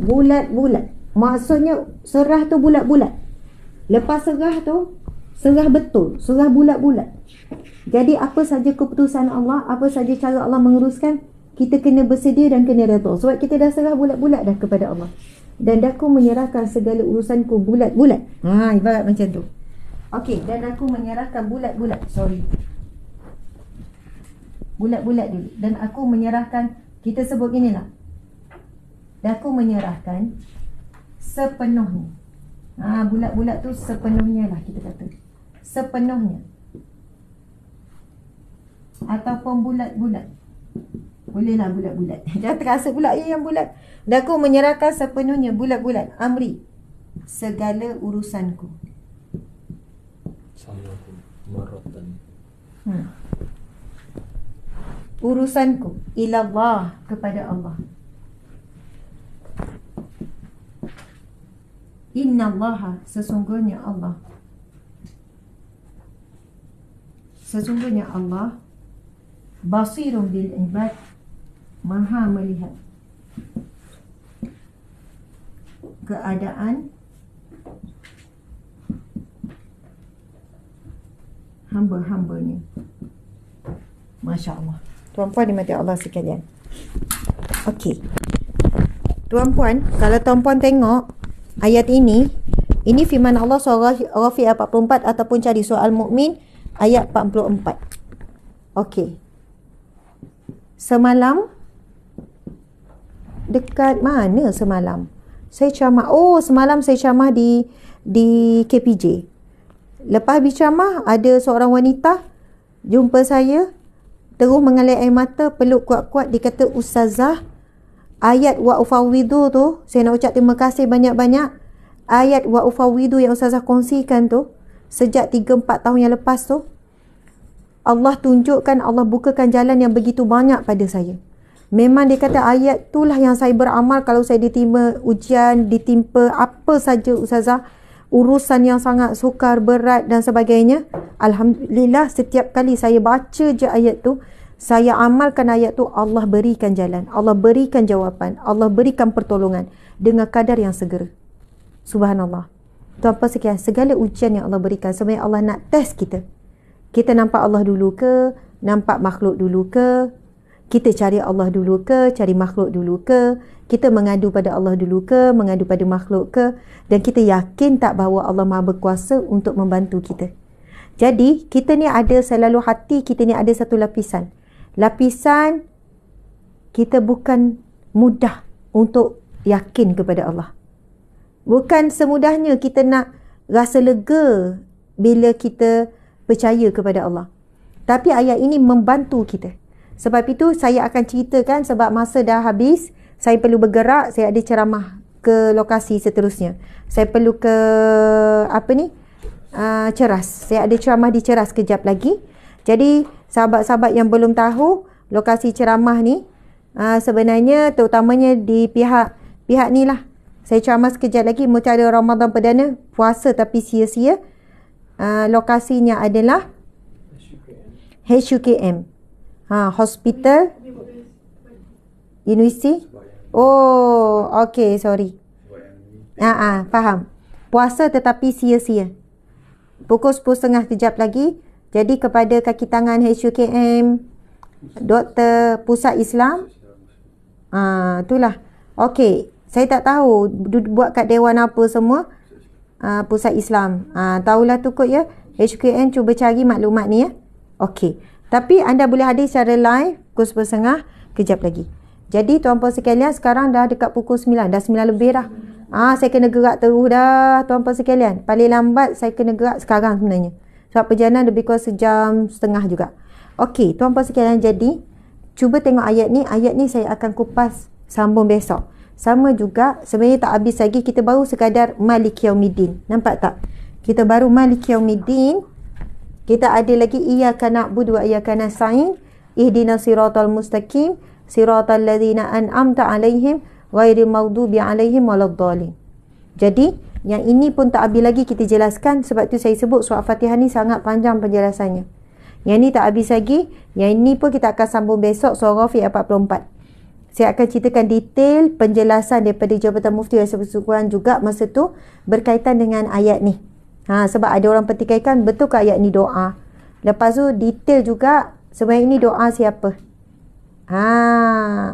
Speaker 1: Bulat-bulat. Maksudnya serah tu bulat-bulat. Lepas serah tu, serah betul, serah bulat-bulat. Jadi apa saja keputusan Allah, apa saja cara Allah menguruskan, kita kena bersedia dan kena redha. Sebab kita dah serah bulat-bulat dah kepada Allah. Dan aku menyerahkan segala urusanku bulat-bulat. Ibarat macam tu. Okey, dan aku menyerahkan bulat-bulat. Bulat-bulat dulu. Dan aku menyerahkan, kita sebut gini lah. Dan aku menyerahkan sepenuhnya. Bulat-bulat tu sepenuhnya lah kita kata. Sepenuhnya. Ataupun bulat-bulat. Bolehlah bulat-bulat. Jangan terasa pula yang bulat. Dan aku menyerahkan sepenuhnya bulat-bulat. Amri, segala urusanku.
Speaker 3: Sama maratan.
Speaker 1: Urusanku ilallah, kepada Allah. Innallaha, sesungguhnya Allah. Sesungguhnya Allah basirun bil ibad, maha melihat keadaan hamba-hambanya. Masya Allah. Tuan-puan dimati Allah sekalian. Okey, tuan-puan, kalau tuan-puan tengok ayat ini firman Allah surah Ghafiah 44 ataupun cari surah Al-Mu'min ayat 44. Okey, semalam, dekat mana semalam saya ceramah? Semalam saya ceramah di KPJ. Lepas habis ceramah, ada seorang wanita jumpa saya, terus mengalir air mata, peluk kuat-kuat. Dia kata, Ustazah, ayat wa ufawwidu tu, saya nak ucap terima kasih banyak-banyak. Ayat wa ufawwidu yang Ustazah kongsikan tu, sejak 3-4 tahun yang lepas tu, Allah tunjukkan, Allah bukakan jalan yang begitu banyak pada saya. Memang dia kata ayat itulah yang saya beramal kalau saya ditimpa ujian, ditimpa apa saja Ustazah, urusan yang sangat sukar, berat dan sebagainya. Alhamdulillah, setiap kali saya baca je ayat tu, saya amalkan ayat tu, Allah berikan jalan, Allah berikan jawapan, Allah berikan pertolongan dengan kadar yang segera. Subhanallah. Tuan-tuan sekalian, segala ujian yang Allah berikan, sebenarnya Allah nak test kita. Kita nampak Allah dulu ke? Nampak makhluk dulu ke? Kita cari Allah dulu ke? Cari makhluk dulu ke? Kita mengadu pada Allah dulu ke? Mengadu pada makhluk ke? Dan kita yakin tak bahawa Allah Maha berkuasa untuk membantu kita. Jadi, kita ni ada selalu hati, kita ni ada satu lapisan. Lapisan, kita bukan mudah untuk yakin kepada Allah. Bukan semudahnya kita nak rasa lega bila kita percaya kepada Allah. Tapi ayat ini membantu kita. Sebab itu saya akan ceritakan, sebab masa dah habis, saya perlu bergerak, saya ada ceramah ke lokasi seterusnya. Saya perlu ke Ceras. Saya ada ceramah di Ceras kejap lagi. Jadi sahabat-sahabat yang belum tahu lokasi ceramah ni, sebenarnya terutamanya di pihak ni lah. Saya ceramah sekejap lagi, Mutiara Ramadan Perdana, puasa tapi sia-sia. Lokasinya adalah HUKM. Hospital University. Okey, sorry. Faham. Puasa tetapi sia-sia. Pukul 10.30 kejap lagi. Jadi kepada kaki tangan HUKM, Doktor Pusat Islam, itulah. Okey, saya tak tahu buat kat dewan apa semua. Pusat Islam. Tahulah tu kot ya. HUKM cuba cari maklumat ni ya. Okey. Tapi anda boleh hadir secara live pukul 10.30 kejap lagi. Jadi tuan-puan sekalian, sekarang dah dekat pukul 9. Dah 9 lebih dah. Saya kena gerak terus dah tuan-puan sekalian. Paling lambat saya kena gerak sekarang sebenarnya. Sebab perjalanan lebih kurang sejam setengah juga. Okey, tuan-puan sekalian, jadi cuba tengok ayat ni. Ayat ni saya akan kupas sambung besok. Sama juga, sebenarnya tak habis lagi. Kita baru sekadar Maliki Yaumiddin. Nampak tak? Kita baru Maliki Yaumiddin. Kita ada lagi iyyaka na'budu wa iyyaka nasta'in, ihdinas siratal mustaqim, siratal ladzina an'amta 'alaihim ghairil maghdubi 'alaihim waladdallin. Jadi, yang ini pun tak habis lagi kita jelaskan, sebab tu saya sebut surah Fatihah ni sangat panjang penjelasannya. Yang ni tak habis lagi, yang ini pun kita akan sambung besok surah Ghafiah 44. Saya akan ceritakan detail penjelasan daripada Jabatan Mufti Rasa Persekutuan juga masa tu berkaitan dengan ayat ni. Sebab ada orang pertikaikan, betul ke ayat ni doa? Lepas tu detail juga sebenarnya ini doa siapa?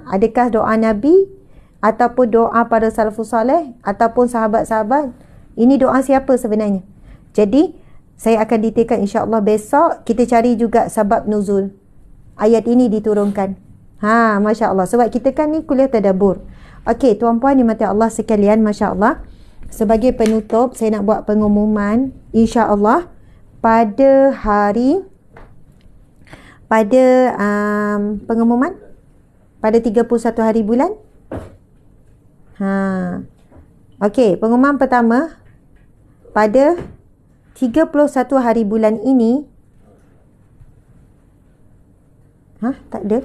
Speaker 1: Adakah doa Nabi ataupun doa para salafus salih ataupun sahabat-sahabat? Ini doa siapa sebenarnya? Jadi saya akan detailkan insya-Allah besok. Kita cari juga sebab nuzul ayat ini diturunkan. Masya-Allah, sebab kita kan ni kuliah tadabbur. Okey, tuan-puan dimati Allah sekalian, masya-Allah. Sebagai penutup, saya nak buat pengumuman insya-Allah pada hari pengumuman pada 31 hari bulan. Okey, pengumuman pertama pada 31 hari bulan ini. Tak ada.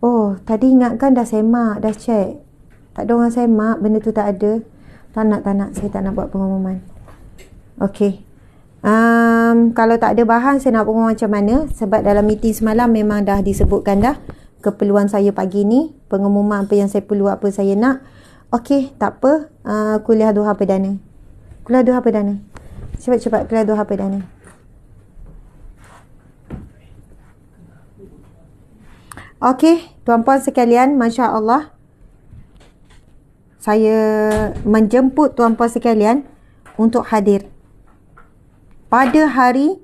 Speaker 1: Oh, tadi ingatkan dah semak, dah check. Tak ada orang semak, benda tu tak ada. Tak nak. Saya tak nak buat pengumuman. Okey. Kalau tak ada bahan, saya nak pengumuman macam mana? Sebab dalam meeting semalam memang dah disebutkan dah keperluan saya pagi ni. Pengumuman apa yang saya perlu, apa saya nak. Okey, tak apa. Kuliah duha perdana. Cepat-cepat kuliah duha perdana. Okey, tuan-puan sekalian, Masya Allah, saya menjemput tuan-puan sekalian untuk hadir pada hari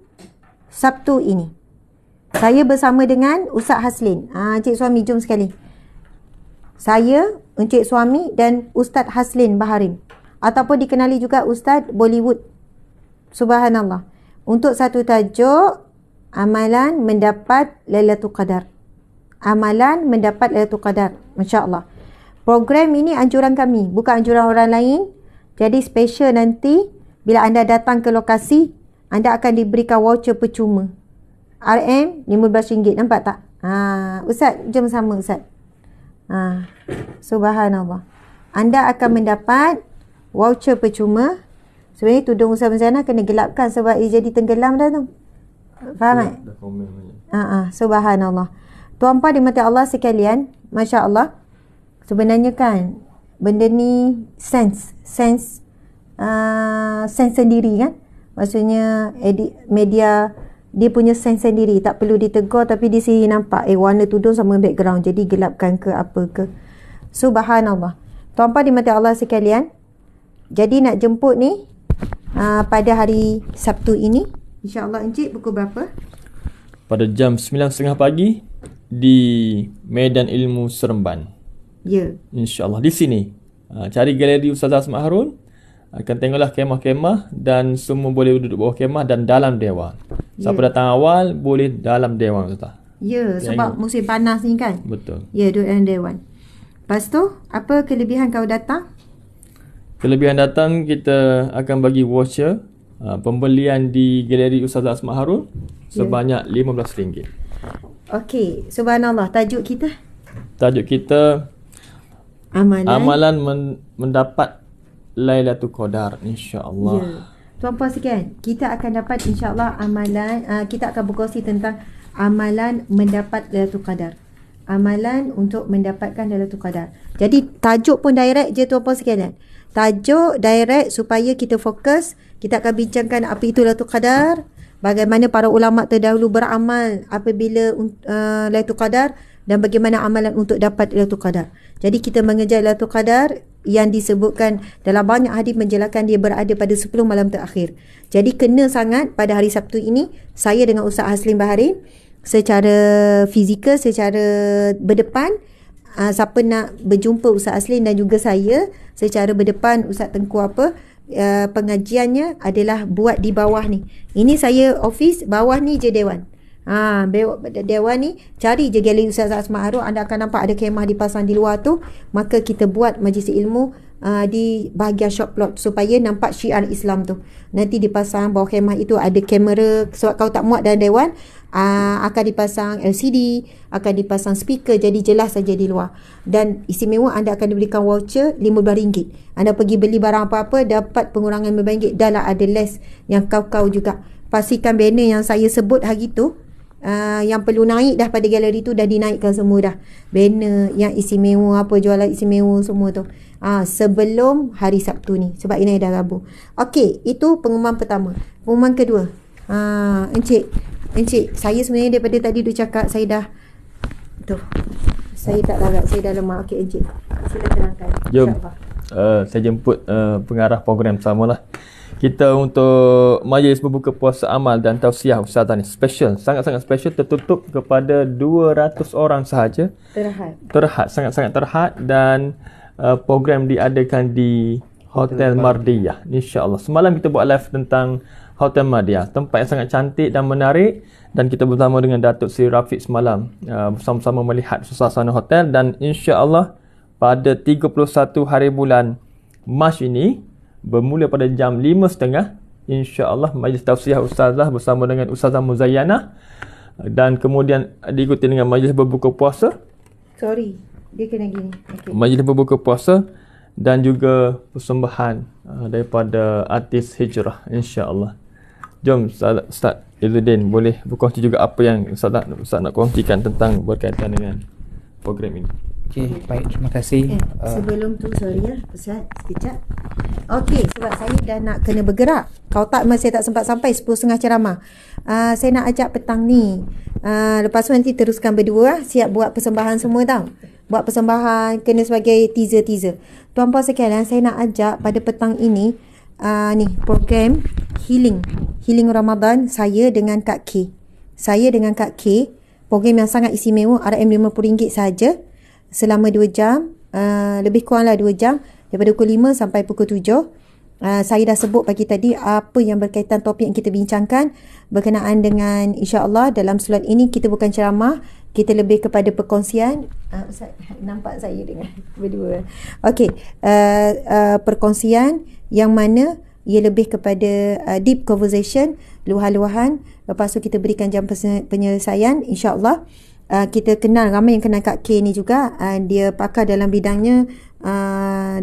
Speaker 1: Sabtu ini. Saya bersama dengan Ustaz Haslin. Encik Suami, jom sekali. Saya, Encik Suami dan Ustaz Haslin Baharin, ataupun dikenali juga Ustaz Bollywood. Subhanallah. Untuk satu tajuk, amalan mendapat Lailatul Qadar. Amalan mendapat Lailatul Qadar. Masya Allah. Program ini anjuran kami, bukan anjuran orang lain. Jadi special nanti bila anda datang ke lokasi, anda akan diberikan voucher percuma. RM RM15. Nampak tak? Ustaz, jom sama Ustaz. Subhanallah. Anda akan mendapat voucher percuma. Sebenarnya tudung Ustaz Muzana kena gelapkan sebab ia jadi tenggelam dah tu. Faham tak? Subhanallah. Tuan-puan dimati Allah sekalian, Masya Allah, sebenarnya kan benda ni sense sendiri kan. Maksudnya media dia punya sense sendiri, tak perlu ditegur tapi di sini nampak warna tudung sama background, jadi gelapkan ke apa ke. Subhanallah. Tuan-puan dimati Allah sekalian, jadi nak jemput ni pada hari Sabtu ini, insya-Allah. Encik pukul berapa?
Speaker 3: Pada jam 9.30 pagi di Medan Ilmu Seremban.
Speaker 1: Ya.
Speaker 3: InsyaAllah di sini. Cari galeri Ustazah Asma Harun. Akan tengoklah kemah-kemah dan semua boleh duduk bawah kemah dan dalam dewan. Siapa datang awal boleh dalam dewan, Ustazah.
Speaker 1: Ya, sebab musim panas ni kan.
Speaker 3: Betul.
Speaker 1: Ya, duduk dalam dewan. Lepas tu, apa kelebihan kau datang?
Speaker 3: Kelebihan datang, kita akan bagi voucher pembelian di galeri Ustazah Asma Harun sebanyak RM15.
Speaker 1: Okey, subhanallah. Tajuk kita amalan
Speaker 3: mendapat Lailatul Qadar, insya-Allah.
Speaker 1: Ya. Tuan-puan sekalian, kita akan dapat insya-Allah amalan, kita akan berkongsi tentang amalan mendapat Lailatul Qadar. Amalan untuk mendapatkan Lailatul Qadar. Jadi tajuk pun direct je tuan-puan sekalian. Tajuk direct supaya kita fokus. Kita akan bincangkan apa itu Lailatul Qadar, bagaimana para ulama terdahulu beramal apabila Lailatul Qadar, dan bagaimana amalan untuk dapat Lailatul Qadar. Jadi kita mengejar Lailatul Qadar yang disebutkan dalam banyak hadis menjelaskan dia berada pada 10 malam terakhir. Jadi kena sangat pada hari Sabtu ini saya dengan Ustaz Haslin Baharin secara fizikal, secara berdepan. Siapa nak berjumpa Ustaz Haslin dan juga saya secara berdepan, Ustaz Tengku pengajiannya adalah buat di bawah ni. Ini saya office, bawah ni je dewan. Dewan ni cari je galeri Ustaz Asma Harun, anda akan nampak ada kemah dipasang di luar tu. Maka kita buat majlis ilmu di bahagian shop plot supaya nampak syiar Islam tu. Nanti dipasang bawah kemah itu ada kamera, sebab kau tak muat dalam dewan, akan dipasang LCD, akan dipasang speaker, jadi jelas saja di luar. Dan istimewa, anda akan diberikan voucher RM15. Anda pergi beli barang apa-apa dapat pengurangan RM15. Dah lah ada less yang kau juga. Pastikan banner yang saya sebut hari tu, yang perlu naik dah pada galeri tu dah dinaikkan semua dah. Banner yang istimewa, apa jualan istimewa semua tu. Sebelum hari Sabtu ni, sebab ini dah Rabu. Okey, itu pengumuman pertama. Pengumuman kedua. Encik, saya sebenarnya daripada tadi duk cakap, saya dah saya tak larat, saya dah lemah. Okey encik, sila terangkan.
Speaker 3: Jom. Saya jemput pengarah program samalah. Kita untuk majlis berbuka puasa amal dan tausiah Ustazah ni special, sangat-sangat special, tertutup kepada 200 orang sahaja. Terhad, sangat-sangat terhad. Dan program diadakan di Hotel Mardiyah, insya-Allah. Semalam kita buat live tentang Hotel Mardiyah, tempat yang sangat cantik dan menarik, dan kita bersama dengan Datuk Seri Rafiq semalam bersama-sama melihat suasana hotel, dan insya-Allah pada 31 hari bulan Mac ini bermula pada jam 5.30, insya-Allah majlis tausiah ustazah bersama dengan Ustazah Muzayyanah, dan kemudian diikuti dengan majlis berbuka puasa.
Speaker 1: Sorry, dia kena gini. Okay.
Speaker 3: Majlis berbuka puasa dan juga persembahan daripada artis hijrah, insya-Allah. Jom Ustaz Izzuddin boleh berkongsi juga apa yang Ustaz nak kongsikan tentang berkaitan dengan program ini.
Speaker 5: Okey, baik, terima kasih.
Speaker 1: Sebelum tu sorry ya Ustaz, sekejap. Okey, sebab saya dah nak kena bergerak. Kalau tak masih tak sempat sampai 10.30 ceramah. Saya nak ajak petang ni. Lepas tu nanti teruskan berdua, siap buat persembahan semua tau. Buat persembahan kena sebagai teaser. Tuan-puan sekalian, saya nak ajak pada petang ini ni program healing Ramadan saya dengan Kak K. Program yang sangat istimewa, RM50 saja selama 2 jam, lebih kuranglah 2 jam, daripada pukul 5 sampai pukul 7. Saya dah sebut pagi tadi apa yang berkaitan topik yang kita bincangkan berkenaan dengan, insya-Allah dalam slot ini kita bukan ceramah, kita lebih kepada perkongsian. Ustaz nampak saya dengan berdua. Okey, perkongsian yang mana ia lebih kepada deep conversation, luahan-luahan. Lepas tu kita berikan jam penyelesaian, insya-Allah. Kita kenal, ramai yang kenal Kak K ni juga. Dia pakar dalam bidangnya,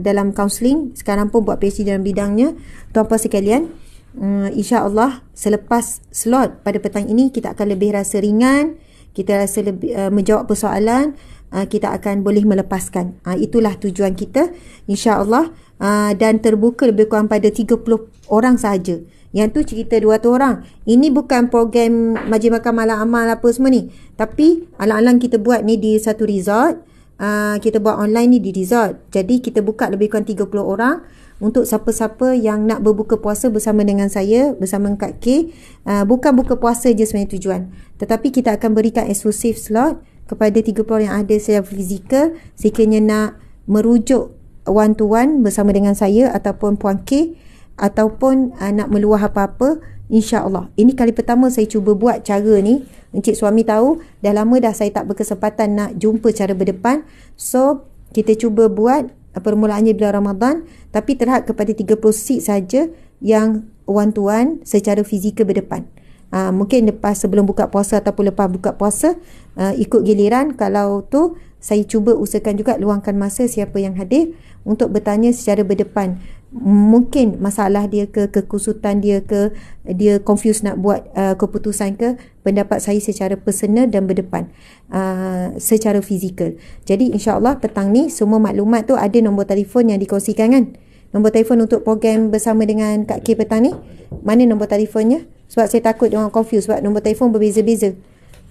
Speaker 1: dalam counselling. Sekarang pun buat PhD dalam bidangnya. Tuan-puan sekalian, insya-Allah selepas slot pada petang ini kita akan lebih rasa ringan, kita rasa lebih menjawab persoalan, kita akan boleh melepaskan. Itulah tujuan kita, insya-Allah. Dan terbuka lebih kurang pada 30 orang sahaja. Yang tu cerita 200 orang. Ini bukan program majlis makan malam amal apa semua ni. Tapi alang-alang kita buat ni di satu resort. Kita buat online ni di resort. Jadi kita buka lebih kurang 30 orang untuk siapa-siapa yang nak berbuka puasa bersama dengan saya, bersama dengan Kak K. Bukan buka puasa je sebenarnya tujuan, tetapi kita akan berikan eksklusif slot kepada 30 orang yang ada secara fizikal, sekiranya nak merujuk one to one bersama dengan saya ataupun Puan K, ataupun nak meluah apa-apa, insya-Allah. Ini kali pertama saya cuba buat cara ni. Encik suami tahu dah lama dah saya tak berkesempatan nak jumpa cara berdepan. So kita cuba buat permulaannya bulan Ramadan, tapi terhad kepada 30 seat saja yang one to one secara fizikal berdepan. Mungkin lepas sebelum buka puasa ataupun lepas buka puasa, ikut giliran. Kalau tu saya cuba usahakan juga luangkan masa siapa yang hadir untuk bertanya secara berdepan. Mungkin masalah dia ke, kekusutan dia ke, dia confused nak buat keputusan ke, pendapat saya secara personal dan berdepan, secara fizikal. Jadi insya-Allah petang ni semua maklumat tu ada nombor telefon yang dikongsikan kan. Nombor telefon untuk program bersama dengan Kak K petang ni, mana nombor telefonnya? Sebab saya takut orang confused sebab nombor telefon berbeza-beza.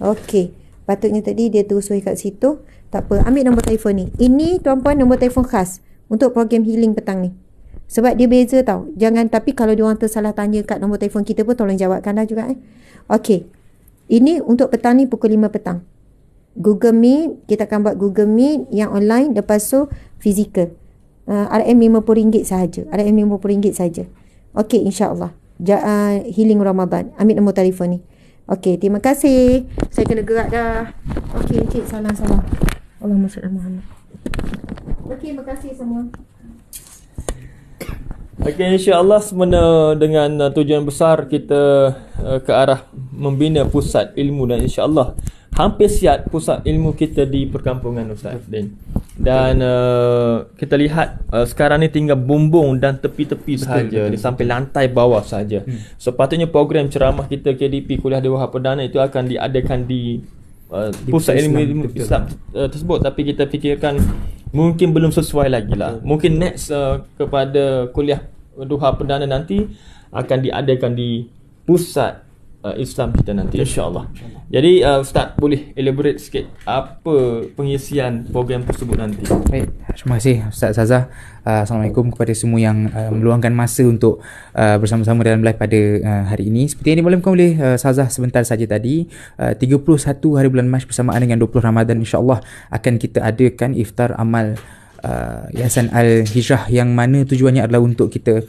Speaker 1: Okey, patutnya tadi dia terus kat situ. Tak apa, ambil nombor telefon ni. Ini tuan-puan nombor telefon khas untuk program healing petang ni. Sebab dia beza tau. Jangan, tapi kalau diorang tersalah tanya kat nombor telefon kita pun tolong jawabkanlah juga. Okey. Ini untuk petang ni pukul 5 petang. Google Meet, kita akan buat Google Meet yang online, lepas tu fizikal. RM50 sahaja. RM50 sahaja. Okey, insya-Allah. Healing Ramadan. Ambil nombor telefon ni. Okey, terima kasih. Saya kena gerak dah. Okey, Encik, salam-salam. Allahumma salli Muhammad. Okey, terima kasih semua.
Speaker 3: Okey, insya-Allah semena dengan tujuan besar kita ke arah membina pusat ilmu, dan insya-Allah hampir siap pusat ilmu kita di perkampungan Ustaz Din. Dan kita lihat sekarang ni tinggal bumbung dan tepi-tepi sahaja, sampai lantai bawah sahaja. Sepatutnya program ceramah kita KDP Kuliah Dewah Perdana itu akan diadakan di pusat ilmu Islam tersebut, tapi kita fikirkan mungkin belum sesuai lagi lah. Mungkin next kepada Kuliah Duha Perdana nanti akan diadakan di pusat Islam kita nanti, insya-Allah. Jadi Ustaz boleh elaborate sikit apa pengisian program tersebut nanti?
Speaker 5: Baik, terima kasih Ustaz Azhar. Assalamualaikum kepada semua yang meluangkan masa untuk bersama-sama dalam live pada hari ini. Seperti yang dimaklumkan oleh Azhar sebentar saja tadi, 31 hari bulan Mac bersamaan dengan 20 Ramadan, insya-Allah akan kita adakan iftar amal Yayasan Al-Hijrah, yang mana tujuannya adalah untuk kita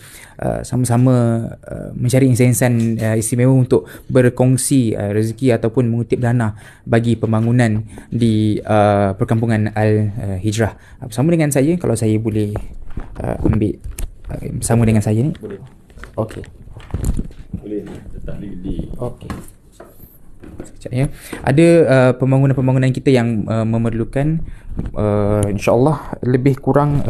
Speaker 5: sama-sama mencari insan-insan istimewa untuk berkongsi rezeki ataupun mengutip dana bagi pembangunan di perkampungan Al-Hijrah. Bersama dengan saya, kalau saya boleh ambil bersama dengan saya ni.
Speaker 3: Boleh.
Speaker 5: Okey.
Speaker 3: Boleh letak di.
Speaker 5: Okey. Sekejap ya. Ada pembangunan-pembangunan kita yang memerlukan insya-Allah lebih kurang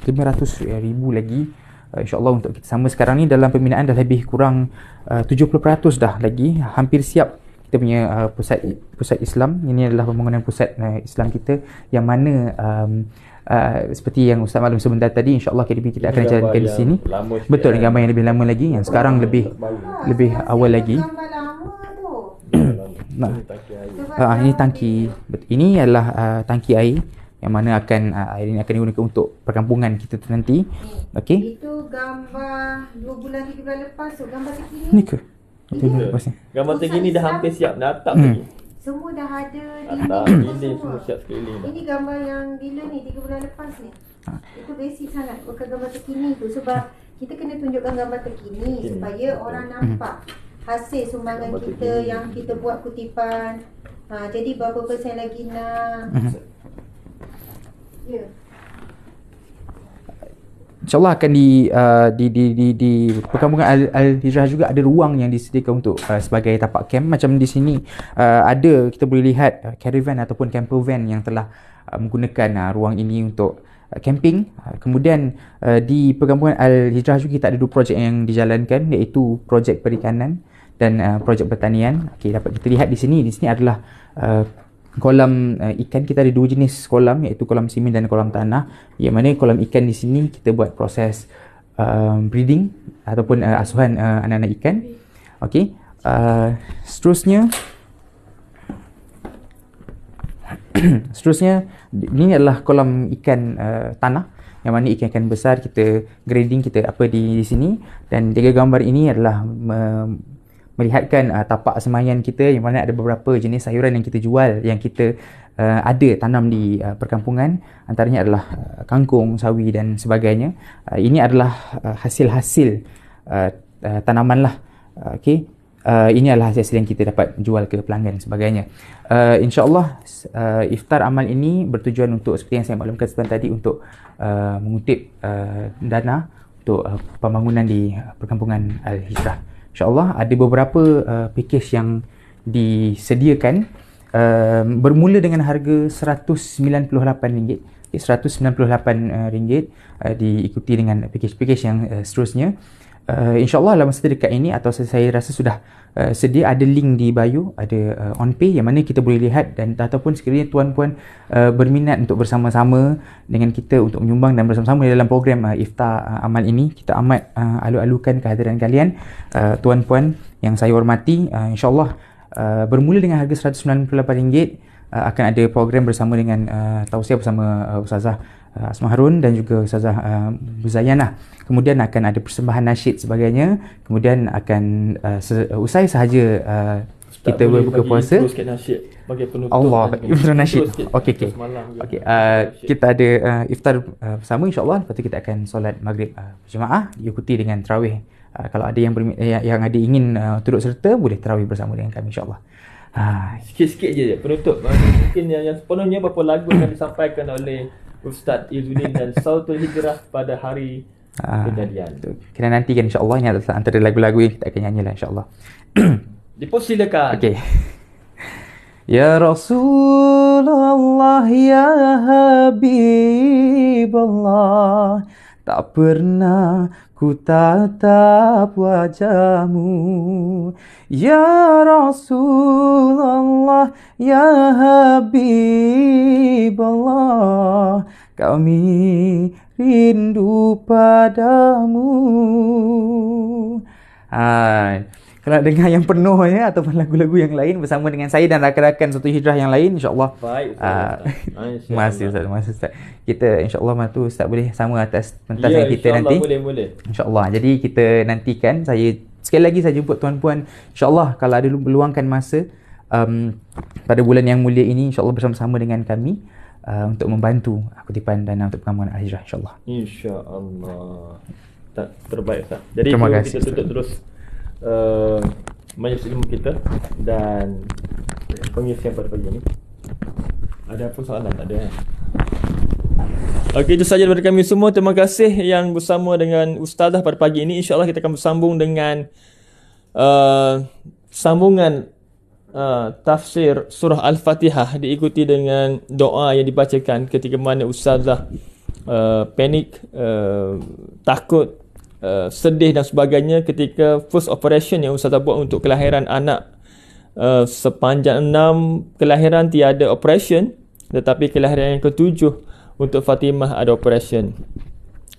Speaker 5: 500,000 lagi, insya-Allah untuk kita sama. Sekarang ni dalam pembinaan dah lebih kurang 70% dah lagi, hampir siap kita punya pusat Islam. Ini adalah pembangunan pusat Islam kita, yang mana seperti yang Ustaz maklum sebentar tadi, insya-Allah KDP kita akan jalankan di sini. Betul, gambar yang lebih lama lagi, yang sekarang lebih awal lagi. Ini tangki. Ini adalah tangki air yang mana air ini akan digunakan untuk perkampungan kita tu nanti. Okey.
Speaker 1: Itu gambar 2 bulan 3 bulan lepas tu, gambar terkini.
Speaker 5: Ni ke?
Speaker 3: Gambar terkini dah hampir siap, dah atap lagi.
Speaker 1: Semua dah ada
Speaker 3: Atap, dinding semua siap sekeliling dah.
Speaker 1: Ini gambar yang bila ni 3 bulan lepas ni. Itu basic sangat, bukan gambar terkini tu. Sebab kita kena tunjukkan gambar terkini supaya orang nampak hasil sumbangan kita yang kita buat kutipan. Jadi berapa persen lagi nak. Ya.
Speaker 5: InsyaAllah akan di perkampungan Al-Hijrah juga ada ruang yang disediakan untuk sebagai tapak camp. Macam di sini ada, kita boleh lihat caravan ataupun camper van yang telah menggunakan ruang ini untuk camping. Kemudian di perkampungan Al-Hijrah juga kita ada 2 projek yang dijalankan, iaitu projek perikanan dan projek pertanian. Okey, dapat kita lihat di sini. Di sini adalah kolam ikan. Kita ada 2 jenis kolam, iaitu kolam simen dan kolam tanah. Yang mana kolam ikan di sini kita buat proses breeding ataupun asuhan anak-anak ikan. Okey. Seterusnya ini adalah kolam ikan tanah, yang mana ikan-ikan besar kita grading, kita apa di sini. Dan 3 gambar ini adalah melihatkan tapak semayan kita, yang mana ada beberapa jenis sayuran yang kita jual, yang kita ada tanam di perkampungan. Antaranya adalah kangkung, sawi dan sebagainya. Ini adalah hasil-hasil tanaman lah. Okey. Ini adalah hasil yang kita dapat jual ke pelanggan dan sebagainya. InsyaAllah iftar amal ini bertujuan untuk, seperti yang saya maklumkan sebentar tadi, untuk mengutip dana untuk pembangunan di perkampungan Al-Hijrah. InsyaAllah ada beberapa package yang disediakan, bermula dengan harga RM198. RM198, diikuti dengan package-package yang seterusnya. InsyaAllah dalam masa terdekat ini, atau saya rasa sudah sedia, ada link di bio, ada OnPay, yang mana kita boleh lihat. Dan ataupun sekiranya tuan-puan berminat untuk bersama-sama dengan kita untuk menyumbang dan bersama-sama dalam program iftar amal ini, kita amat alu-alukan kehadiran kalian, tuan-puan yang saya hormati. InsyaAllah bermula dengan harga RM198, akan ada program bersama dengan tausiah bersama Ustazah Asma Harun dan juga Ustazah Buzayanah. Kemudian akan ada persembahan nasyid sebagainya. Kemudian akan usai sahaja kita berbuka puasa.
Speaker 3: Bagi penutup
Speaker 5: Allah, iftar nasyid. Okey. Kita ada iftar bersama, insya-Allah. Lepas tu kita akan solat maghrib berjemaah, diikuti dengan tarawih. Kalau ada yang ada ingin turut serta, boleh tarawih bersama dengan kami, insya-Allah.
Speaker 3: Sikit-sikit je penutup. Mungkin yang sepenuhnya berapa lagu yang disampaikan oleh Ustaz Izzuddin dan Sautul Hijrah pada hari kejadian.
Speaker 5: Kita nantikan, insya-Allah. Ini adalah antara lagu-lagu yang kita akan nyanyilah, insya-Allah.
Speaker 3: Dipersilakan.
Speaker 5: Okey. Ya Rasulullah, ya Habiballah, tak pernah ku tatap wajahmu. Ya Rasulullah, ya Habiballah, kami rindu padamu. Kalau nak dengar yang penuh ya, ataupun lagu-lagu yang lain bersama dengan saya dan rakan-rakan satu hijrah yang lain, insya-Allah.
Speaker 3: Baik.
Speaker 5: Masih Ustaz. Kita insya-Allah tu Ustaz boleh sama atas pentas yang kita nanti.
Speaker 3: Boleh.
Speaker 5: Insya-Allah. Jadi kita nantikan, saya sekali lagi saya jemput tuan-puan, insya-Allah kalau ada meluangkan masa pada bulan yang mulia ini, insya-Allah bersama-sama dengan kami untuk membantu kutipan Dana untuk Perkembangan Al-Hijrah, insyaAllah.
Speaker 3: InsyaAllah. Tak, terbaik Ustaz. Jadi
Speaker 5: Terima kasih,
Speaker 3: kita tutup terus majlis ilmu kita dan pengisian pada pagi ini. Ada apa soalan? Tak ada. Okey, itu saja daripada kami semua. Terima kasih yang bersama dengan Ustazah pada pagi ini. InsyaAllah kita akan bersambung dengan sambungan tafsir surah Al-Fatihah, diikuti dengan doa yang dibacakan ketika mana Ustazah panik, takut, sedih dan sebagainya ketika first operation yang Ustazah buat untuk kelahiran anak. Sepanjang 6 kelahiran tiada operation, tetapi kelahiran yang ke-7 untuk Fatimah ada operation.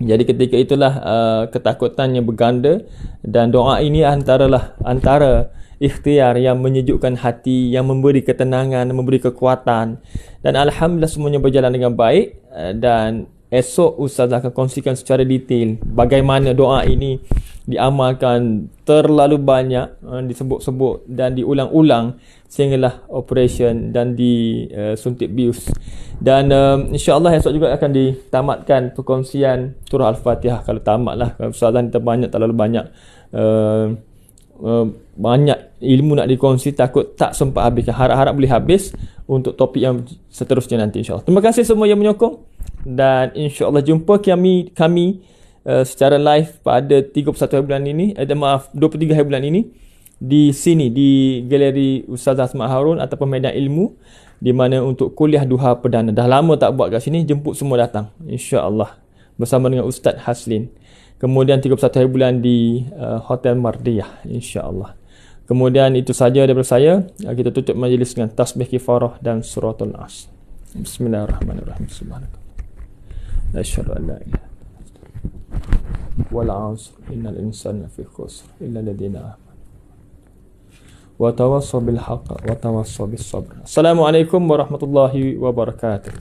Speaker 3: Jadi ketika itulah ketakutan yang berganda, dan doa ini antara ikhtiar yang menyejukkan hati, yang memberi ketenangan, memberi kekuatan, dan alhamdulillah semuanya berjalan dengan baik. Dan esok Ustazah akan kongsikan secara detail bagaimana doa ini diamalkan terlalu banyak, disebut-sebut dan diulang-ulang sehinggalah operation dan disuntik bius. Dan insya-Allah esok juga akan ditamatkan perkongsian surah Al-Fatihah. Kalau tamatlah, kalau Ustazah ni terlalu banyak banyak ilmu nak dikongsi, takut tak sempat habiskan. Harap-harap boleh habis untuk topik yang seterusnya nanti, insya-Allah. Terima kasih semua yang menyokong, dan insya-Allah jumpa kami secara live pada 31 hari bulan ini, 23 hari bulan ini di sini di Galeri Ustazah Asma Harun ataupun Medan Ilmu, di mana untuk kuliah duha perdana. Dah lama tak buat kat sini, jemput semua datang insya-Allah bersama dengan Ustaz Haslin. Kemudian 31 hari bulan di Hotel Mardiyah, insya-Allah. Kemudian itu saja daripada saya. Kita tutup majlis dengan tasbih kifarah dan suratul As. Bismillahirrahmanirrahim. Subhanallah. La ilaha illallah. Wal 'asr innal insana fi khusr illa alladhina amanu wa tawassaw bil haqq wa tawassaw bis sabr. Assalamualaikum warahmatullahi wabarakatuh.